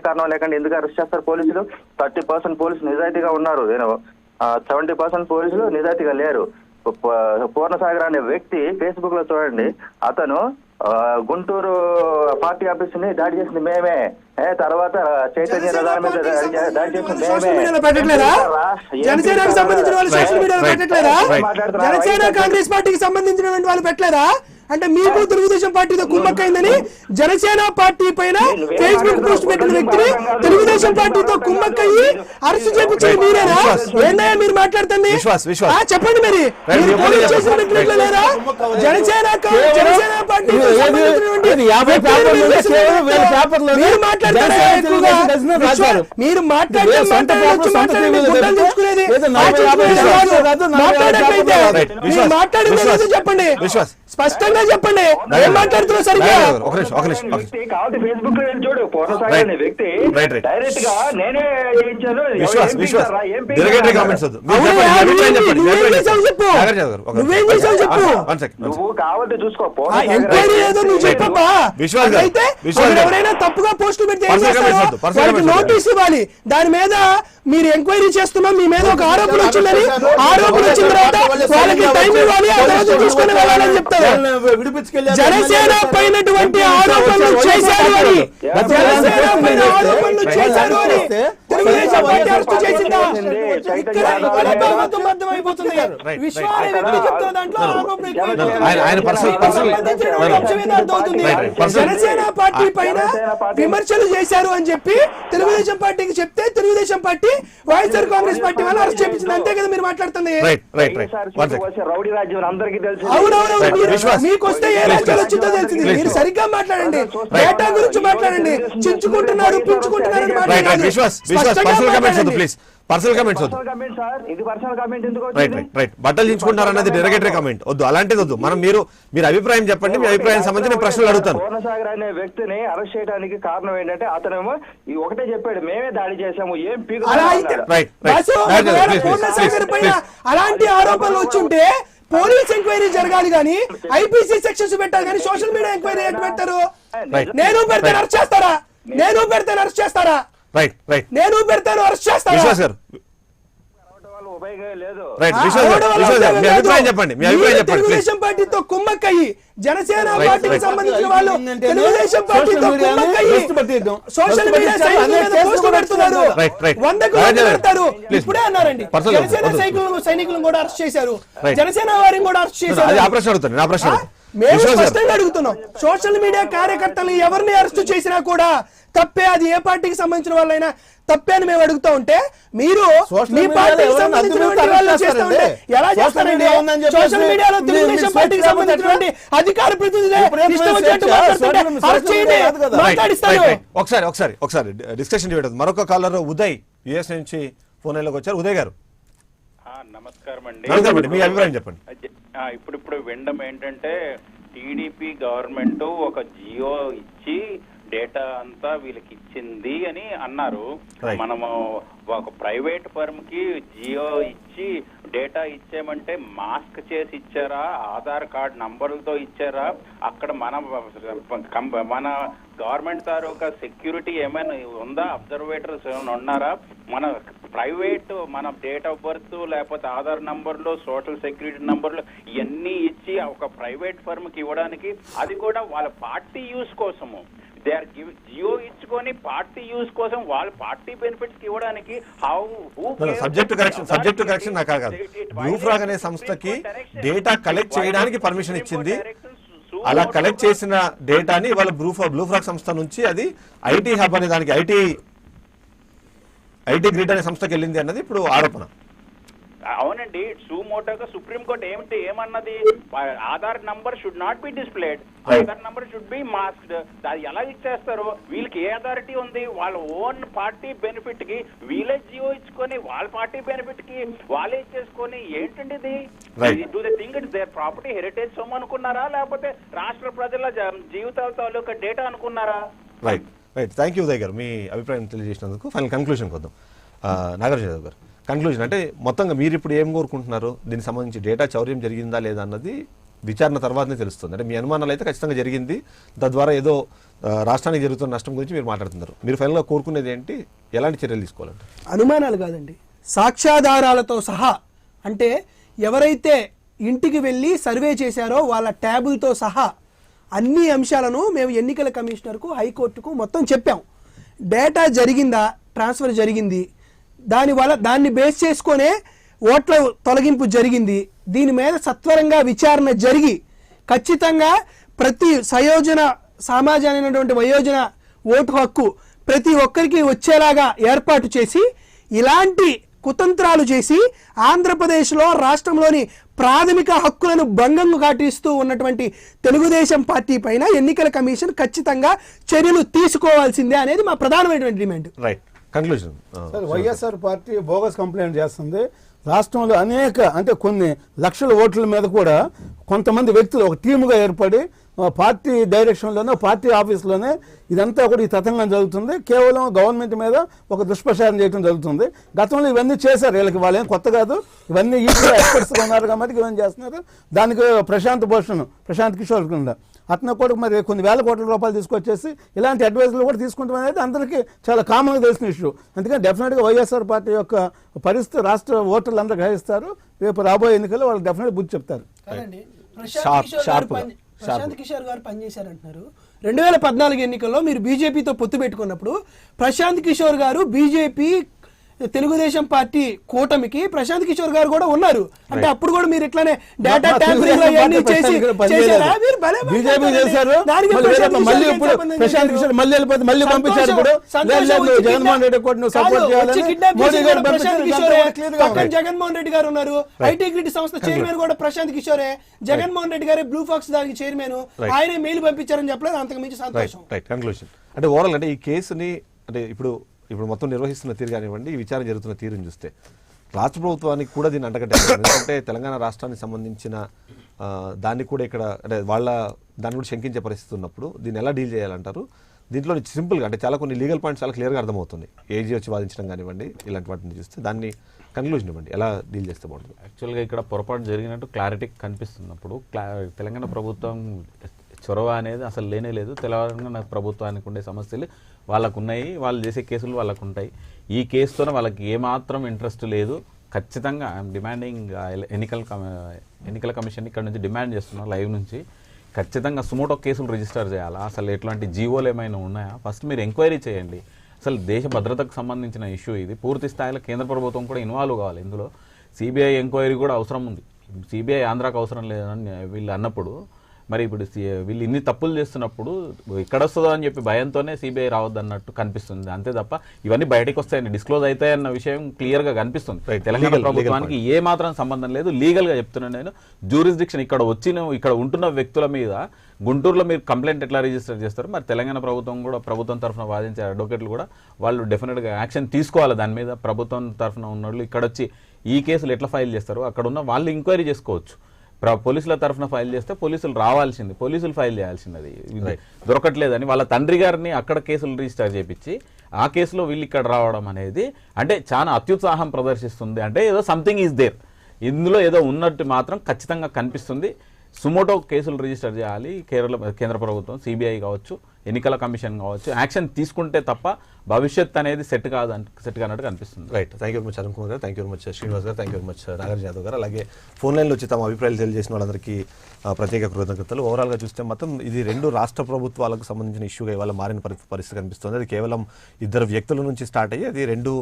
కారణం లేకుండా ఎందుకు అరెస్ట్ చేస్తారు పోలీసులు? 30% పోలీసులు నిజాయితీగా ఉన్నారు, 70% పోలీసులు నిజాయితీగా లేరు. పూర్ణసాగర్ అనే వ్యక్తి ఫేస్బుక్ లో చూడండి, అతను గుంటూరు పార్టీ ఆఫీస్ ని దాడి చేసింది మేమే, తర్వాత చైతన్య రథాల మీద దాడి చేసింది పెట్టట్లేదా? జనసేనకు సంబంధించిన వాళ్ళు సోషల్ మీడియాలో పెట్టట్లేదా? జనసేన కాంగ్రెస్ పార్టీకి సంబంధించినటువంటి వాళ్ళు పెట్టలేదా? అంటే మీకు తెలుగుదేశం పార్టీతో కుమ్మక్కైందని జనసేన పార్టీ పైన ఫేస్బుక్ పోస్ట్ పెట్టిన వ్యక్తిని తెలుగుదేశం పార్టీతో కుమ్మక్కయ్యి అరెస్ట్ చేయించింది మీరేనా? ఏందయ్యా మీరు మాట్లాడుతుంది? చెప్పండి మరి, మీరు పోలీస్ స్టేషన్ పెట్టినట్లు లేదా? జనసేన పార్టీ మీరు మాట్లాడతారా? మీరు మాట్లాడేది చెప్పండి, స్పష్టంగా చెప్పండి. ఏం మాట్లాడుతున్నారు సరిగ్గా? ఫేస్బుక్ లో చూడు, పూర్ణసాగర్ అనే వ్యక్తి డైరెక్ట్ గా నేనే చేయించాను. నువ్వు కావాలంటే చూసుకో, ఎవరైనా తప్పుగా పోస్టులు పెట్టి నోటీస్ ఇవ్వాలి. దాని మీద మీరు ఎంక్వైరీ చేస్తున్నా, మీ మీద ఒక ఆరోపణ వచ్చిందని, ఆరోపణ వచ్చిన తర్వాత వాళ్ళకి టైం ఇవ్వాలి, ఆ తర్వాత చూసుకుని వెళ్ళాలని చెప్తారు. జనసేన పైనటువంటి ఆరోపణలు చేశారు అని, జనసేన పైన ఆరోపణలు చేశారు అని తెలుగుదేశం పార్టీ అరెస్ట్ చేసిందా? ఇక్కడ అర్థమైపోతుంది. విశ్వాస వ్యక్తి చెప్తున్న దాంట్లో ఆరోపణ అర్థమవుతుంది. జనసేన పార్టీ పైన విమర్శలు చేశారు అని చెప్పి తెలుగుదేశం పార్టీకి చెప్తే తెలుగుదేశం పార్టీ వైఎస్ఆర్ కాంగ్రెస్ పార్టీ వాళ్ళు అరెస్ట్ చేయించింది. అంతే కదా మీరు మాట్లాడుతుంది? రౌడీ రాజ్యం అందరికీ తెలుసు. అవునవును, మీకు వస్తే ఏ రాజ్యాలు వచ్చిందో తెలిసింది. మీరు సరిగ్గా మాట్లాడండి, డేటా గురించి మాట్లాడండి. చించుకుంటున్నారు, పుంచుకుంటున్నారు అని మాట్లాడండి. పర్సనల్ కామెంట్స్ వద్దు. బట్టలు చించుకుంటారు అన్నది డెరగేటరీ కామెంట్ వద్దు, అలాంటిది వద్దు. మనం మీరు అభిప్రాయం చెప్పండి, మీ అభిప్రాయం సంబంధించిన ప్రశ్నలు అడుగుతాను. పూర్ణసాగర్ అనే వ్యక్తిని అరెస్ట్ చేయడానికి కారణం ఏంటంటే అతనేమో ఒకటే చెప్పాడు, మేమే దాడి చేశాము. ఏం అలాంటి ఆరోపణలు వచ్చుంటే పోలీస్ ఎంక్వైరీ జరగాలి కానీ ఐపీసీ సెక్షన్స్ పెట్టాలి కానీ సోషల్ మీడియా ఎంక్వైరీ ఎట్లా పెట్టారు? నేను పెడితే అరెస్ట్ చేస్తారా? నేను పెడితే అరెస్ట్ చేస్తారా? నేను పెడతాను అరెస్ట్ చేస్తాను. తెలుగుదేశం పార్టీతో కుమ్మక్కయ్యి జనసేన పార్టీకి సంబంధించిన వాళ్ళు తెలుగుదేశం పార్టీతో కుమ్మక్కయ్యి సోషల్ మీడియా పోస్టులు పెడుతున్నారు. 100కు పెడతారు. ఇప్పుడే అన్నారండి జనసేన సైనికులను కూడా అరెస్ట్ చేశారు, జనసేన వారిని కూడా అరెస్ట్ చేశారు. మేము స్పష్టంగా అడుగుతున్నాం, సోషల్ మీడియా కార్యకర్తలు ఎవరిని అరెస్ట్ చేసినా కూడా తప్పే, అది ఏ పార్టీకి సంబంధించిన వాళ్ళైనా తప్పే అని మేము అడుగుతా ఉంటే మీరు మీ పార్టీకి సంబంధించిన వాళ్ళు చేస్తూ ఉంటే ఎలా చేస్తారండి? సోషల్ మీడియాలో తెలుగుదేశం పార్టీకి సంబంధించినటువంటి అధికార ప్రతినిధులే ఒకసారి డిస్కషన్ చేయడం. మరొక కాలర్ ఉదయ్ యుఎస్ నుంచి ఫోన్ లైన్లోకి వచ్చారు. ఉదయ్ గారు నమస్కారం అండి. మీ అభిప్రాయం చెప్పండి. ఇప్పుడు వినడం ఏంటంటే టీడీపీ గవర్నమెంట్ ఒక జియో ఇచ్చి డేటా అంతా వీళ్ళకి ఇచ్చింది అని అన్నారు. మనము ఒక ప్రైవేట్ ఫర్మ్ కి జియో ఇచ్చి డేటా ఇచ్చామంటే మాస్క్ చేసి ఇచ్చారా, ఆధార్ కార్డ్ నంబర్లతో ఇచ్చారా? అక్కడ మన గవర్నమెంట్ తాలూకా సెక్యూరిటీ ఏమైనా ఉందా? అబ్జర్వేటర్స్ ఏమైనా ఉన్నారా? మన ప్రైవేట్ మన డేట్ ఆఫ్ బర్త్ లేకపోతే ఆధార్ నంబర్లు, సోషల్ సెక్యూరిటీ నంబర్లు ఇవన్నీ ఇచ్చి ఒక ప్రైవేట్ ఫర్మ్ కి ఇవ్వడానికి, అది కూడా వాళ్ళ పార్టీ యూస్ కోసము. దే ఆర్ జియో ఇచ్చుకొని పార్టీ యూస్ కోసం వాళ్ళ పార్టీ బెనిఫిట్స్ ఇవ్వడానికి సబ్జెక్ట్ కరెక్షన్ నాకు కాదు. బ్లూ ఫ్రాగ్ అనే సంస్థకి డేటా కలెక్ట్ చేయడానికి పర్మిషన్ ఇచ్చింది. అలా కలెక్ట్ చేసిన డేటాని వాళ్ళ బ్లూ ఫ్రాగ్ సంస్థ నుంచి అది ఐటీ హబ్ అనే దానికి ఐటీ గ్రిడ్ అనే సంస్థకి వెళ్ళింది అన్నది ఇప్పుడు ఆరోపణ. అవునండి, సుమోటోగా సుప్రీంకోర్టు ఏమన్నది, Aadhaar number should not be displayed, Aadhaar number should be masked. అది ఎలా ఇచ్చేస్తారు? వీళ్ళకి ఏ అథారిటీ ఉంది? వాళ్ళ ఓన్ పార్టీ బెనిఫిట్ కి వీళ్ళే జియో ఇచ్చుకొని వాళ్ళ పార్టీ బెనిఫిట్ కి వాళ్ళే ఇచ్చేసుకొని ఏంటండి ఇది? Do they think it's there property, heritage సొమ్ము అనుకున్నారా, లేకపోతే రాష్ట్ర ప్రజల జీవితాల తాలూకా డేటా అనుకున్నారా? Right right thank you Uday గారు, మీ అభిప్రాయం తెలియజేసినందుకు. ఫైనల్ కన్క్లూషన్కి వద్దాం. నాగార్జున యాదవ్ గారు, కన్క్లూజన్ అంటే మొత్తంగా మీరు ఇప్పుడు ఏం కోరుకుంటున్నారు? దీనికి సంబంధించి డేటా చౌర్యం జరిగిందా లేదా అన్నది విచారణ తర్వాతనే తెలుస్తుంది. అంటే మీ అనుమానాలు అయితే ఖచ్చితంగా జరిగింది, తద్వారా ఏదో రాష్ట్రానికి జరుగుతున్న నష్టం గురించి మీరు మాట్లాడుతున్నారు. మీరు ఫైనల్గా కోరుకునేది ఏంటి? ఎలాంటి చర్యలు తీసుకోవాలంటే? అనుమానాలు కాదండి, సాక్ష్యాధారాలతో సహా. అంటే ఎవరైతే ఇంటికి వెళ్ళి సర్వే చేశారో వాళ్ళ ట్యాబులతో సహా అన్ని అంశాలను మేము ఎన్నికల కమిషనర్కు, హైకోర్టుకు మొత్తం చెప్పాం. డేటా జరిగిందా, ట్రాన్స్ఫర్ జరిగింది, దాన్ని బేస్ చేసుకునే ఓట్ల తొలగింపు జరిగింది. దీని మీద సత్వరంగా విచారణ జరిగి ఖచ్చితంగా ప్రతి సామాజికమైనటువంటి వయోజన ఓటు హక్కు ప్రతి ఒక్కరికి వచ్చేలాగా ఏర్పాటు చేసి, ఇలాంటి కుతంత్రాలు చేసి ఆంధ్రప్రదేశ్లో రాష్ట్రంలోని ప్రాథమిక హక్కులను భంగం కాటిస్తూ ఉన్నటువంటి తెలుగుదేశం పార్టీ పైన ఎన్నికల కమిషన్ ఖచ్చితంగా చర్యలు తీసుకోవాల్సిందే అనేది మా ప్రధానమైనటువంటి demand. Right, conclusion. YSR party bogus complaint చేస్తుంది. రాష్ట్రంలో అనేక అంటే కొన్ని లక్షల ఓట్ల మీద కూడా కొంతమంది వ్యక్తులు ఒక టీముగా ఏర్పడి పార్టీ డైరెక్షన్లోనే, పార్టీ ఆఫీస్లోనే ఇదంతా కూడా ఈ తతంగం జరుగుతుంది. కేవలం గవర్నమెంట్ మీద ఒక దుష్ప్రచారం చేయడం జరుగుతుంది. గతంలో ఇవన్నీ చేశారు, వీళ్ళకి వాళ్ళేం కొత్త కాదు, ఇవన్నీ ఈజీగా ఎక్స్పర్ట్స్గా ఉన్నారు కాబట్టి ఇవన్నీ చేస్తున్నారు. దానికి ప్రశాంత్ కిషోర్ కింద అతను కూడా మరి కొన్ని వేల కోట్ల రూపాయలు తీసుకొచ్చేసి ఇలాంటి అడ్వైజర్లు కూడా తీసుకుంటాం అనేది అందరికీ చాలా కామన్గా తెలిసిన ఇష్యూ. అందుకని డెఫినెట్గా వైఎస్ఆర్ పార్టీ యొక్క పరిస్థితి రాష్ట్ర ఓటర్లు అందరూ గ్రహిస్తారు. రేపు రాబోయే ఎన్నికల్లో వాళ్ళు డెఫినెట్గా బుద్ధి చెప్తారు. ప్రశాంత్ కిషోర్ గారు పనిచేశారంటున్నారు. 2014 ఎన్నికల్లో మీరు బీజేపీతో పొత్తు పెట్టుకున్నప్పుడు ప్రశాంత్ కిషోర్ గారు బీజేపీ తెలుగుదేశం పార్టీ కూటమికి ప్రశాంత్ కిషోర్ గారు కూడా ఉన్నారు. అంటే అప్పుడు కూడా మీరు ఇట్లానే డేటా ట్యాంపరింగ్ చేశారా? బీజేపీ చేశారు, మళ్ళీ ఇప్పుడు ప్రశాంత్ కిషోర్ మళ్ళీ వెళ్ళిపోతే మళ్ళీ పంపించారు. ఇప్పుడు జగన్మోహన్ రెడ్డి కూడా సపోర్ట్ చేయాలని మోడీ గారు, జగన్మోహన్ రెడ్డి గారు ఉన్నారు. ఐటీ గ్రిడ్ సంస్థ చైర్మన్ కూడా ప్రశాంత్ కిషోరే. జగన్మోహన్ రెడ్డి గారే బ్లూ ఫాక్స్ దానికి చైర్మన్, ఆయనే మెయిల్ పంపించారని చెప్పలేదు. అంతకు మించి సంతోషం. అంటే ఓవరాల్ అంటే ఈ కేసుని అంటే ఇప్పుడు మొత్తం నిర్వహిస్తున్న తీరు కానివ్వండి, ఈ విచారణ జరుగుతున్న తీరుని చూస్తే రాష్ట్ర ప్రభుత్వానికి కూడా దీన్ని అంటగట్టారు. ఎందుకంటే తెలంగాణ రాష్ట్రానికి సంబంధించిన దాన్ని కూడా ఇక్కడ అంటే దాన్ని కూడా శంకించే పరిస్థితి ఉన్నప్పుడు దీన్ని ఎలా డీల్ చేయాలంటారు? దీంట్లో సింపుల్గా అంటే చాలా కొన్ని లీగల్ పాయింట్స్ చాలా క్లియర్గా అర్థమవుతుంది. ఏజీ వచ్చి వాదించడం కానివ్వండి, ఇలాంటి వాటిని చూస్తే దాన్ని కన్క్లూజన్ ఇవ్వండి, ఎలా డీల్ చేస్తే బాగుంటుంది? యాక్చువల్గా ఇక్కడ పొరపాటు జరిగినట్టు క్లారిటీ కనిపిస్తున్నప్పుడు తెలంగాణ ప్రభుత్వం చొరవ అనేది అసలు లేనే లేదు. తెలంగాణ ప్రభుత్వానికి ఉండే సమస్యలు వాళ్ళకు ఉన్నాయి, వాళ్ళు చేసే కేసులు వాళ్ళకు ఉంటాయి. ఈ కేసుతోనే వాళ్ళకి ఏమాత్రం ఇంట్రెస్ట్ లేదు. ఖచ్చితంగా ఐఎమ్ డిమాండింగ్ ఎన్నికల కమిషన్ ఇక్కడ నుంచి డిమాండ్ చేస్తున్నా లైవ్ నుంచి ఖచ్చితంగా సుమోటో కేసులు రిజిస్టర్ చేయాలా? అసలు ఎట్లాంటి జీవోలు ఏమైనా ఉన్నాయా? ఫస్ట్ మీరు ఎంక్వైరీ చేయండి. అసలు దేశ భద్రతకు సంబంధించిన ఇష్యూ ఇది. పూర్తి స్థాయిలో కేంద్ర ప్రభుత్వం కూడా ఇన్వాల్వ్ కావాలి ఇందులో. సిబిఐ ఎంక్వైరీ కూడా అవసరం ఉంది. సిబిఐ ఆంధ్రాకు అవసరం లేదని వీళ్ళు అన్నప్పుడు మరి ఇప్పుడు వీళ్ళు ఇన్ని తప్పులు చేస్తున్నప్పుడు ఎక్కడ వస్తుందో అని చెప్పి భయంతోనే సిబిఐ రావద్దు అన్నట్టు కనిపిస్తుంది. అంతే తప్ప ఇవన్నీ బయటకు వస్తాయని డిస్క్లోజ్ అవుతాయన్న విషయం క్లియర్గా కనిపిస్తుంది. తెలంగాణ ప్రభుత్వానికి ఏ మాత్రం సంబంధం లేదు. లీగల్గా చెప్తున్నాను నేను. జ్యూరిస్డిక్షన్ ఇక్కడ ఉంటున్న వ్యక్తుల మీద గుంటూరులో మీరు కంప్లైంట్ ఎట్లా రిజిస్టర్ చేస్తారు? మరి తెలంగాణ ప్రభుత్వం తరఫున వాదించే అడ్వకేట్లు కూడా వాళ్ళు డెఫినెట్గా యాక్షన్ తీసుకోవాలి దాని మీద. ప్రభుత్వం తరఫున ఉన్న వాళ్ళు ఇక్కడ వచ్చి ఈ కేసులు ఎట్లా ఫైల్ చేస్తారు? అక్కడ ఉన్న వాళ్ళు ఎంక్వైరీ చేసుకోవచ్చు. పోలీసుల తరఫున ఫైల్ చేస్తే పోలీసులు రావాల్సింది, పోలీసులు ఫైల్ చేయాల్సింది. అది దొరకట్లేదని వాళ్ళ తండ్రి గారిని అక్కడ కేసులు రిజిస్టర్ చేయించి ఆ కేసులో వీళ్ళు ఇక్కడ రావడం అనేది అంటే చాలా అత్యుత్సాహం ప్రదర్శిస్తుంది. అంటే ఏదో సంథింగ్ ఈజ్ దేర్, ఇందులో ఏదో ఉన్నట్టు మాత్రం ఖచ్చితంగా కనిపిస్తుంది. సుమోటో కేసులు రిజిస్టర్ చేయాలి కేంద్ర ప్రభుత్వం, సిబిఐ కావచ్చు, ఎన్నికల కమిషన్ కావచ్చు యాక్షన్ తీసుకుంటే తప్ప భవిష్యత్ అనేది సెట్ కానట్టుగా అనిపిస్తుంది. Right. Thank you very much Arun Kumar garu, thank you very much Srinivas garu, thank you very much Nagarjuna Yadav garu. అలాగే ఫోన్ లైన్లో వచ్చి తమ అభిప్రాయాలు తెలియజేసిన వాళ్ళందరికీ ప్రత్యేక కృతజ్ఞతలు. ఓవరాల్గా చూస్తే మాత్రం ఇది 2 రాష్ట్ర ప్రభుత్వాలకు సంబంధించిన ఇష్యూగా ఇవాళ మారిన పరిస్థితి కనిపిస్తుంది. అది కేవలం 2 వ్యక్తుల నుంచి స్టార్ట్ అయ్యి అది 2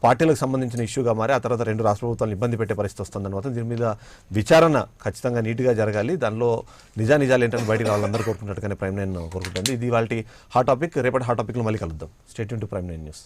పార్టీలకు సంబంధించిన ఇష్యూగా మారి ఆ తర్వాత 2 రాష్ట్ర ప్రభుత్వాలను ఇబ్బంది పెట్టే పరిస్థితి వస్తుందని మాత్రం దీని మీద విచారణ ఖచ్చితంగా నీట్గా జరగాలి. దానిలో నిజాలు ఏంటని బయటికి రావాలందరూ కోరుకుంటున్నట్టుగానే ప్రైమ్ 9 కోరుకుంటుంది. ఇది వాళ్ళ హాట్ టాపిక్. రేపటి హాట్ టాపిక్లో మళ్ళీ కలుద్దాం. Stay tune to prime 9 news.